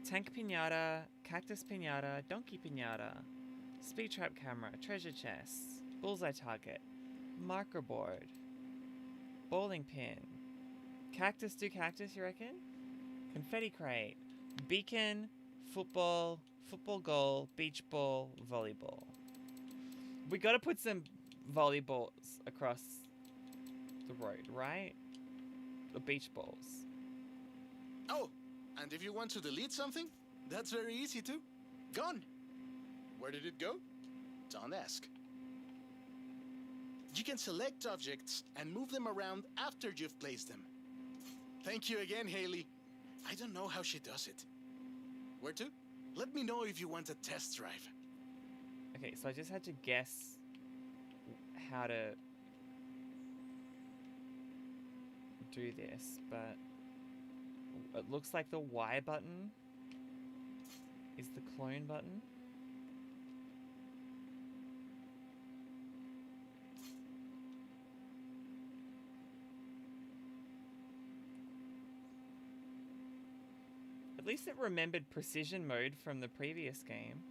Tank pinata, cactus pinata, donkey pinata, speed trap camera, treasure chest, bullseye target, marker board, bowling pin, cactus do cactus, you reckon? Confetti crate, beacon, football, football goal, beach ball, volleyball. We gotta put some volleyballs across the road, right? The beach balls. Oh, and if you want to delete something, that's very easy too. Gone. Where did it go? Don't ask. You can select objects and move them around after you've placed them. Thank you again, Haley. I don't know how she does it. Where to? Let me know if you want a test drive. Okay, so I just had to guess how to do this, but it looks like the Y button is the clone button. At least it remembered precision mode from the previous game.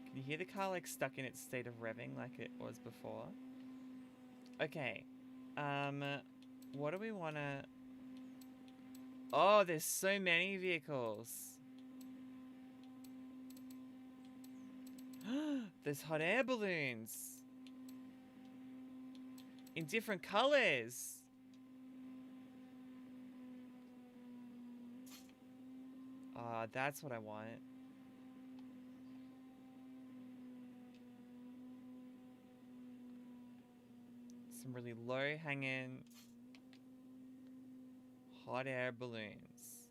Can you hear the car like stuck in its state of revving like it was before? Okay. What do we want to... Oh, there's so many vehicles. There's hot air balloons. In different colors. Ah, that's what I want. Some really low hanging hot air balloons.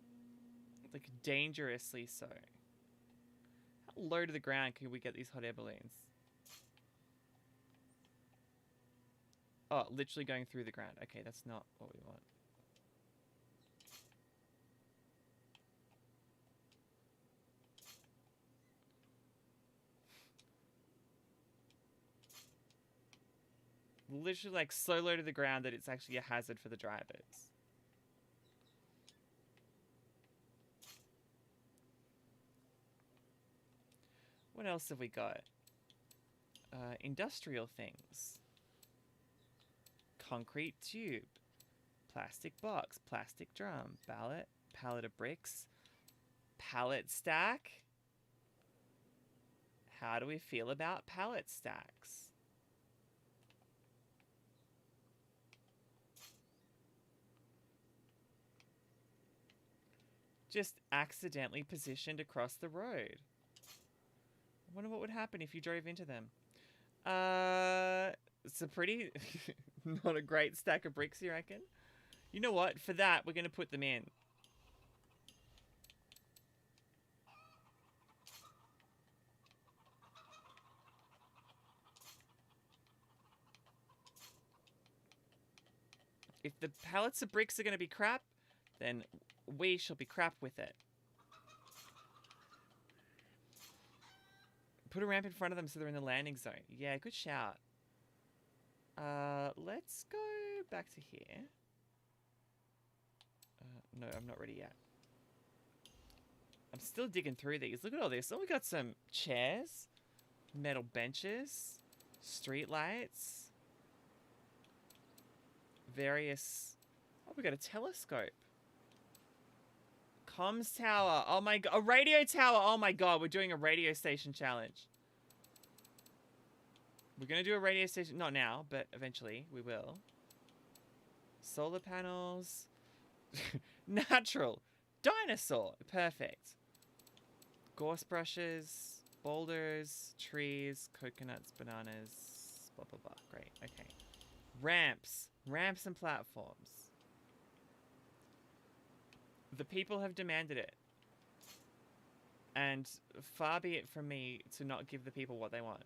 Like dangerously so. How low to the ground can we get these hot air balloons? Oh, literally going through the ground. Okay, that's not what we want. Literally like so low to the ground that it's actually a hazard for the drivers. What else have we got? Industrial things. Concrete tube. Plastic box. Plastic drum. Pallet of bricks. Pallet stack. How do we feel about pallet stacks? Just accidentally positioned across the road. I wonder what would happen if you drove into them. It's a pretty... not a great stack of bricks, you reckon? You know what? For that, we're going to put them in. If the pallets of bricks are going to be crap, then we shall be crap with it. Put a ramp in front of them so they're in the landing zone. Yeah, good shout. Let's go back to here. No, I'm not ready yet. I'm still digging through these. Look at all this. Oh, we got some chairs, metal benches, street lights, various... Oh, we got a telescope. Comms tower. Oh my god. A radio tower. Oh my god. We're doing a radio station challenge. We're going to do a radio station. Not now, but eventually we will. Solar panels. Natural. Dinosaur. Perfect. Gorse brushes. Boulders. Trees. Coconuts. Bananas. Blah, blah, blah. Great. Okay. Ramps. Ramps and platforms. The people have demanded it. And far be it from me to not give the people what they want.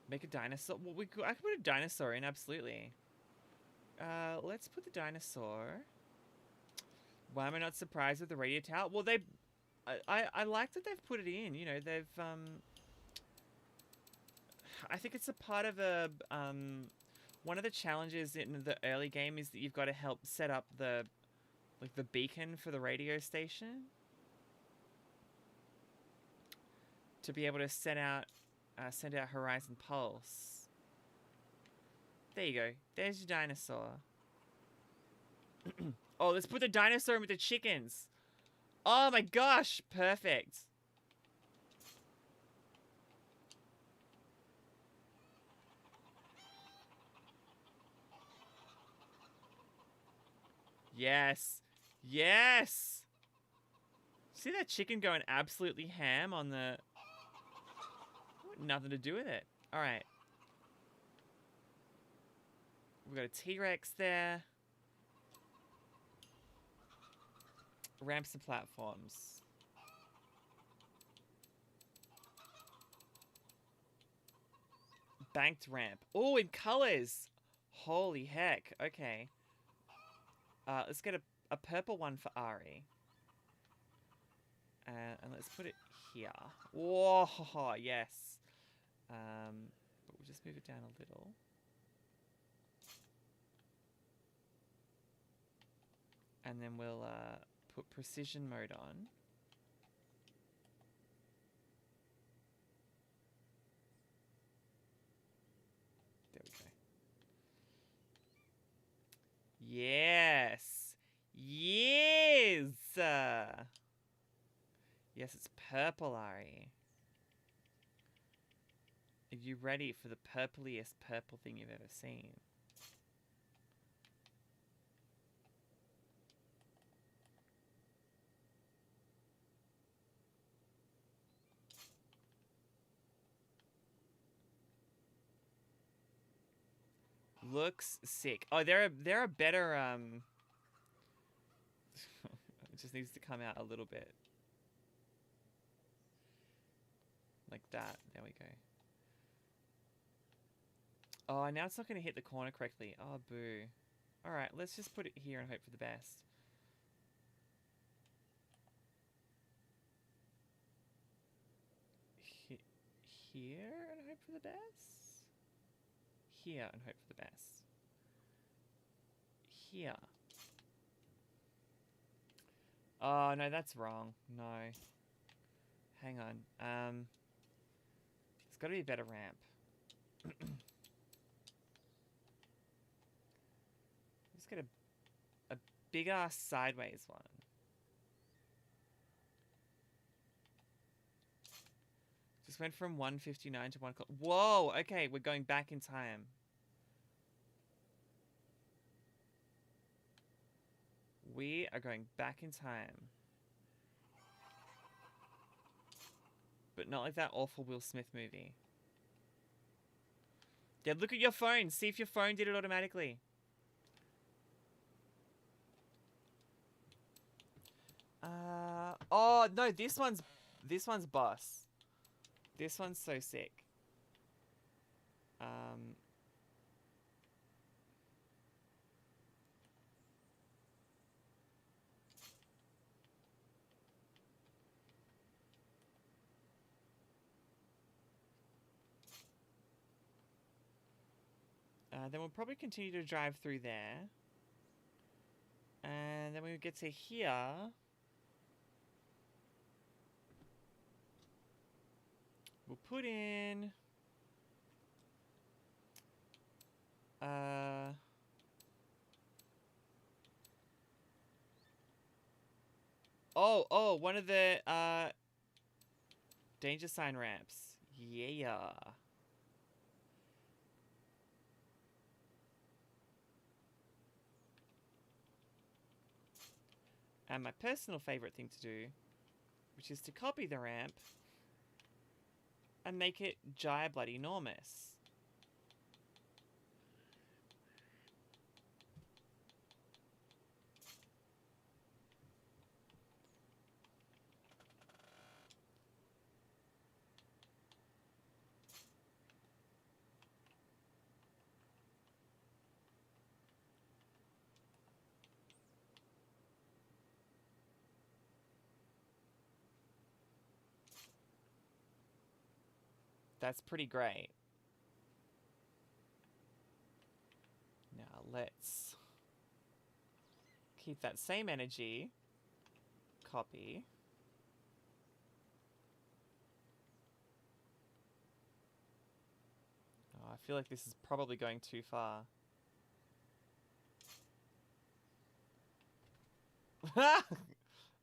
Make a dinosaur? Well, I could put a dinosaur in, absolutely. Let's put the dinosaur. Why am I not surprised with the radio tower? Well, I like that they've put it in. You know, they've I think it's a part of a one of the challenges in the early game is that you've got to help set up the beacon for the radio station to be able to send out Send out Horizon Pulse. There you go. There's your dinosaur. Oh, let's put the dinosaur in with the chickens. Oh my gosh, perfect. Yes. Yes. See that chicken going absolutely ham on the... Nothing to do with it. All right. We've got a T-Rex there. Ramps and platforms. Banked ramp. Oh, in colors. Holy heck. Okay. Let's get a purple one for Ari. And let's put it here. Whoa, yes. But we'll just move it down a little. And then we'll put precision mode on. There we go. Yes. Yes. Yes, it's purple, Ari. Are you ready for the purpliest purple thing you've ever seen? Looks sick. Oh, there are better it just needs to come out a little bit. Like that. There we go. Oh, now it's not going to hit the corner correctly. Oh, boo. Alright, let's just put it here and hope for the best. Here and hope for the best? Here and hope for the best. Here. Oh, no, that's wrong. No. Hang on. There's got to be a better ramp. Let's get a big ass sideways one. Just went from 159 to 1 o'clock. Whoa, okay, we're going back in time. We are going back in time. But not like that awful Will Smith movie. Yeah, look at your phone. See if your phone did it automatically. Oh, no, this one's boss. This one's so sick. Then we'll probably continue to drive through there. And then when we get to here... We'll put in... Oh, one of the, danger sign ramps. Yeah. And my personal favorite thing to do, which is to copy the ramp and make it bloody enormous. That's pretty great. Now let's keep that same energy. Copy. feel like this is probably going too far.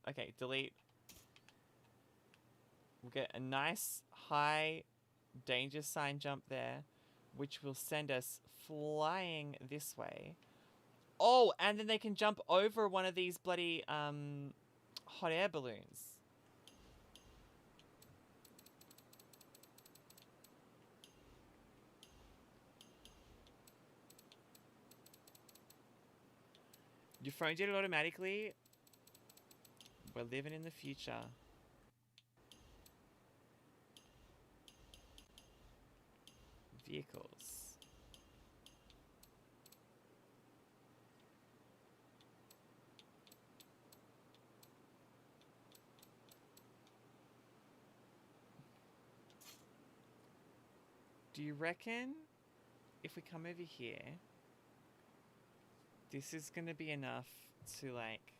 Okay, delete. We'll get a nice high danger sign jump there, which will send us flying this way. Oh, and then they can jump over one of these bloody hot air balloons. Your phone did it automatically. We're living in the future. Vehicles. Do you reckon if we come over here, this is gonna be enough to like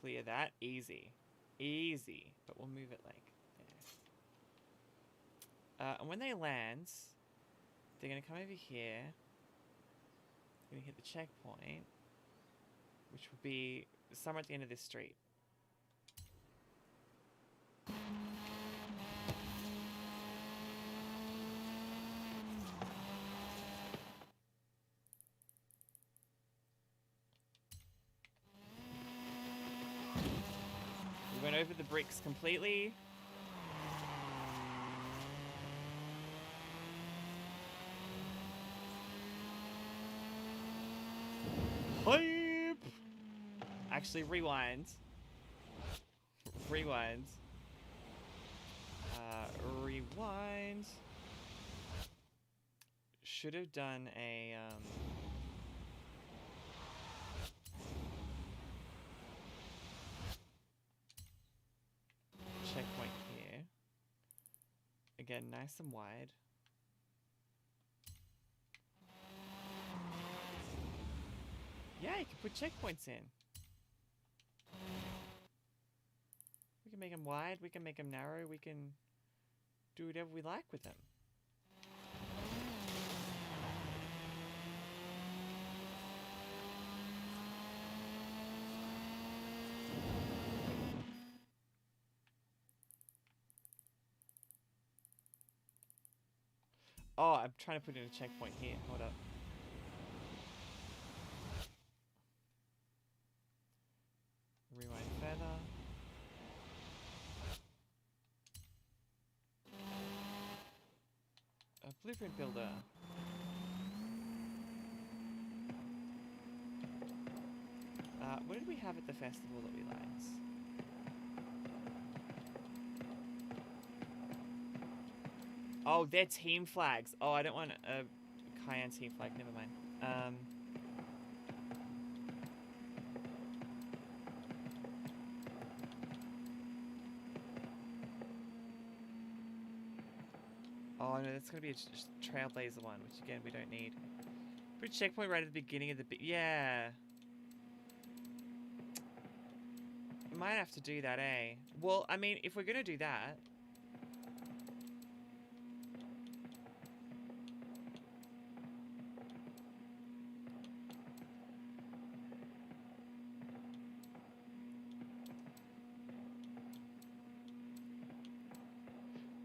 clear that? Easy. Easy. But we'll move it like there. And when they land, they're gonna come over here. They're gonna hit the checkpoint, which will be somewhere at the end of this street. We went over the bricks completely. Hype! Actually, rewind. Rewind. Rewind. Should have done a, checkpoint here. Again, nice and wide. Yeah, you can put checkpoints in. We can make them wide, we can make them narrow, we can do whatever we like with them. Oh, I'm trying to put in a checkpoint here. Hold up. Rewind further. A blueprint builder. What did we have at the festival that we liked? Oh, they're team flags. Oh, I don't want a Cayenne team flag. Never mind. Oh, no, that's going to be a Trailblazer one, which, again, we don't need. Put a checkpoint right at the beginning of the... Yeah. Might have to do that, eh? Well, I mean, if we're going to do that...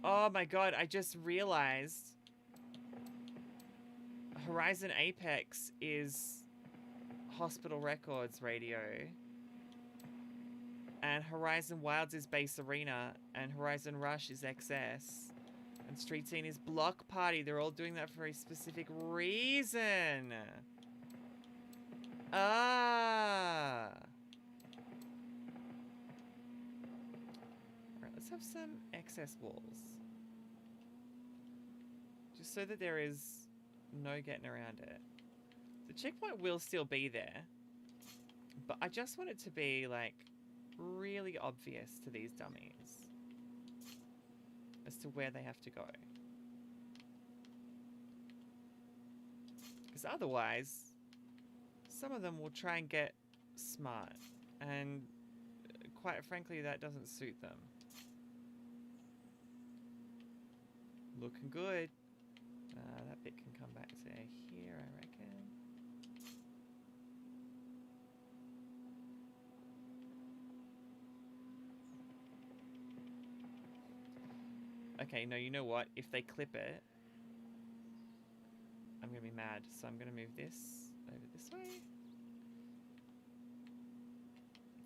Oh my god, I just realized Horizon Apex is Hospital Records radio, and Horizon Wilds is Base Arena, and Horizon Rush is XS, and Street Scene is Block Party. They're all doing that for a specific reason. Ah. Alright, let's have some XS walls. Just so that there is no getting around it. The checkpoint will still be there, but I just want it to be, like, really obvious to these dummies as to where they have to go. Because otherwise, some of them will try and get smart, and quite frankly, that doesn't suit them. Looking good. bit can come back to here, I reckon. Okay, no, you know what? If they clip it, I'm gonna be mad. So I'm gonna move this over this way.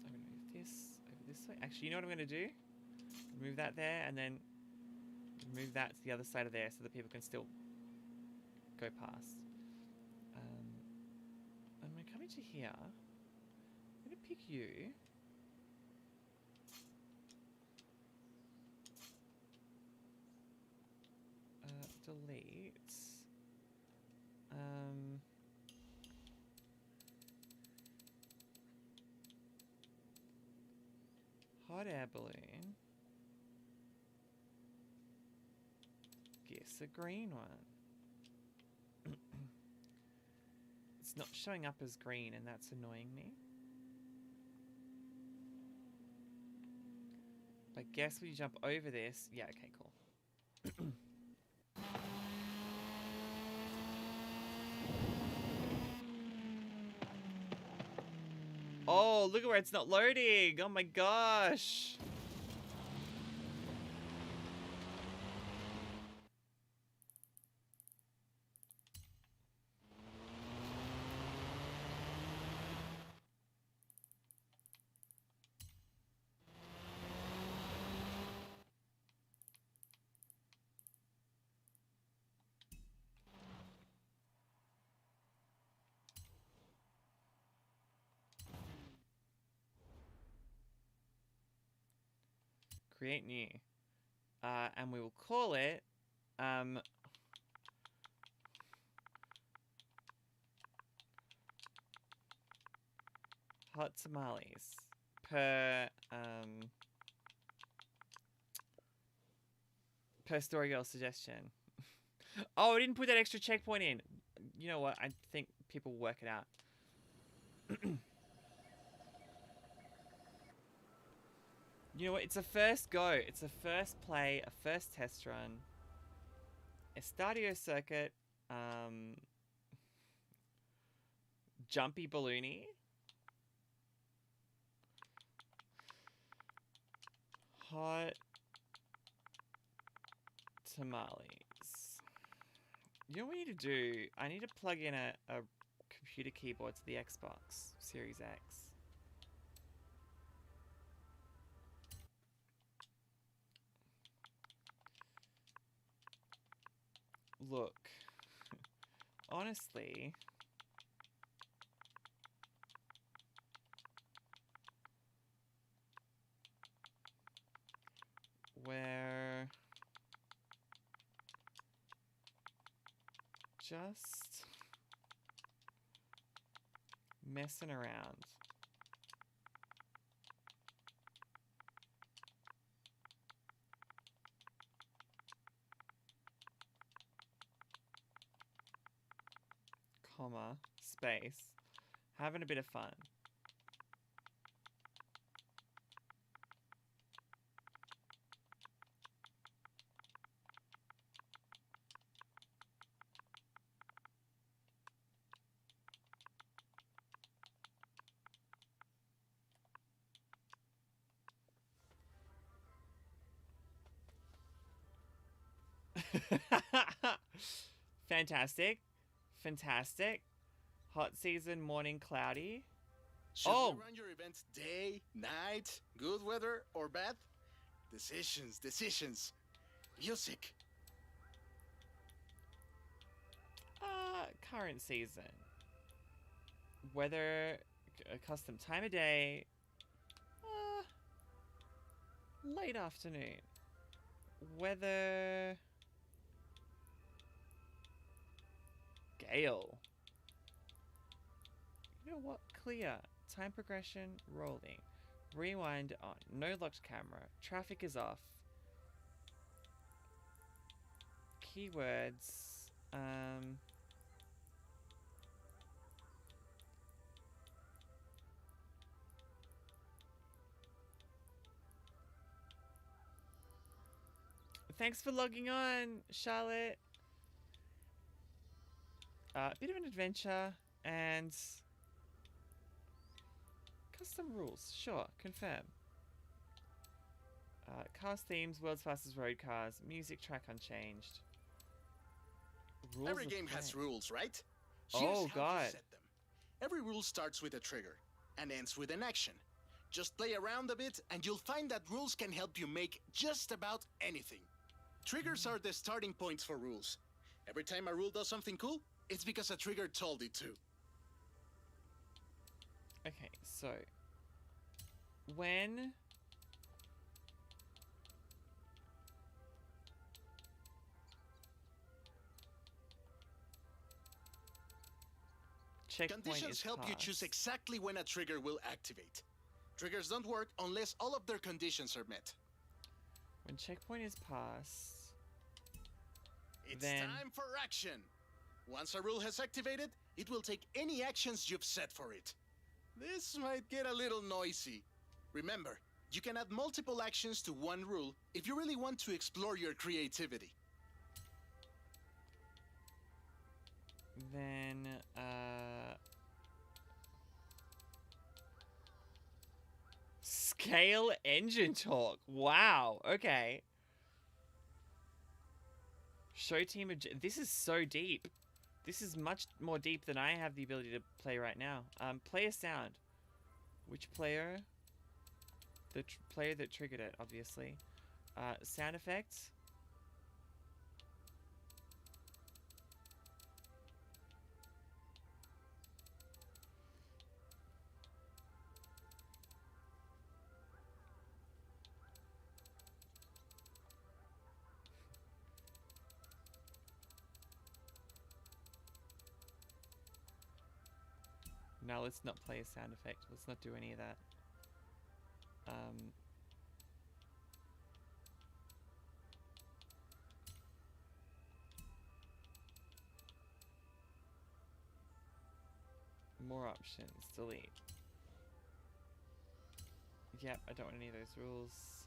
I'm gonna move this over this way. Actually, you know what I'm gonna do? Move that there, and then move that to the other side of there so that people can still go past. I'm gonna come into here. I'm gonna pick you. Delete. Hot air balloon. Guess a green one. It's not showing up as green, and that's annoying me. But I guess when you jump over this, yeah, okay, cool. Oh, look at where it's not loading. Oh my gosh. Create new. And we will call it hot tamales per story girl suggestion. Oh, I didn't put that extra checkpoint in. You know what? I think people will work it out. You know what? It's a first go. It's a first play, a first test run. Estadio circuit. Jumpy balloony. Hot tamales. You know what we need to do? I need to plug in a computer keyboard to the Xbox Series X. Look, honestly, we're just messing around. Comma, space, having a bit of fun. Fantastic. Fantastic. Hot season, morning cloudy. Should we run your event day, night, good weather, or bad? Decisions, decisions. Music. Current season. Weather, custom time of day. Late afternoon. Weather. Gale. You know what? Clear. Time progression, rolling. Rewind on. No locked camera. Traffic is off. Keywords. Thanks for logging on, Charlotte. Bit of an adventure and custom rules. Sure, confirm. Cars themes, world's fastest road cars, music track unchanged. Rules Every of game play. has rules, right? Oh, Here's how you God. set them. Every rule starts with a trigger and ends with an action. Just play around a bit and you'll find that rules can help you make just about anything. Triggers are the starting points for rules. Every time a rule does something cool, it's because a trigger told it to. Okay, so when checkpoint Conditions is help you passed. choose exactly when a trigger will activate. Triggers don't work unless all of their conditions are met. When checkpoint is passed, It's then time for action! Once a rule has activated, it will take any actions you've set for it. This might get a little noisy. Remember, you can add multiple actions to one rule if you really want to explore your creativity. then scale engine torque. Wow. Okay. Show team. This is so deep. This is much more deep than I have the ability to play right now. Player sound. Which player? The player that triggered it, obviously. Sound effects. No, let's not play a sound effect. Let's not do any of that. More options. Delete. Yep, I don't want any of those rules.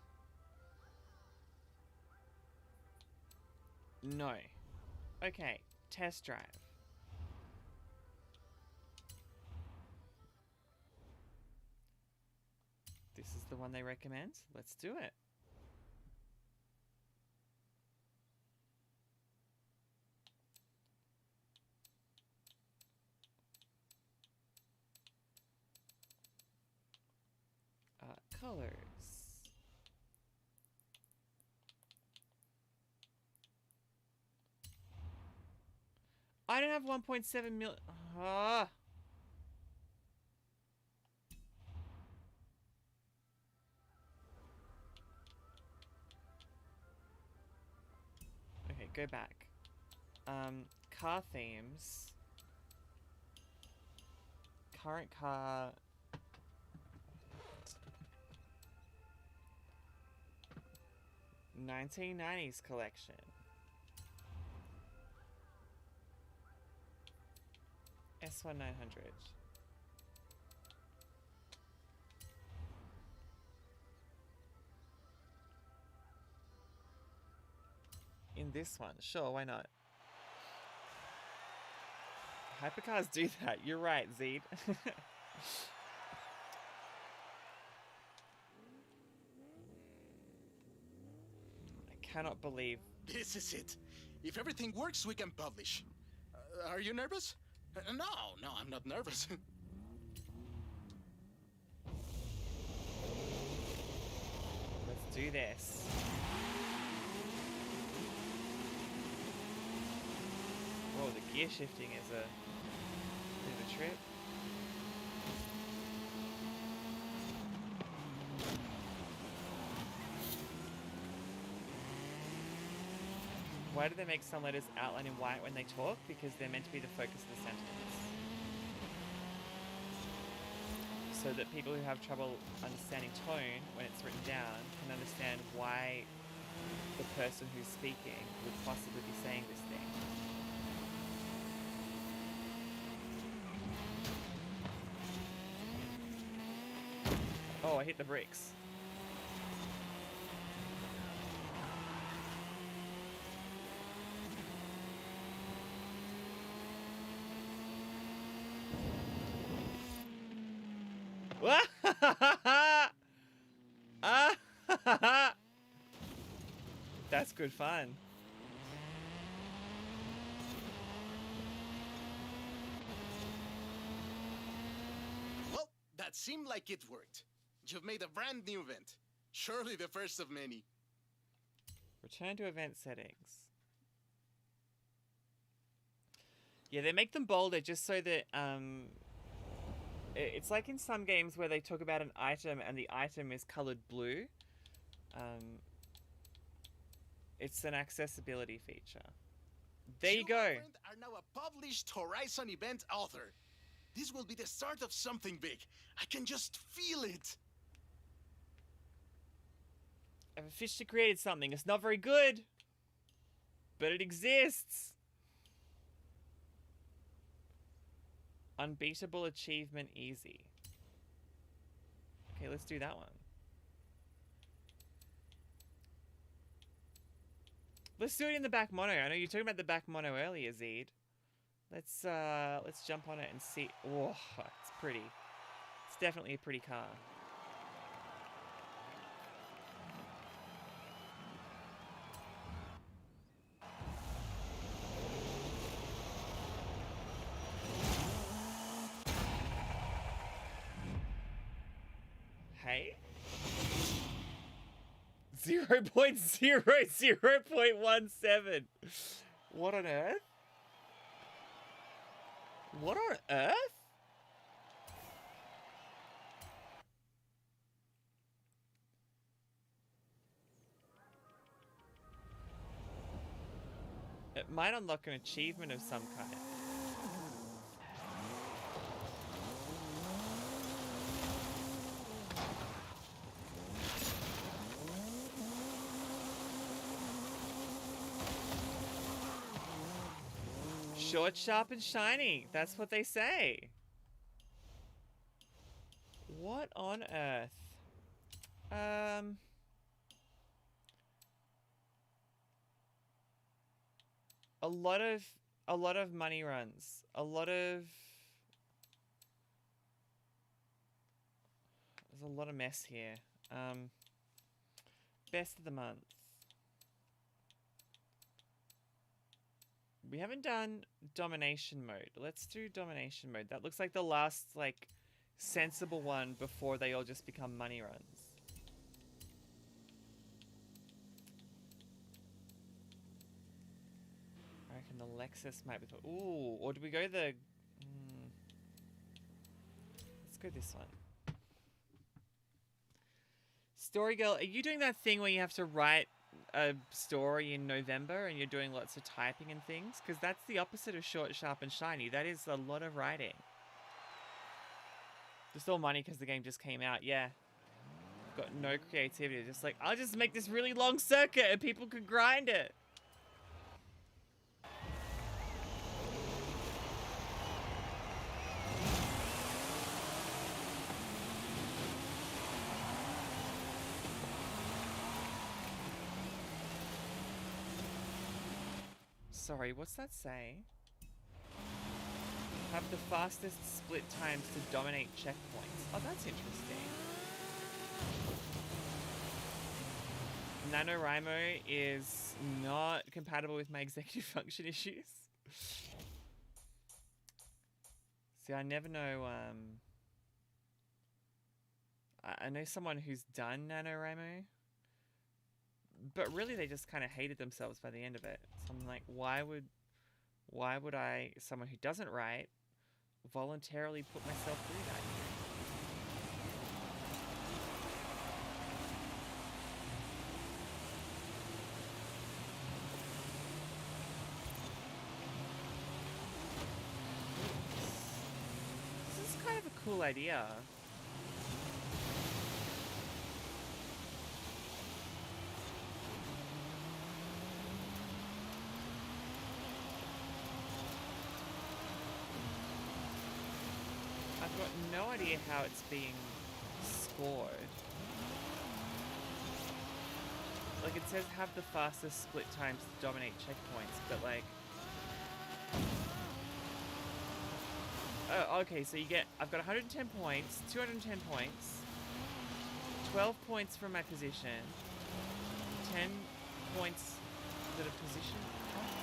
No. Okay, test drive. This is the one they recommend. Let's do it. Colors. I don't have 1.7 mil. Okay, go back. Car themes. Current car. '90s collection. S1 900. In this one, sure, why not? Hypercars do that. You're right, Zed. I cannot believe. This is it. If everything works, we can publish. Are you nervous? No, I'm not nervous. Let's do this. Whoa, the gear shifting is a bit of a trip. Why do they make some letters outline in white when they talk? Because they're meant to be the focus of the sentence. So that people who have trouble understanding tone when it's written down can understand why the person who's speaking would possibly be saying this thing. Oh, I hit the bricks. That's good fun. Well, that seemed like it worked. You've made a brand new event. Surely the first of many. Return to event settings. Yeah, they make them bolder just so that it's like in some games where they talk about an item and the item is colored blue. It's an accessibility feature. There you go. My friend, are now a published Horizon event author. This will be the start of something big. I can just feel it. I've officially created something. It's not very good, but it exists. Unbeatable achievement easy. Okay, let's do that one. Let's do it in the back mono. I know you were talking about the back mono earlier, Zed. Let's jump on it and see. Oh, it's pretty. It's definitely a pretty car. Hey? 0.00.17. What on earth? What on earth? It might unlock an achievement of some kind. Short, sharp, and shiny. That's what they say. What on earth? A lot of money runs. There's a lot of mess here. Best of the month. We haven't done domination mode. Let's do domination mode. That looks like the last, like, sensible one before they all just become money runs. I reckon the Lexus might be... Ooh, or do we go the... Let's go this one. Story Girl, are you doing that thing where you have to write a story in November and you're doing lots of typing and things? Because that's the opposite of short, sharp, and shiny. That is a lot of writing. Just all money because the game just came out. Yeah. Got no creativity. Just like, I'll just make this really long circuit and people could grind it. Sorry, what's that say? Have the fastest split times to dominate checkpoints. Oh, that's interesting. NaNoWriMo is not compatible with my executive function issues. See, I never know, I know someone who's done NaNoWriMo, but really they just kind of hated themselves by the end of it. So I'm like, why would I, someone who doesn't write, voluntarily put myself through that? This is kind of a cool idea. I've got no idea how it's being scored. Like, it says have the fastest split times to dominate checkpoints, but like... Oh, okay, so you get... I've got 110 points, 210 points, 12 points from my position, 10 points that are position points.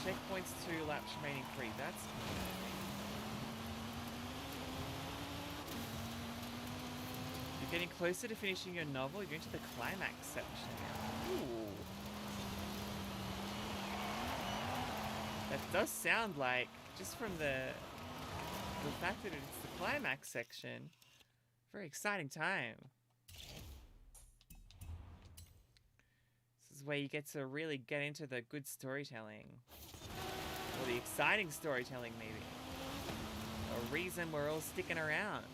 Checkpoints 2, laps remaining 3. That's... You're getting closer to finishing your novel. You're into the climax section now. Ooh. That does sound like, just from the fact that it's the climax section, very exciting time. This is where you get to really get into the good storytelling. Or the exciting storytelling, maybe. A reason we're all sticking around.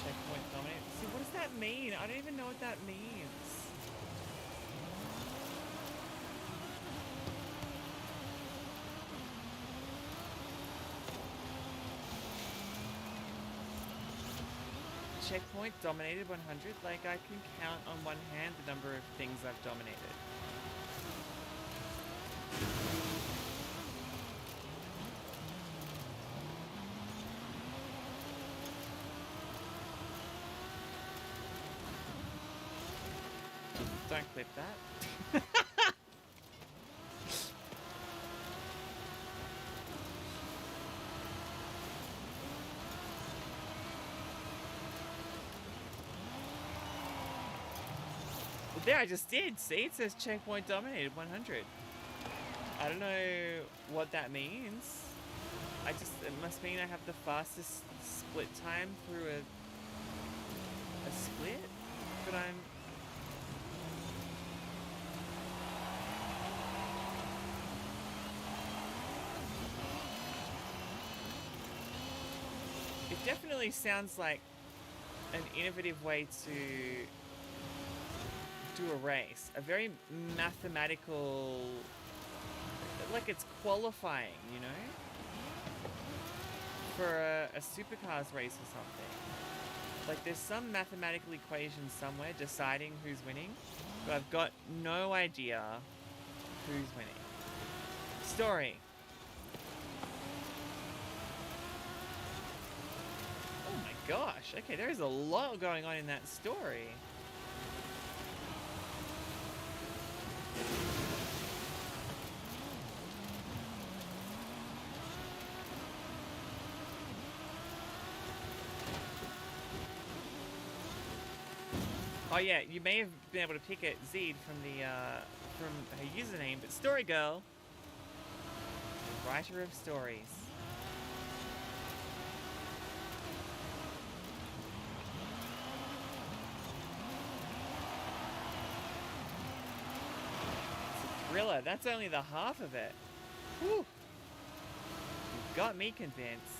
Checkpoint dominate. See, what does that mean? I don't even know what that means. Checkpoint dominated 100. Like, I can count on one hand the number of things I've dominated. Don't clip that. Well, there, I just did. See, it says checkpoint dominated 100. I don't know what that means. It must mean I have the fastest split time through a split, but it definitely sounds like an innovative way to do a race. A very mathematical... Like it's qualifying, you know? For a supercars race or something. Like there's some mathematical equation somewhere deciding who's winning, but I've got no idea who's winning. Story. Oh my gosh, okay, there's a lot going on in that story. Oh yeah, you may have been able to pick it Zed from the from her username, but Story Girl, writer of stories. It's a thriller. That's only the half of it. Whew. You got me convinced.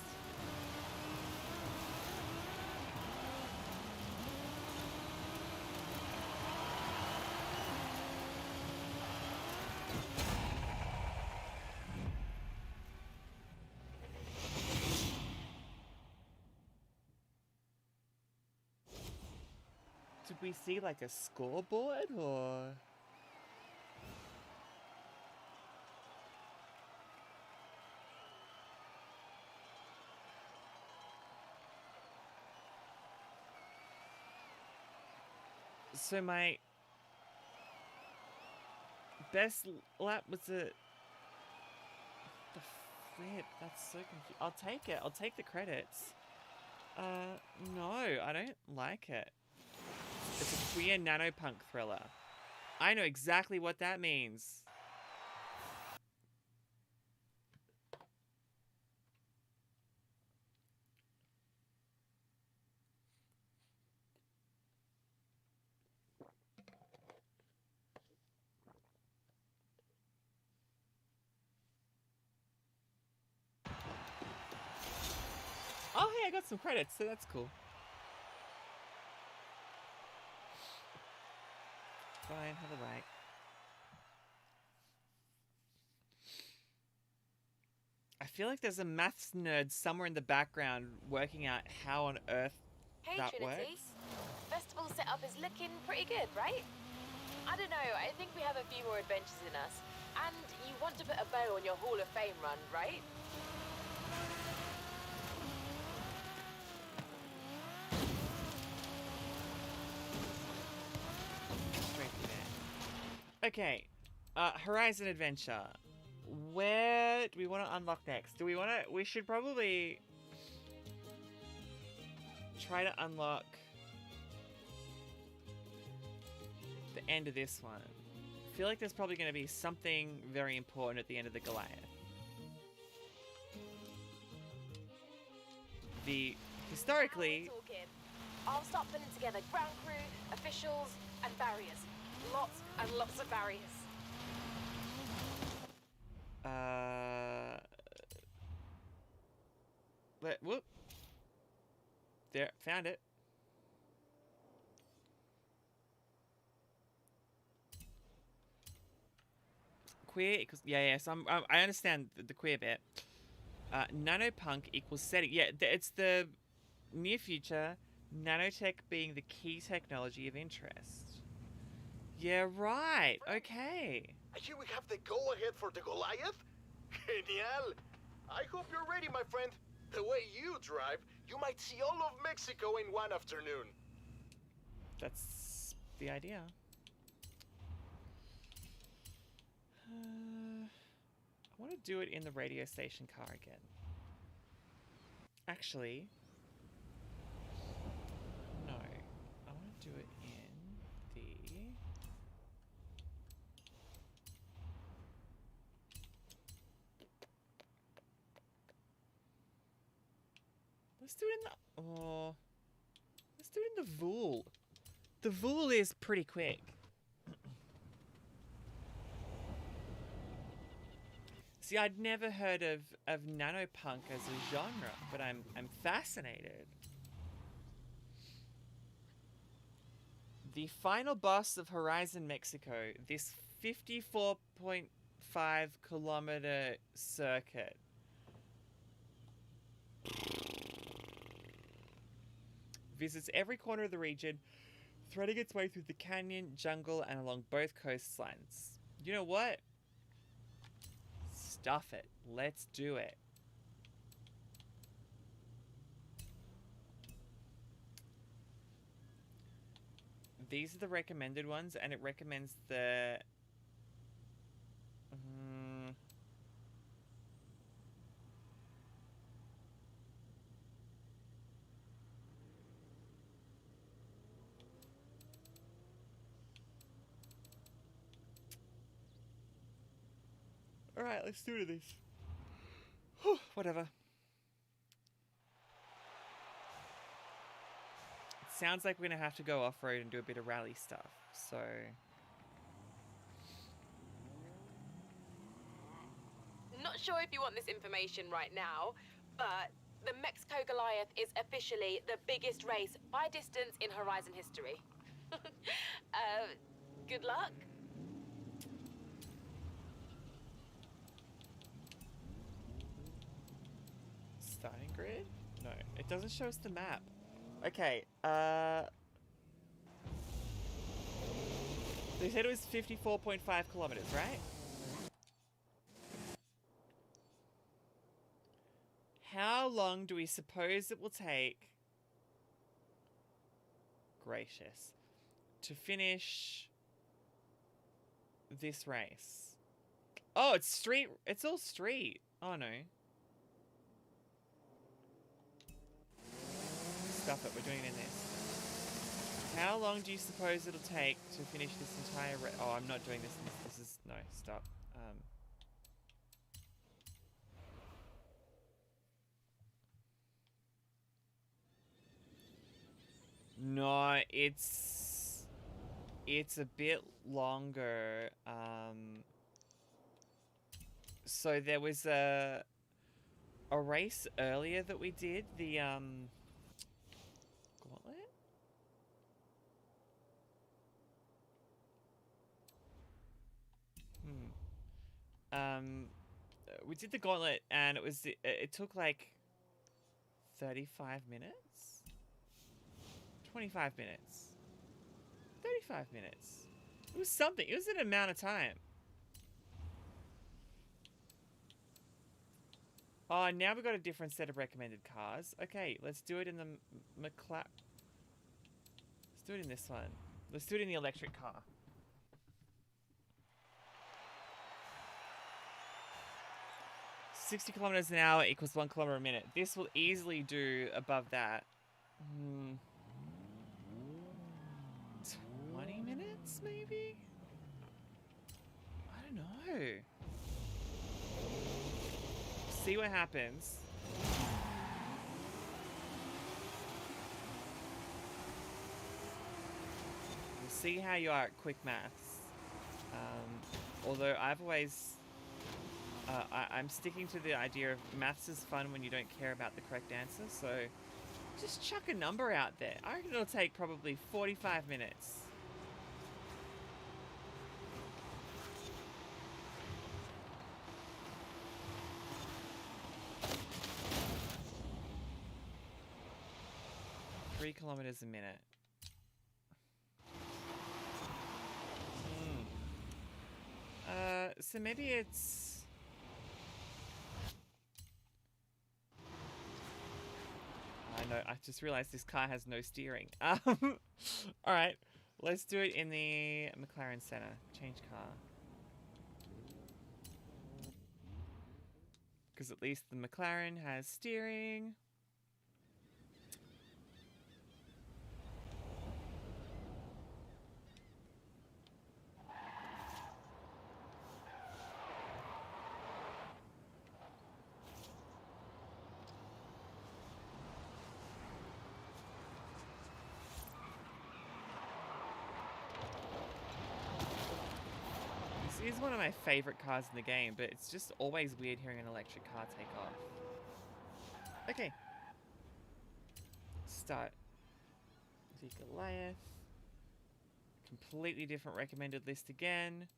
Did we see like a scoreboard or? So my best lap was the flip. That's so confusing. I'll take it. I'll take the credits. No, I don't like it. It's a queer nanopunk thriller. I know exactly what that means. Oh, hey, I got some credits, so that's cool. Fine, have a like. I feel like there's a maths nerd somewhere in the background working out how on earth Hey, that Trinity. works. Festival setup is looking pretty good, right? I don't know, I think we have a few more adventures in us. And you want to put a bow on your Hall of Fame run, right? Straight through there. Okay. Horizon Adventure. Where do we want to unlock next? Do we want to... We should probably try to unlock the end of this one. I feel like there's probably going to be something very important at the end of the Goliath. Historically... Now we're talking. I'll start putting together ground crew, officials, and barriers. Lots and lots of barriers. Whoop. There, found it. Queer equals, so I understand the queer bit. Nanopunk equals setting. Yeah, it's the near future, nanotech being the key technology of interest. Yeah, right. Okay. Here we have the go-ahead for the Goliath. Genial. I hope you're ready, my friend. The way you drive, you might see all of Mexico in one afternoon. That's the idea. I want to do it in the radio station car again. Actually, no. I want to do it in the... Let's do it in the... Oh. Let's do it in the Vool. The Vool is pretty quick. See, I'd never heard of nanopunk as a genre, but I'm fascinated. The final boss of Horizon Mexico, this 54.5 kilometer circuit. Visits every corner of the region, threading its way through the canyon, jungle, and along both coastlines. You know what? Stuff it. Let's do it. These are the recommended ones, and it recommends the... Alright, let's do this. Whew, whatever. It sounds like we're gonna have to go off-road and do a bit of rally stuff, so... Not sure if you want this information right now, but the Mexico Goliath is officially the biggest race by distance in Horizon history. Good luck. Starting grid? No, it doesn't show us the map. Okay, they said it was 54.5 kilometers, right? How long do we suppose it will take? Gracious. To finish this race. Oh, it's street. It's all street. Oh no. Stuff it, we're doing it in this. How long do you suppose it'll take to finish this entire oh, I'm not doing this. This is... No, stop. No, it's a bit longer. So there was a race earlier that we did, the Gauntlet? we did the Gauntlet, and it took like 35 minutes, 25 minutes, 35 minutes. It was something. It was an amount of time. Oh, now we've got a different set of recommended cars. Okay, let's do it in the Let's do it in this one. Let's do it in the electric car. "60 kilometers an hour equals 1 kilometer a minute." This will easily do above that. 20 minutes, maybe? I don't know. See what happens. We'll see how you are at quick maths. Although I've always... I'm sticking to the idea of maths is fun when you don't care about the correct answer, so just chuck a number out there. I reckon it'll take probably 45 minutes. Three kilometers a minute. So maybe it's... I know, I just realized this car has no steering. Alright, let's do it in the McLaren Senna. Change car. Because at least the McLaren has steering. This is one of my favorite cars in the game, but it's just always weird hearing an electric car take off. Okay. Start the Goliath. Completely different recommended list again.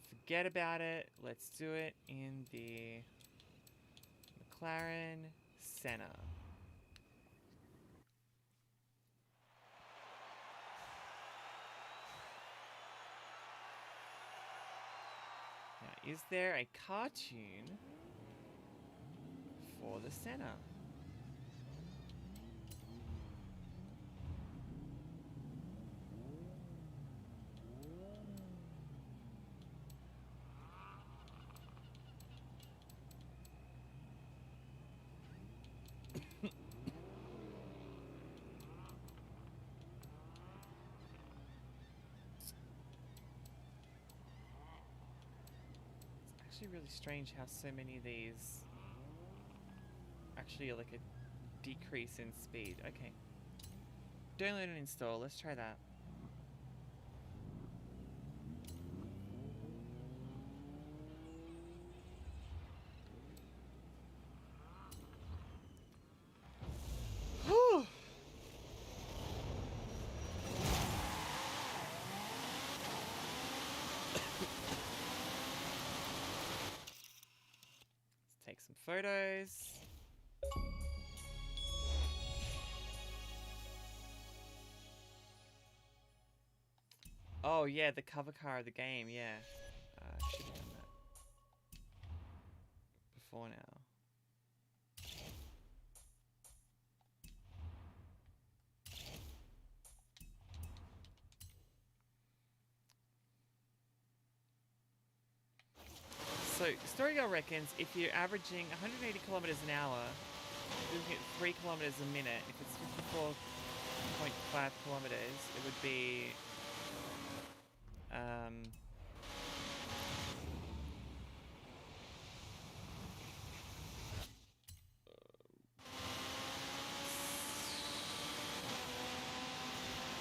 Forget about it. Let's do it in the McLaren Senna. Is there a cartoon for the Senna? Really strange how so many of these actually are like a decrease in speed. Okay. Download and install. Let's try that. Whew. Take some photos. Oh yeah, the cover car of the game, yeah. Should have done that before now. So, Storygirl reckons if you're averaging 180 kilometers an hour, you're looking at 3 kilometers a minute. If it's 54.5 kilometers, it would be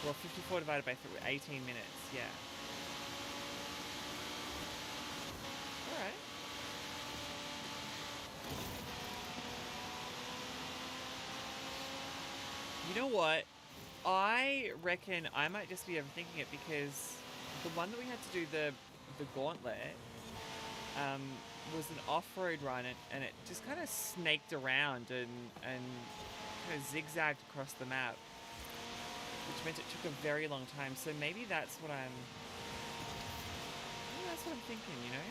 well, 54 divided by 18 minutes, yeah. Alright. You know what? I reckon I might just be overthinking it because the one that we had to do the Gauntlet, was an off-road run, and it just kind of snaked around and kind of zigzagged across the map, which meant it took a very long time. So maybe that's what I'm thinking, you know?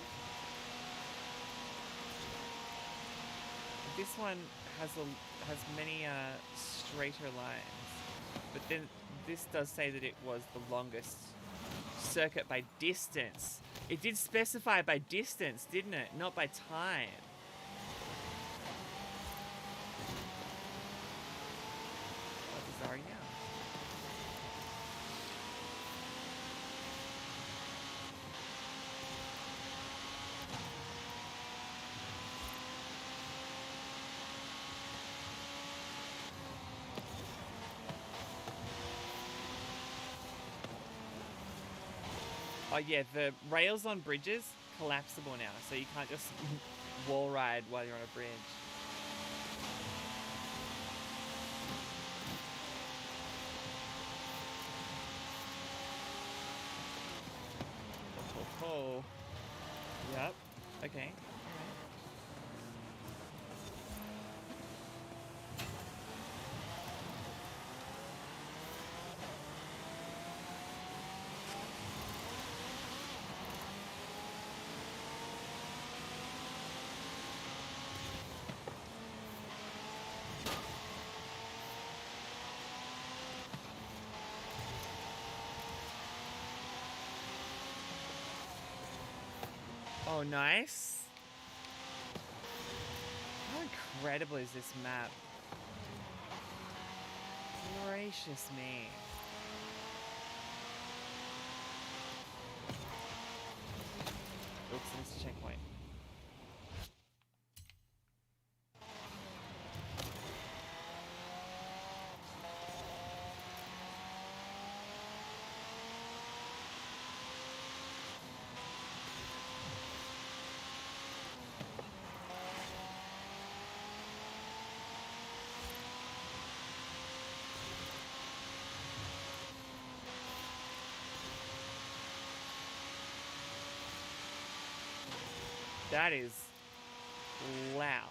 This one has many straighter lines, but then this does say that it was the longest circuit by distance. It did specify by distance, didn't it? Not by time. What bizarre, yeah. Oh yeah, the rails on bridges, collapsible now, so you can't just wall ride while you're on a bridge. Oh. Yep. Okay. Oh, nice. How incredible is this map? Gracious me. Oops, I missed a checkpoint. That is loud.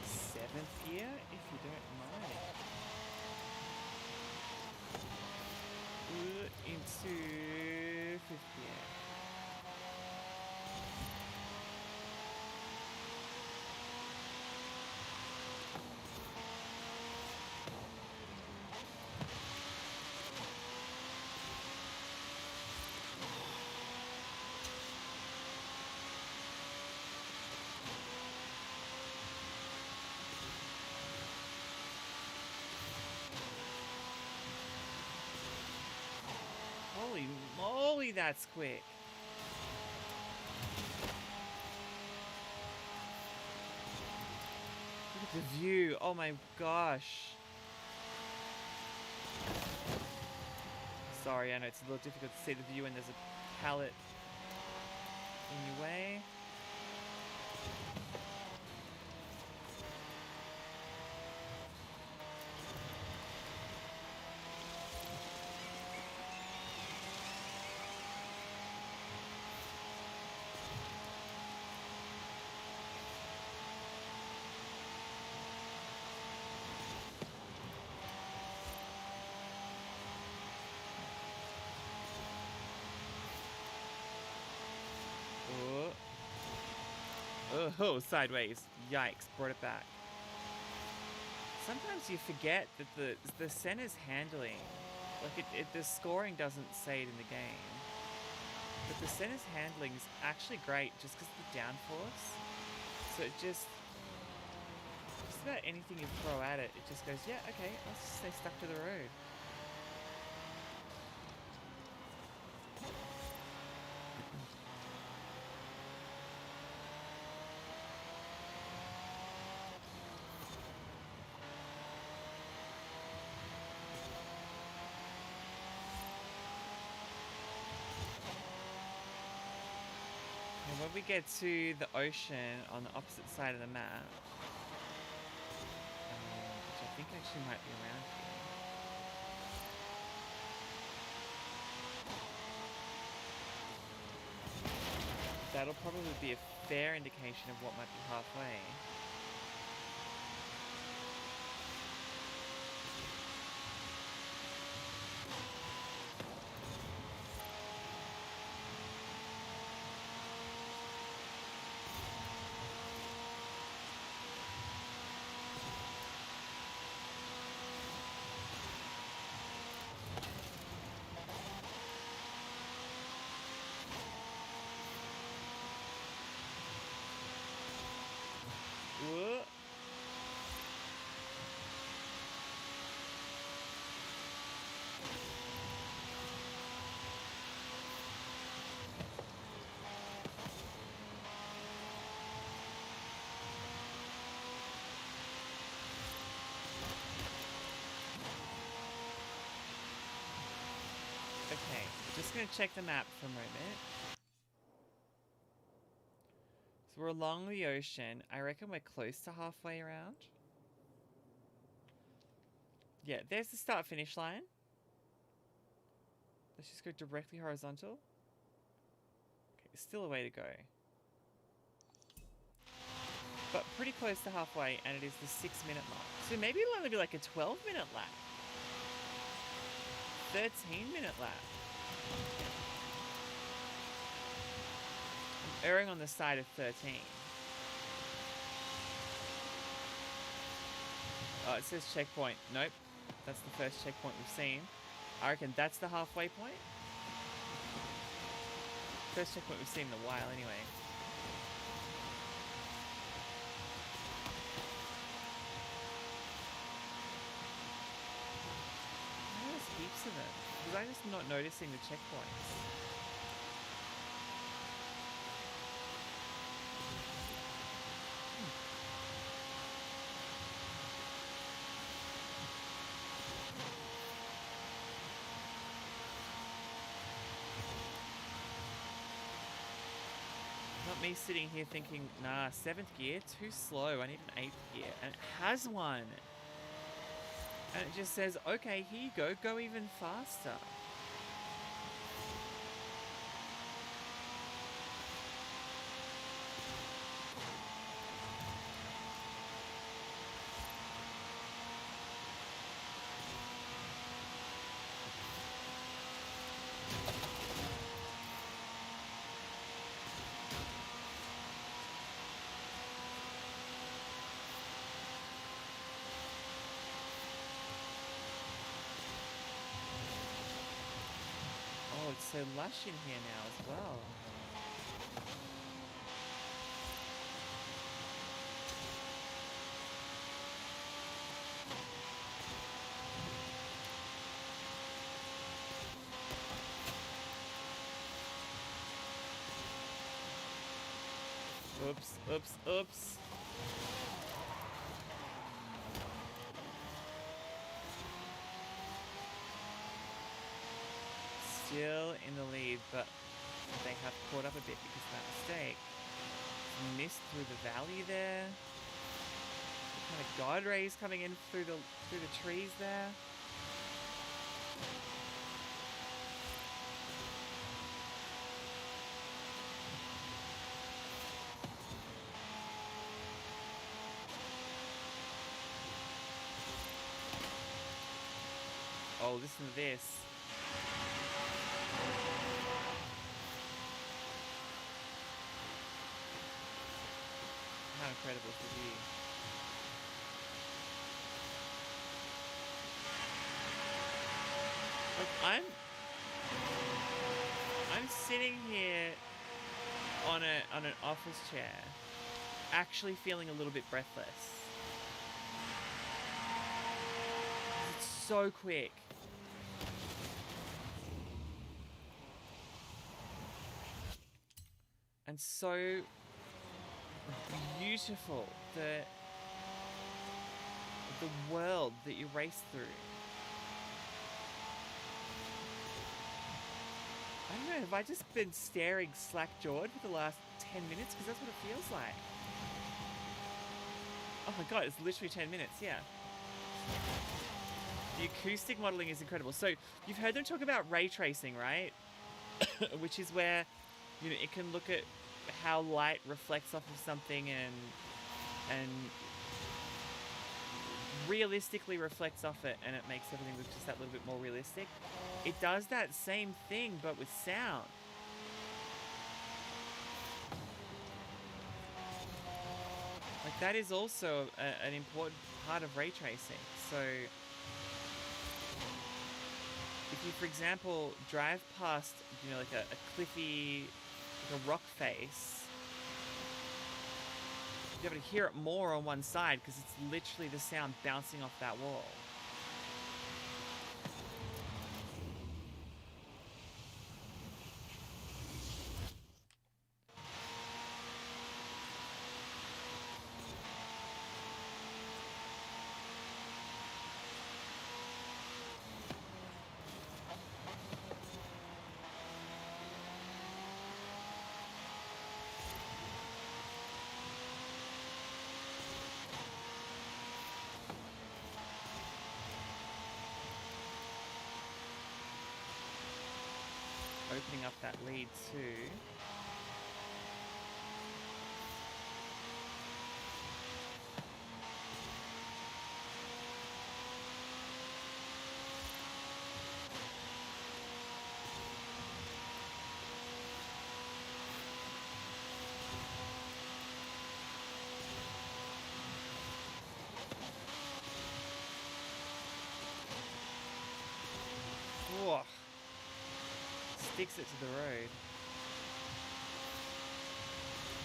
Seventh year, if you don't mind. Into fifth year. Holy moly, that's quick. Look at the view. Oh my gosh. Sorry, I know it's a little difficult to see the view when there's a pallet in your way. Oh, sideways. Yikes, brought it back. Sometimes you forget that the center's handling, like the scoring doesn't say it in the game, but the center's handling is actually great just because of the downforce. So it just about anything you throw at it, it just goes, yeah, okay, I'll just stay stuck to the road. When we get to the ocean on the opposite side of the map, think actually might be around here. That'll probably be a fair indication of what might be halfway. Whoa. Okay, just gonna check the map for a moment. So we're along the ocean. I reckon we're close to halfway around. Yeah, there's the start finish line. Let's just go directly horizontal. Okay, still a way to go. But pretty close to halfway, and it is the 6-minute mark. So maybe it'll only be like a 12-minute lap. 13-minute lap. I'm erring on the side of 13. Oh, it says checkpoint. Nope. That's the first checkpoint we've seen. I reckon that's the halfway point. First checkpoint we've seen in a while anyway. There's heaps of them. Was I just not noticing the checkpoints? Not me sitting here thinking, nah, 7th gear, too slow, I need an 8th gear. And it has one. And it just says, okay, here you go, go even faster. Oh, it's so lush in here now as well. Oops, oops, oops. Still in the lead, but they have caught up a bit because of that mistake. Missed through the valley there. Kind of guard rays coming in through the trees there. Oh, listen to this. How incredible is the view? Look, I'm sitting here on an office chair, actually feeling a little bit breathless. It's so quick. And so beautiful, the world that you race through. I don't know, have I just been staring slack-jawed for the last 10 minutes? Because that's what it feels like. Oh my god, it's literally 10 minutes, yeah. The acoustic modeling is incredible. So you've heard them talk about ray tracing, right? Which is where, you know, it can look at how light reflects off of something and realistically reflects off it, and it makes everything look just that little bit more realistic. It does that same thing, but with sound. Like, that is also an important part of ray tracing. So if you, for example, drive past, you know, like a cliffy, like a rock face, you'll be able to hear it more on one side because it's literally the sound bouncing off that wall. Opening up that lead too. Whoa. Sticks it to the road.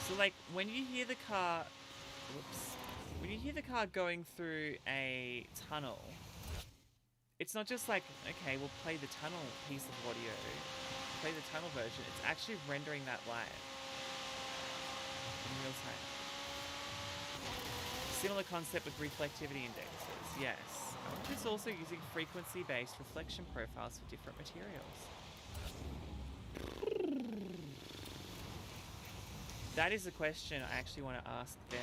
So, like, when you hear the car, whoops, when you hear the car going through a tunnel, it's not just like, okay, we'll play the tunnel piece of audio, play the tunnel version. It's actually rendering that live in real time. Similar concept with reflectivity indexes, yes. Which is also using frequency-based reflection profiles for different materials. That is a question I actually want to ask their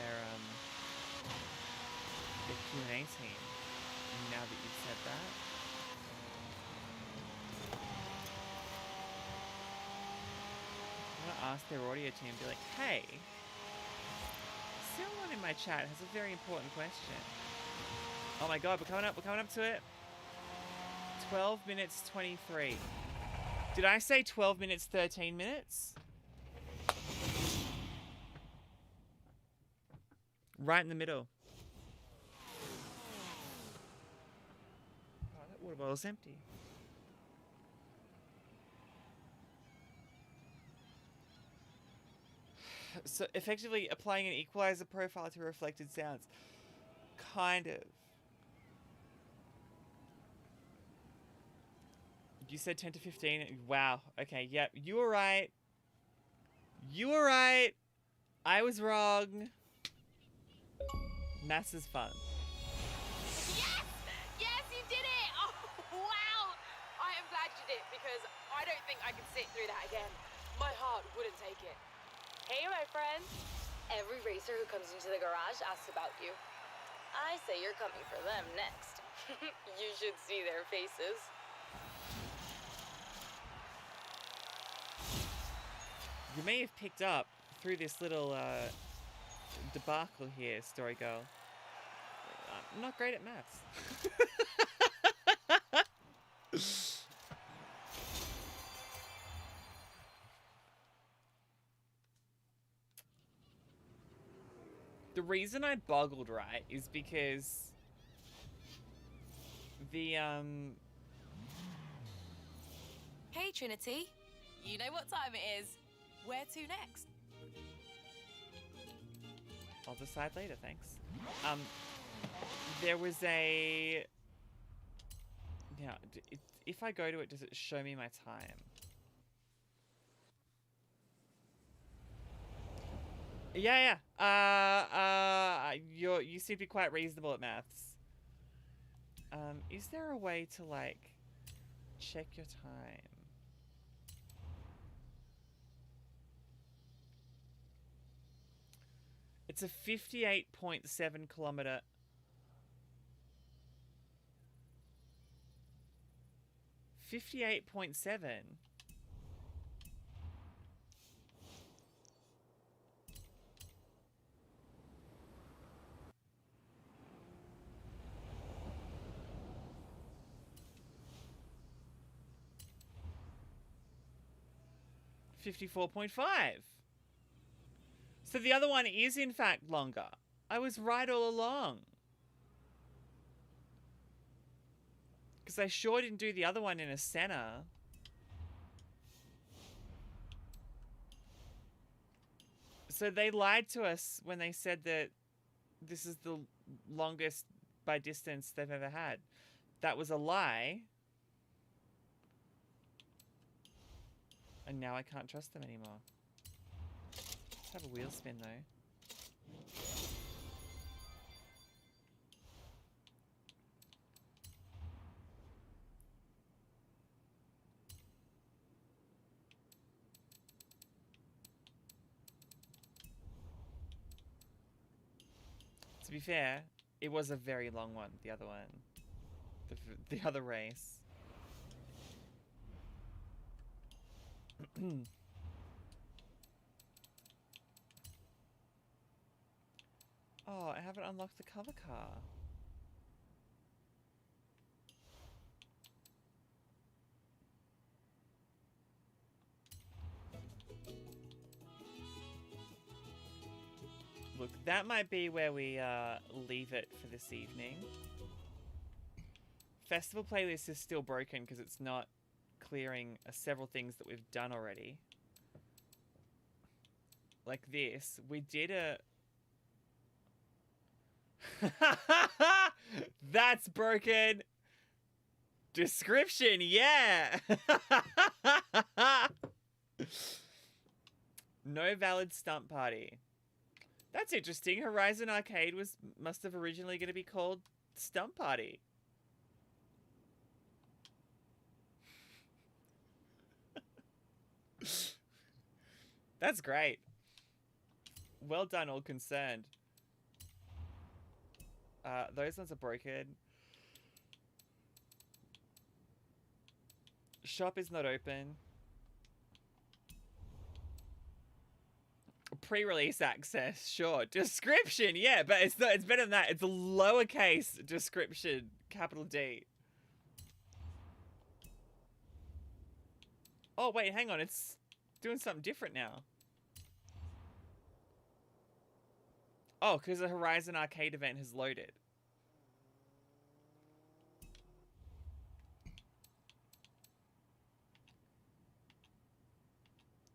Q&A team, now that you've said that. I want to ask their audio team, be like, hey, someone in my chat has a very important question. Oh my god, we're coming up to it. 12 minutes 23. Did I say 12 minutes 13 minutes? Right in the middle. Oh, that water bottle's empty. So effectively applying an equalizer profile to reflected sounds. Kind of. You said 10 to 15. Wow. Okay, yep. You were right. You were right. I was wrong. Maths is fun. Yes! Yes, you did it! Oh, wow! I am glad you did, because I don't think I could sit through that again. My heart wouldn't take it. Hey, my friend. Every racer who comes into the garage asks about you. I say you're coming for them next. You should see their faces. You may have picked up through this little debacle here, Story Girl. I'm not great at maths. The reason I boggled right is because the Hey, Trinity. You know what time it is. Where to next? I'll decide later, thanks. There was a... Yeah, if I go to it, does it show me my time? Yeah. You seem to be quite reasonable at maths. Is there a way to, like, check your time? It's a 58.7 kilometer 58.7. $54.5. So the other one is in fact longer. I was right all along. Because I sure didn't do the other one in a center. So they lied to us when they said that this is the longest by distance they've ever had. That was a lie. And now I can't trust them anymore. Let's have a wheel spin though. To be fair, it was a very long one, the other one. The other race. Oh, I haven't unlocked the cover car. Look, that might be where we leave it for this evening. Festival playlist is still broken because it's not clearing several things that we've done already. Like this. We did a... That's broken! Description, yeah! No valid stunt party. That's interesting. Horizon Arcade must have originally going to be called Stunt Party. That's great. Well done, all concerned. Those ones are broken. Shop is not open. Pre-release access, sure. Description, yeah, but it's not. It's better than that. It's a lowercase description, capital D. Oh wait, hang on. It's doing something different now. Oh, because the Horizon Arcade event has loaded.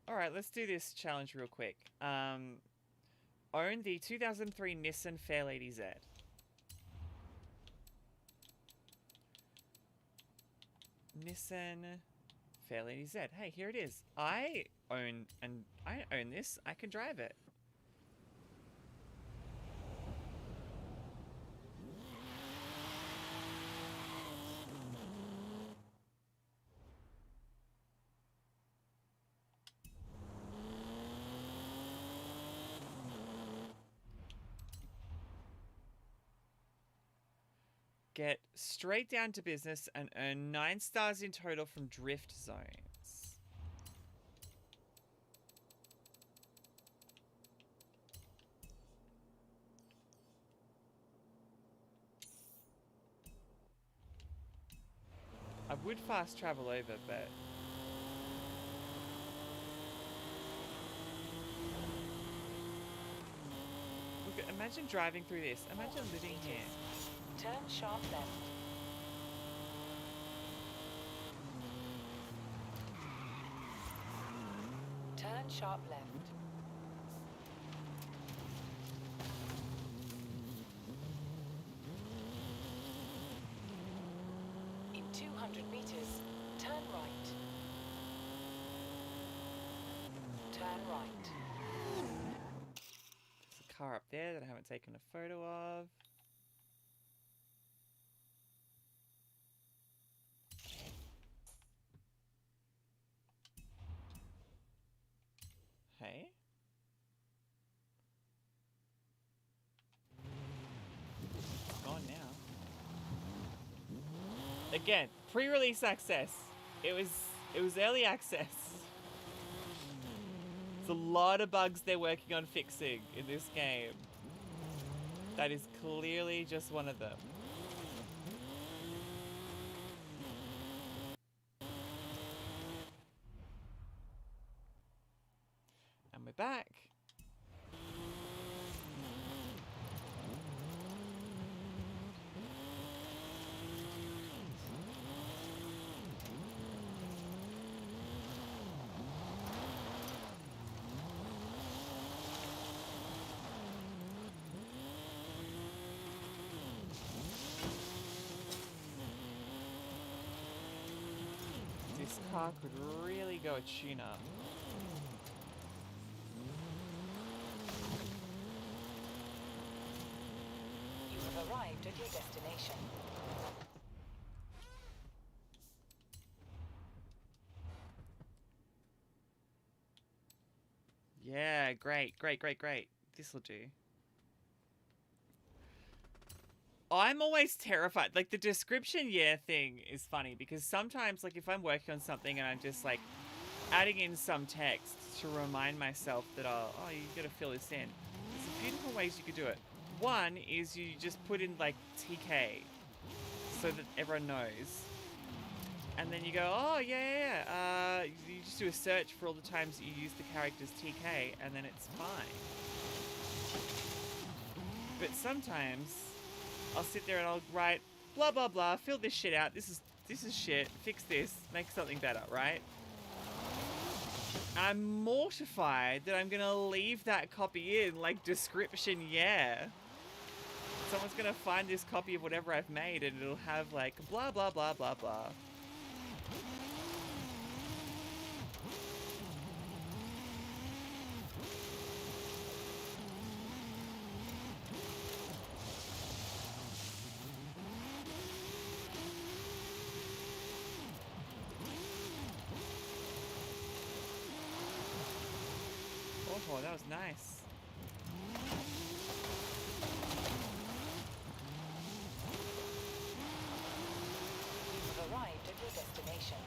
Alright, let's do this challenge real quick. Own the 2003 Nissan Fairlady Z. Nissan Fairlady Z. Hey, here it is. I own this. I can drive it. Get straight down to business and earn 9 stars in total from drift zones. I would fast travel over, but... Look, imagine driving through this. Imagine living here. Turn sharp left. Turn sharp left. In 200 meters, turn right. Turn right. There's a car up there that I haven't taken a photo of. Hey? It's gone now. Again, pre-release access. It was early access. There's a lot of bugs they're working on fixing in this game. That is clearly just one of them. And we're back. This car could really go a tune-up. You have arrived at your destination. Yeah, great. This'll do. I'm always terrified. Like, the description, yeah, thing is funny because sometimes, like, if I'm working on something and I'm just, like, adding in some text to remind myself that, oh, you gotta fill this in. There's a few different ways you could do it. One is you just put in, like, TK so that everyone knows. And then you go, oh, yeah. You just do a search for all the times that you use the character's TK and then it's fine. But sometimes I'll sit there and I'll write blah blah blah, fill this shit out. This is shit. Fix this. Make something better, right? I'm mortified that I'm gonna leave that copy in, like description, yeah. Someone's gonna find this copy of whatever I've made and it'll have like blah blah blah blah blah. Oh, that was nice. You have arrived at your destination.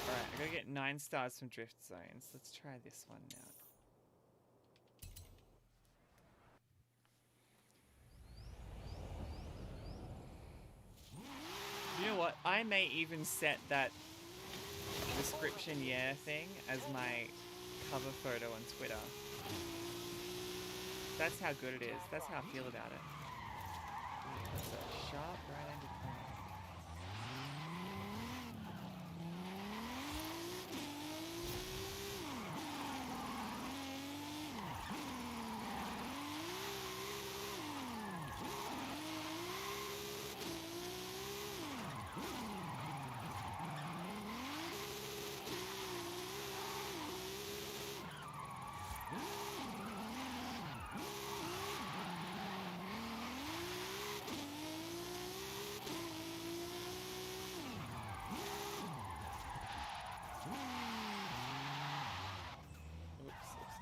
Alright, I gotta get 9 stars from Drift Zones. Let's try this one now. You know what? I may even set that description yeah thing as my cover photo on Twitter. That's how good it is. That's how I feel about it. That's a sharp right-handed corner.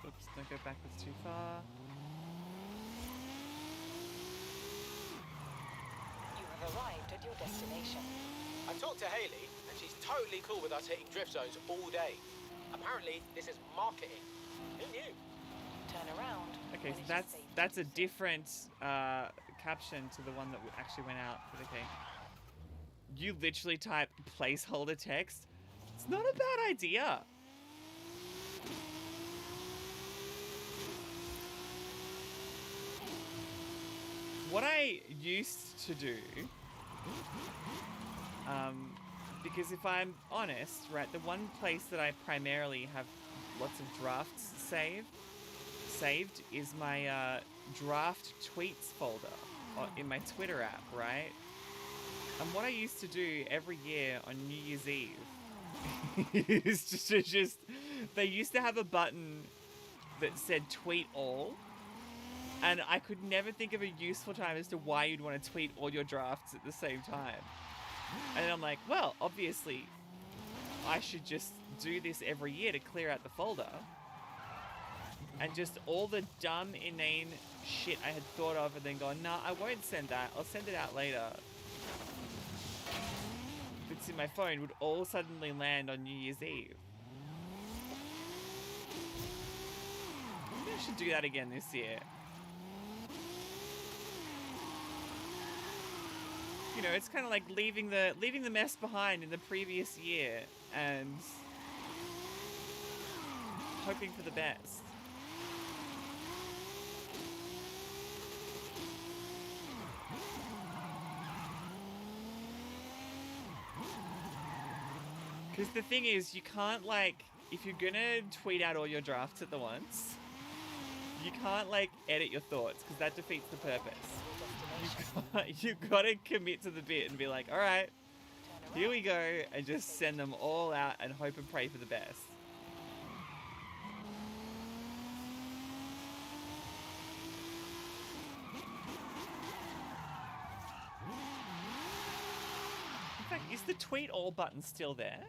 Oops, don't go backwards too far. You have arrived at your destination. I talked to Haley, and she's totally cool with us hitting drift zones all day. Apparently, this is marketing. Who knew? Turn around. Okay, when so it is safe to that's do a so. different caption to the one that actually went out. But okay, you literally type placeholder text. It's not a bad idea. What I used to do, because if I'm honest, right, the one place that I primarily have lots of drafts saved is my draft tweets folder in my Twitter app, right? And what I used to do every year on New Year's Eve is just they used to have a button that said tweet all. And I could never think of a useful time as to why you'd want to tweet all your drafts at the same time. And then I'm like, well, obviously, I should just do this every year to clear out the folder. And just all the dumb, inane shit I had thought of and then gone, nah, I won't send that. I'll send it out later. that's in my phone would all suddenly land on New Year's Eve. Maybe I should do that again this year. You know, it's kind of like leaving the mess behind in the previous year and hoping for the best. Because the thing is, you can't, like, if you're gonna tweet out all your drafts at the once, you can't, like, edit your thoughts, because that defeats the purpose. You've got to commit to the bit and be like, alright, here we go, and just send them all out and hope and pray for the best. In fact, is the tweet all button still there?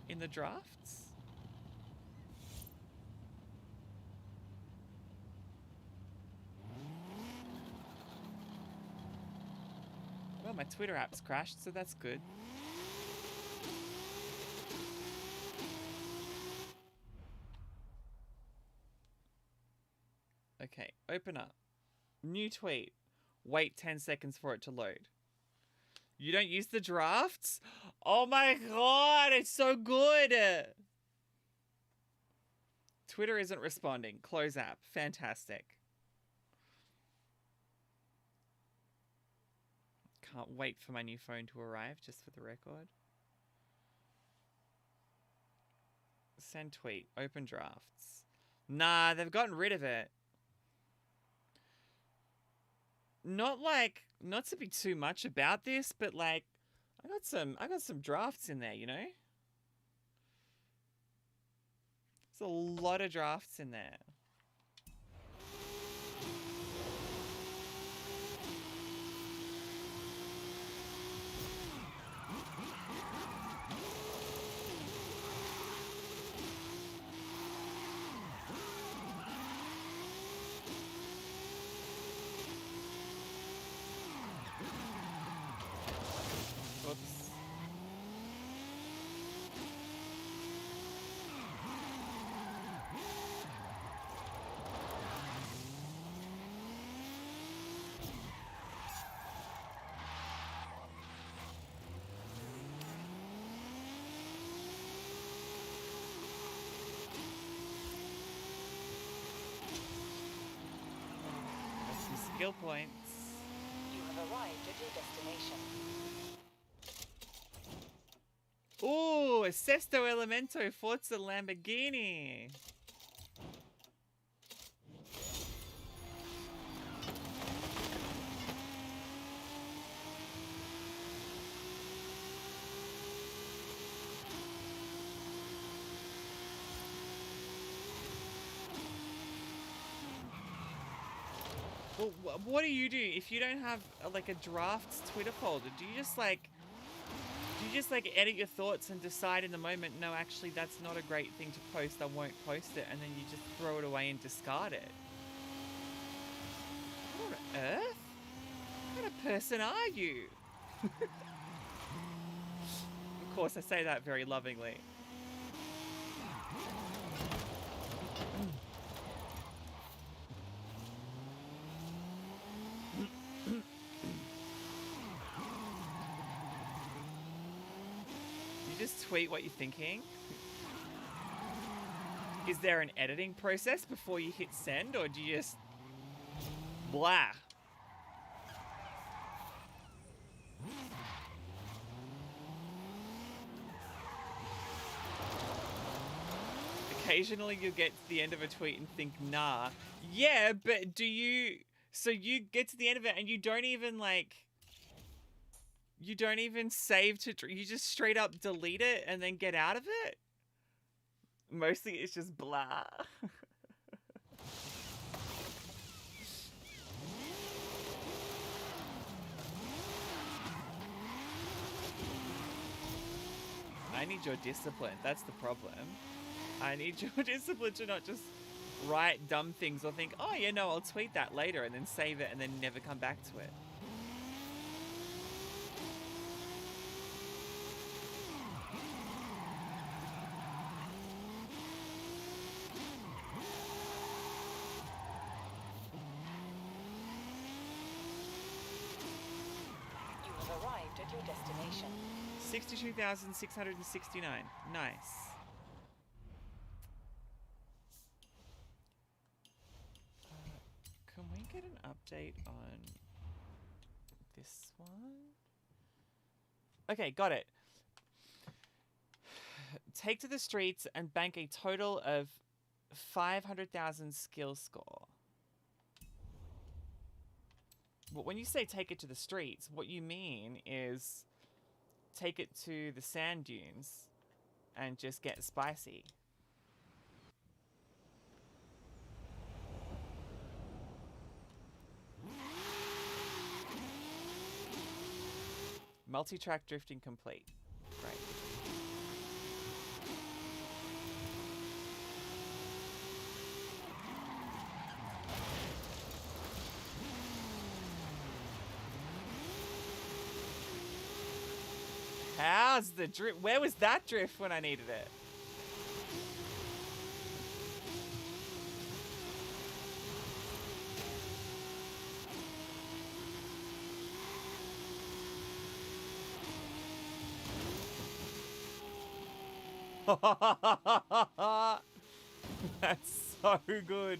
In the drafts? Well, my Twitter app's crashed, so that's good. Okay, open up. New tweet. Wait 10 seconds for it to load. You don't use the drafts? Oh my god, it's so good! Twitter isn't responding. Close app. Fantastic. Can't wait for my new phone to arrive, just for the record. Send tweet. Open drafts. Nah, they've gotten rid of it. Not to be too much about this, but like, I got some drafts in there, you know? There's a lot of drafts in there. Skill points. You have arrived at your destination. Ooh, a Sesto Elemento Forza Lamborghini. Well, what do you do if you don't have like a drafts Twitter folder? Do you just like edit your thoughts and decide in the moment, no, actually that's not a great thing to post, I won't post it, and then you just throw it away and discard it? What on earth? What kind of person are you? Of course, I say that very lovingly. Just tweet what you're thinking? Is there an editing process before you hit send, or do you just blah? Occasionally you'll get to the end of a tweet and think, nah. Yeah, but do you... So you get to the end of it and you don't even like... You don't even save to... You just straight up delete it and then get out of it? Mostly it's just blah. I need your discipline. That's the problem. I need your discipline to not just write dumb things or think, oh, yeah, no, I'll tweet that later and then save it and then never come back to it. your destination. 62,669. Nice. Can we get an update on this one? Okay, got it. Take to the streets and bank a total of 500,000 skill score. But when you say take it to the streets, what you mean is take it to the sand dunes and just get spicy. Multi-track drifting complete. Great. How's the drift? Where was that drift when I needed it? That's so good.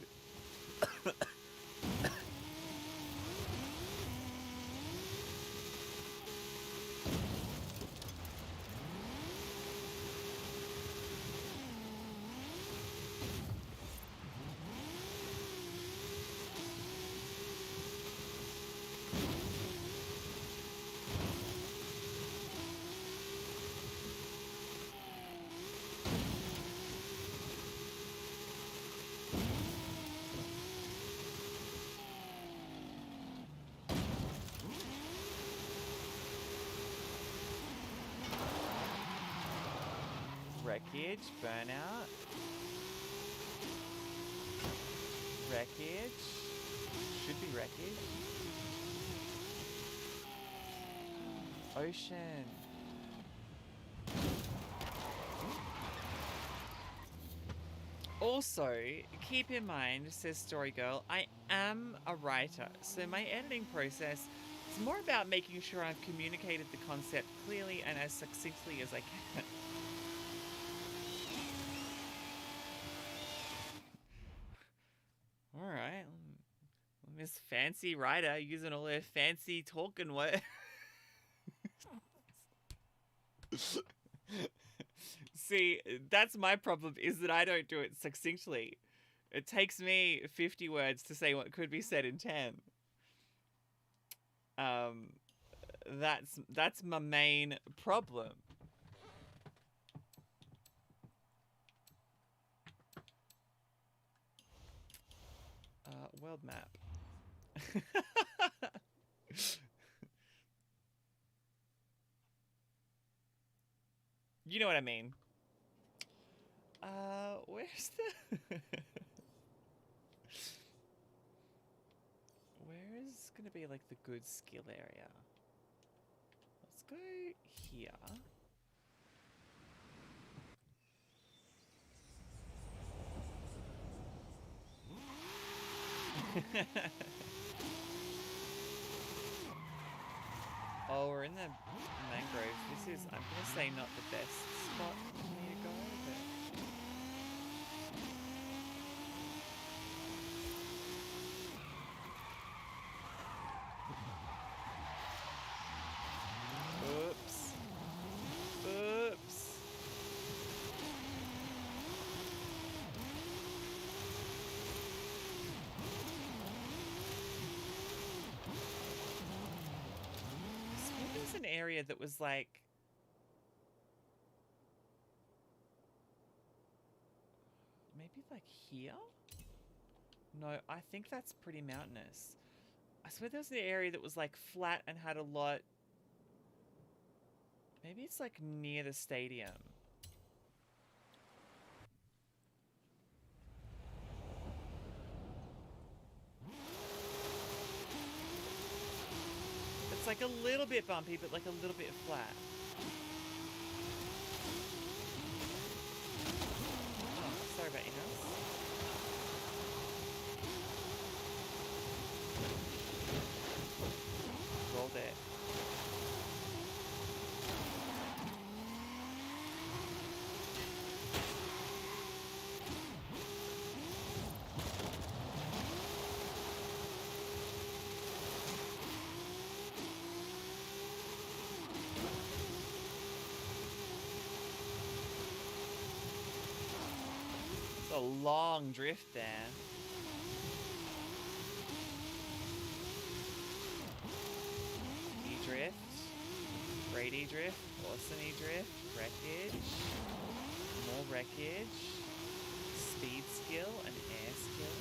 Wreckage, burnout. Wreckage. Should be wreckage. Ocean. Also, keep in mind, says Story Girl, I am a writer, so my editing process is more about making sure I've communicated the concept clearly and as succinctly as I can. Alright. Miss Fancy Writer using all her fancy talking words. See, that's my problem, is that I don't do it succinctly. It takes me 50 words to say what could be said in 10. That's my main problem. World map. You know what I mean. Where's the... Where is gonna be like the good skill area? Let's go here. Oh, we're in the mangroves. This is, I'm gonna say, not the best spot for me to go, but... Oops. Oops. There's an area that was like... Maybe like here? No, I think that's pretty mountainous. I swear there was an area that was like flat and had a lot... Maybe it's like near the stadium. It's like a little bit bumpy, but like a little bit flat. Oh, sorry about your house. Rolled it. long drift there. E-drift. Great E-drift. Awesome E-drift. Wreckage. More wreckage. Speed skill and air skill.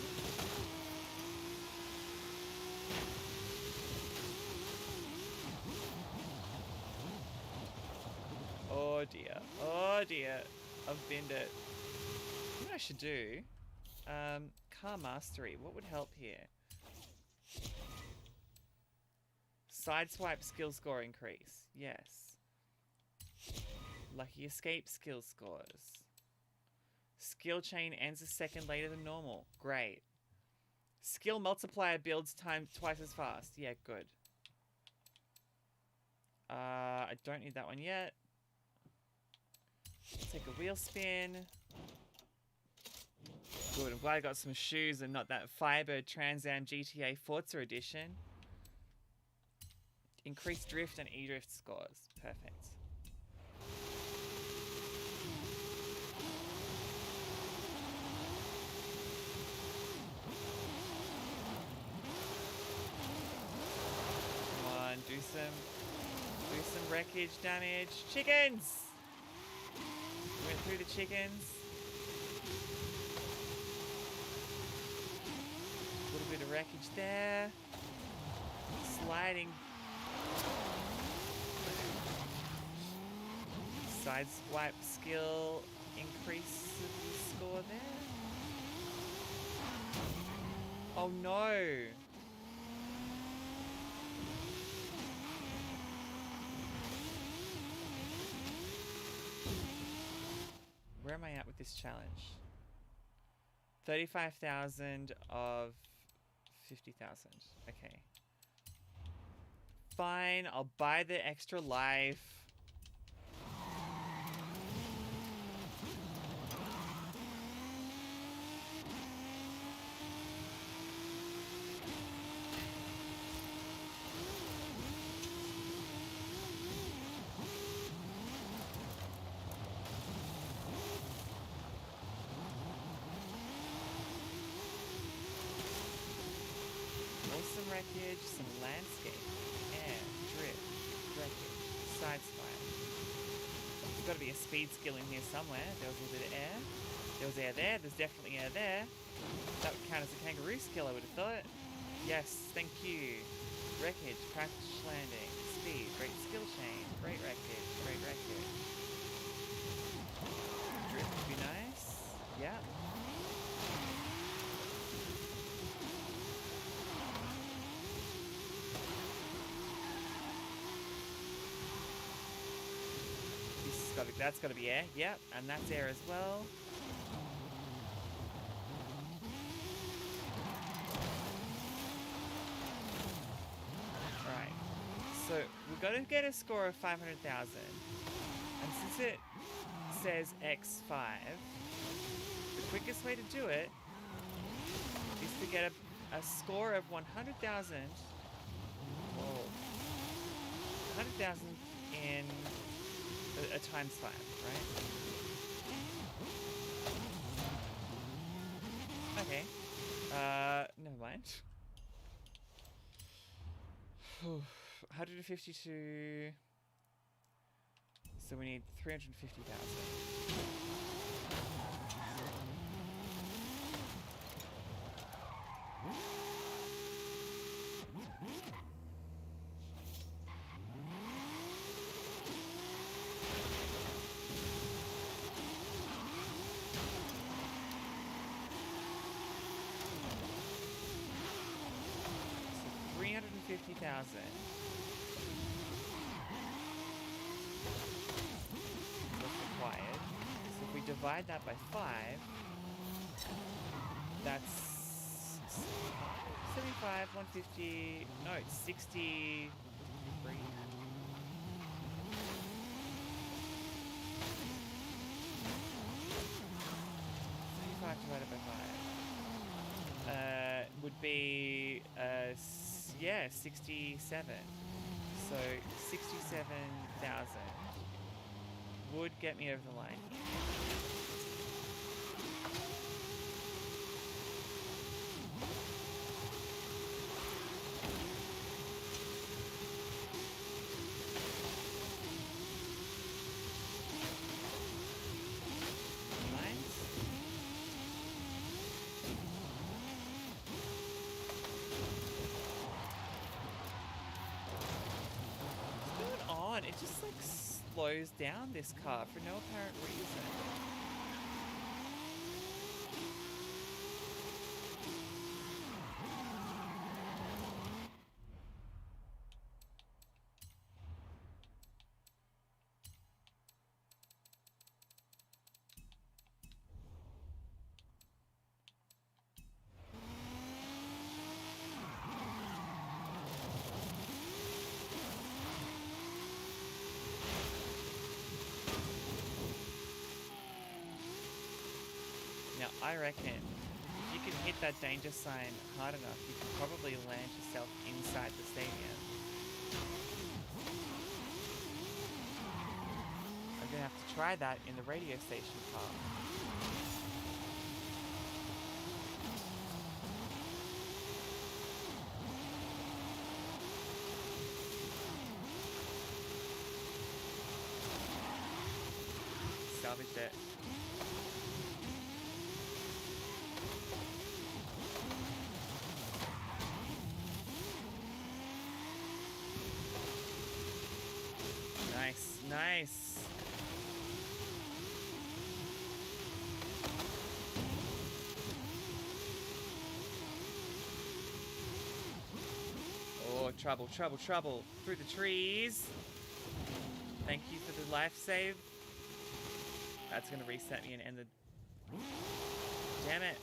Oh dear. Oh dear. I've binned it. What I should do? Car mastery. What would help here? Sideswipe skill score increase. Yes. Lucky escape skill scores. Skill chain ends a second later than normal. Great. Skill multiplier builds time twice as fast. Yeah, good. I don't need that one yet. Take a wheel spin. Good, I'm glad I got some shoes and not that Firebird Trans Am GTA Forza Edition. Increased drift and E-drift scores. Perfect. Come on, do some wreckage damage. Chickens! Went through the chickens. A little bit of wreckage there. Sliding. Side swipe skill increase the score there. Oh no! Where am I at with this challenge? 35,000 of 50,000. Okay. Fine, I'll buy the extra life. Some wreckage, some landscape, air, drift, wreckage, side slide. There's got to be a speed skill in here somewhere. There was a little bit of air. There was air there. There's definitely air there. That would count as a kangaroo skill, I would have thought. Yes, thank you. Wreckage, practice landing, speed, great skill chain, great wreckage, great wreckage. Drift would be nice. Yeah. That's got to be air, yep, and that's air as well. Right, so we've got to get a score of 500,000, and since it says X5, the quickest way to do it is to get a score of 100,000. Whoa, 100,000 in a times 5, right? Okay. Never mind. 152. So we need 350,000. 350,000. What's required? So if we divide that by 5, that's 75, 150. No, it's 63. 75 divided by 5 would be yeah, 67. So 67,000 would get me over the line. on, it just like slows down this car for no apparent reason. Now, I reckon if you can hit that danger sign hard enough, you can probably land yourself inside the stadium. I'm gonna have to try that in the radio station car. Salvaged it. Nice, nice. Oh, trouble, trouble, trouble. Through the trees. Thank you for the life save. That's gonna reset me and end the... Damn it.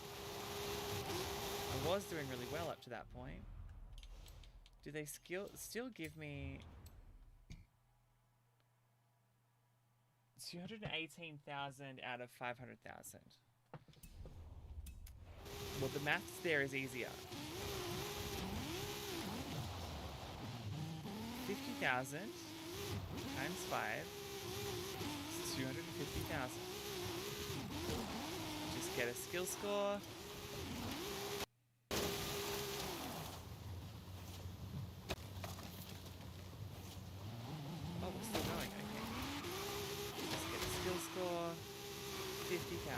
I was doing really well up to that point. Do they still give me... 218,000 out of 500,000. Well, the maths there is easier. 50,000 times 5 is 250,000. Just get a skill score. Oh, we're still going. Okay. Just get a skill score. 50,000.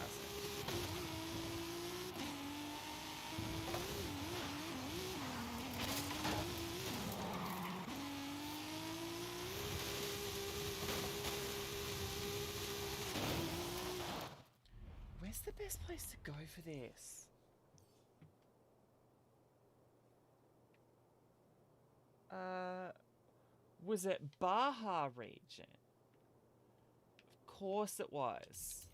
Where's the best place to go for this? Was it Baja region? Of course it was.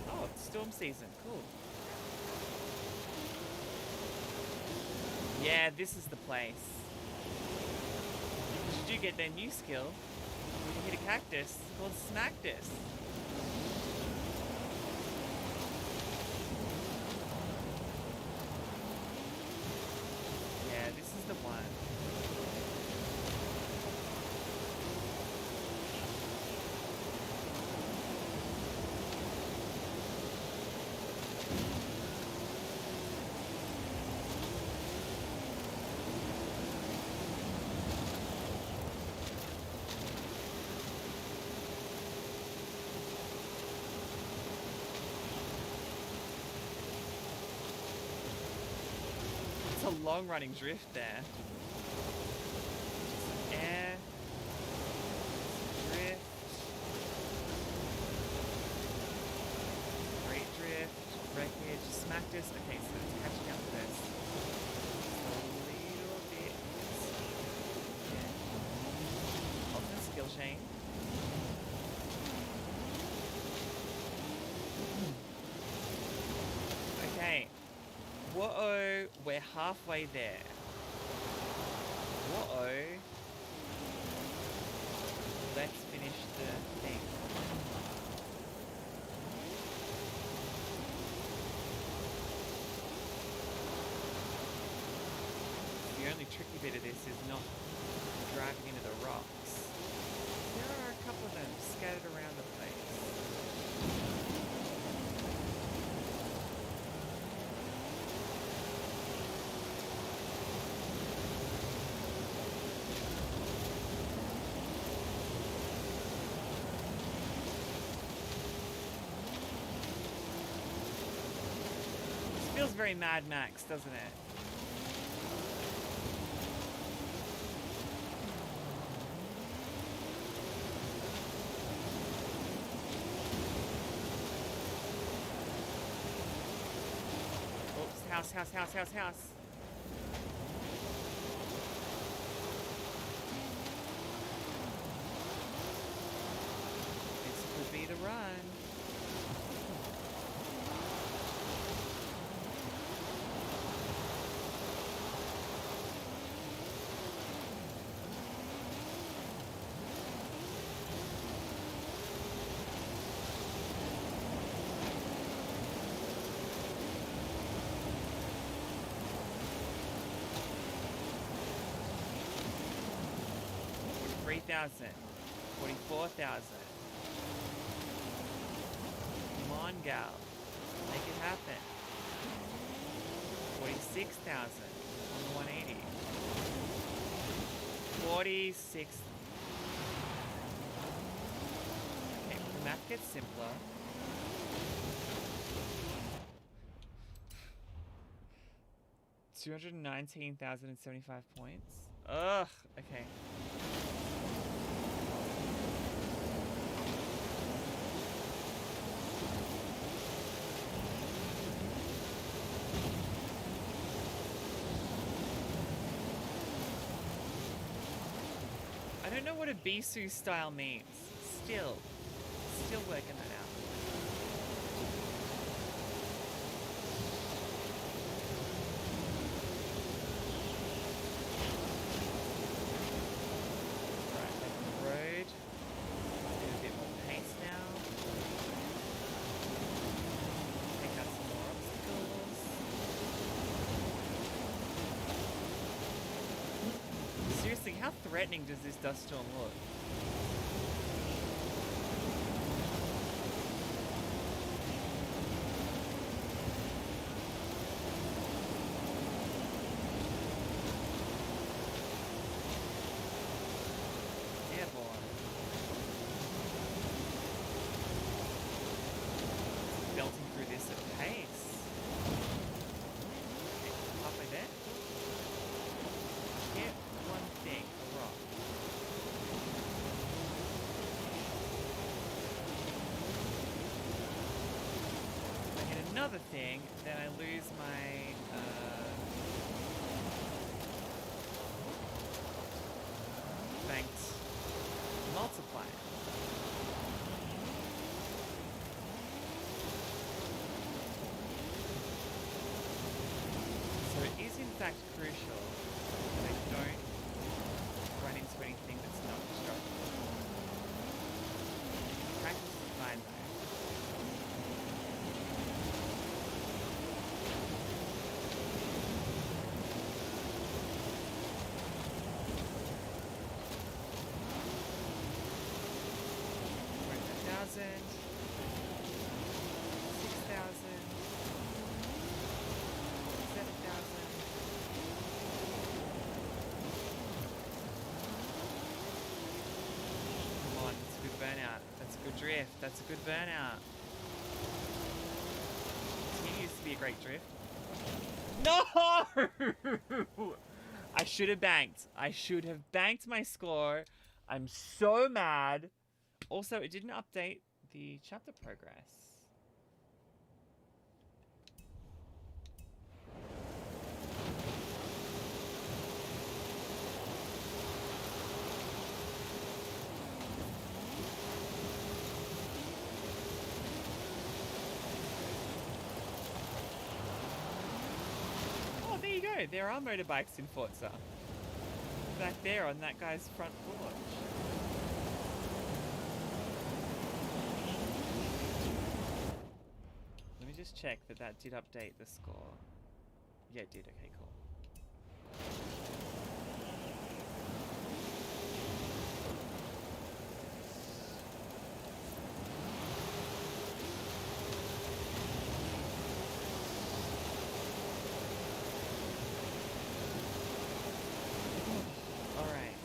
Oh, it's storm season. Cool. Yeah, this is the place. Because you do get their new skill. You hit a cactus called Smactus. Yeah, this is the one. A long-running drift there. Just air, drift, great drift, wreckage, smacked us. Okay, so it's catching up to this. Just a little bit. Yeah. Off the skill chain. Okay. Whoa, we're halfway there. Whoa. Let's finish the thing. The only tricky bit of this is not driving into the rocks. There are a couple of them scattered around the place. Feels very Mad Max, doesn't it? House, house, house, house, house. This could be the run. $3,000, $44,000. Come on, gal, make it happen. 46,000 on the 180. 46. Okay, the map gets simpler. $219,075 points. Ugh. Okay. I don't know what a Bisu style means. Still working that out. Right, back on the road. Do a bit more pace now. Take out some more obstacles. Seriously, how threatening does this dust storm look? Yeah, boy. Belting through this at pace. Okay, halfway there. Hit one thing, a rock. I hit another thing, then I lose my banked multiplier. So it is in fact crucial that I don't run into anything that's not destructible. Practice is fine though. $1,000, 6,000, 7,000. Come on, that's a good burnout. That's a good drift. That's a good burnout. Continues to be a great drift. No! I should have banked. I should have banked my score. I'm so mad. Also, it didn't update the chapter progress. Oh, there you go. There are motorbikes in Forza. Back there on that guy's front porch. Let me just check that that did update the score. Yeah, it did. Okay, cool. All right.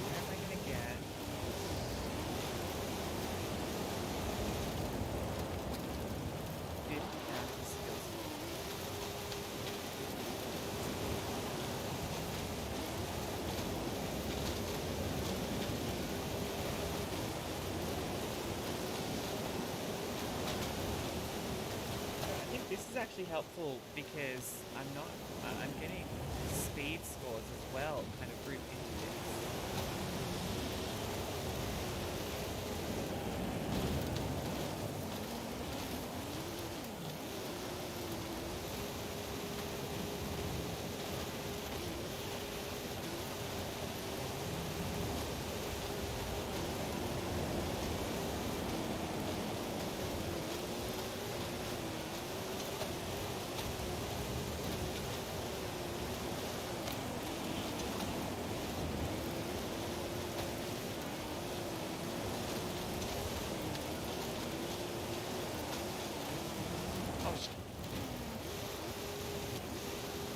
Where am I gonna get? is actually helpful because I'm getting speed scores as well, kind of grouped into this.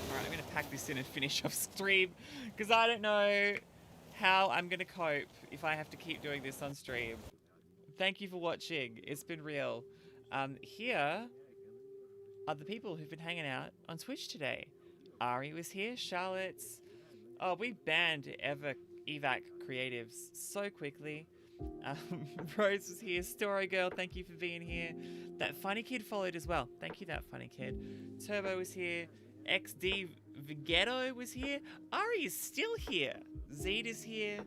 Alright, I'm going to pack this in and finish off stream because I don't know how I'm going to cope if I have to keep doing this on stream. Thank you for watching. It's been real. Here are the people who've been hanging out on Twitch today. Ari was here, Charlotte's. Oh, we banned Evac Creatives so quickly. Rose was here. Story Girl, thank you for being here. That funny kid followed as well. Thank you, that funny kid. Turbo was here. XD Vigetto was here. Ari is still here. Zed is here.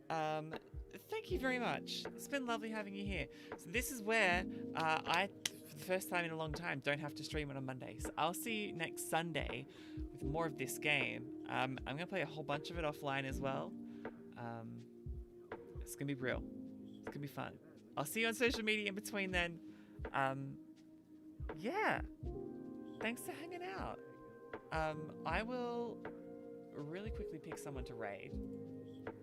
Thank you very much. It's been lovely having you here. So this is where I, for the first time in a long time, don't have to stream on a Monday. So I'll see you next Sunday with more of this game. I'm going to play a whole bunch of it offline as well. It's going to be real. It's going to be fun. I'll see you on social media in between then. Yeah. Thanks for hanging out. I will really quickly pick someone to raid.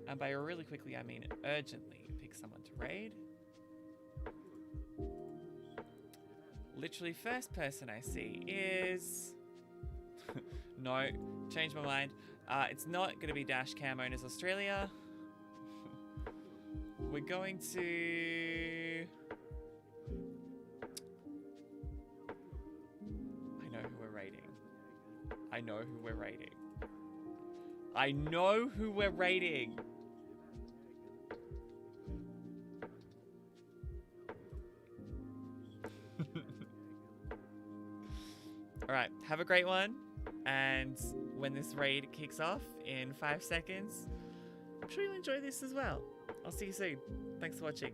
And by really quickly, I mean urgently pick someone to raid. Literally first person I see is... No, changed my mind. It's not going to be Dashcam Owners Australia. We're going to... I know who we're raiding. I know who we're raiding. I know who we're raiding. Alright, have a great one. And when this raid kicks off in 5 seconds, I'm sure you'll enjoy this as well. I'll see you soon. Thanks for watching.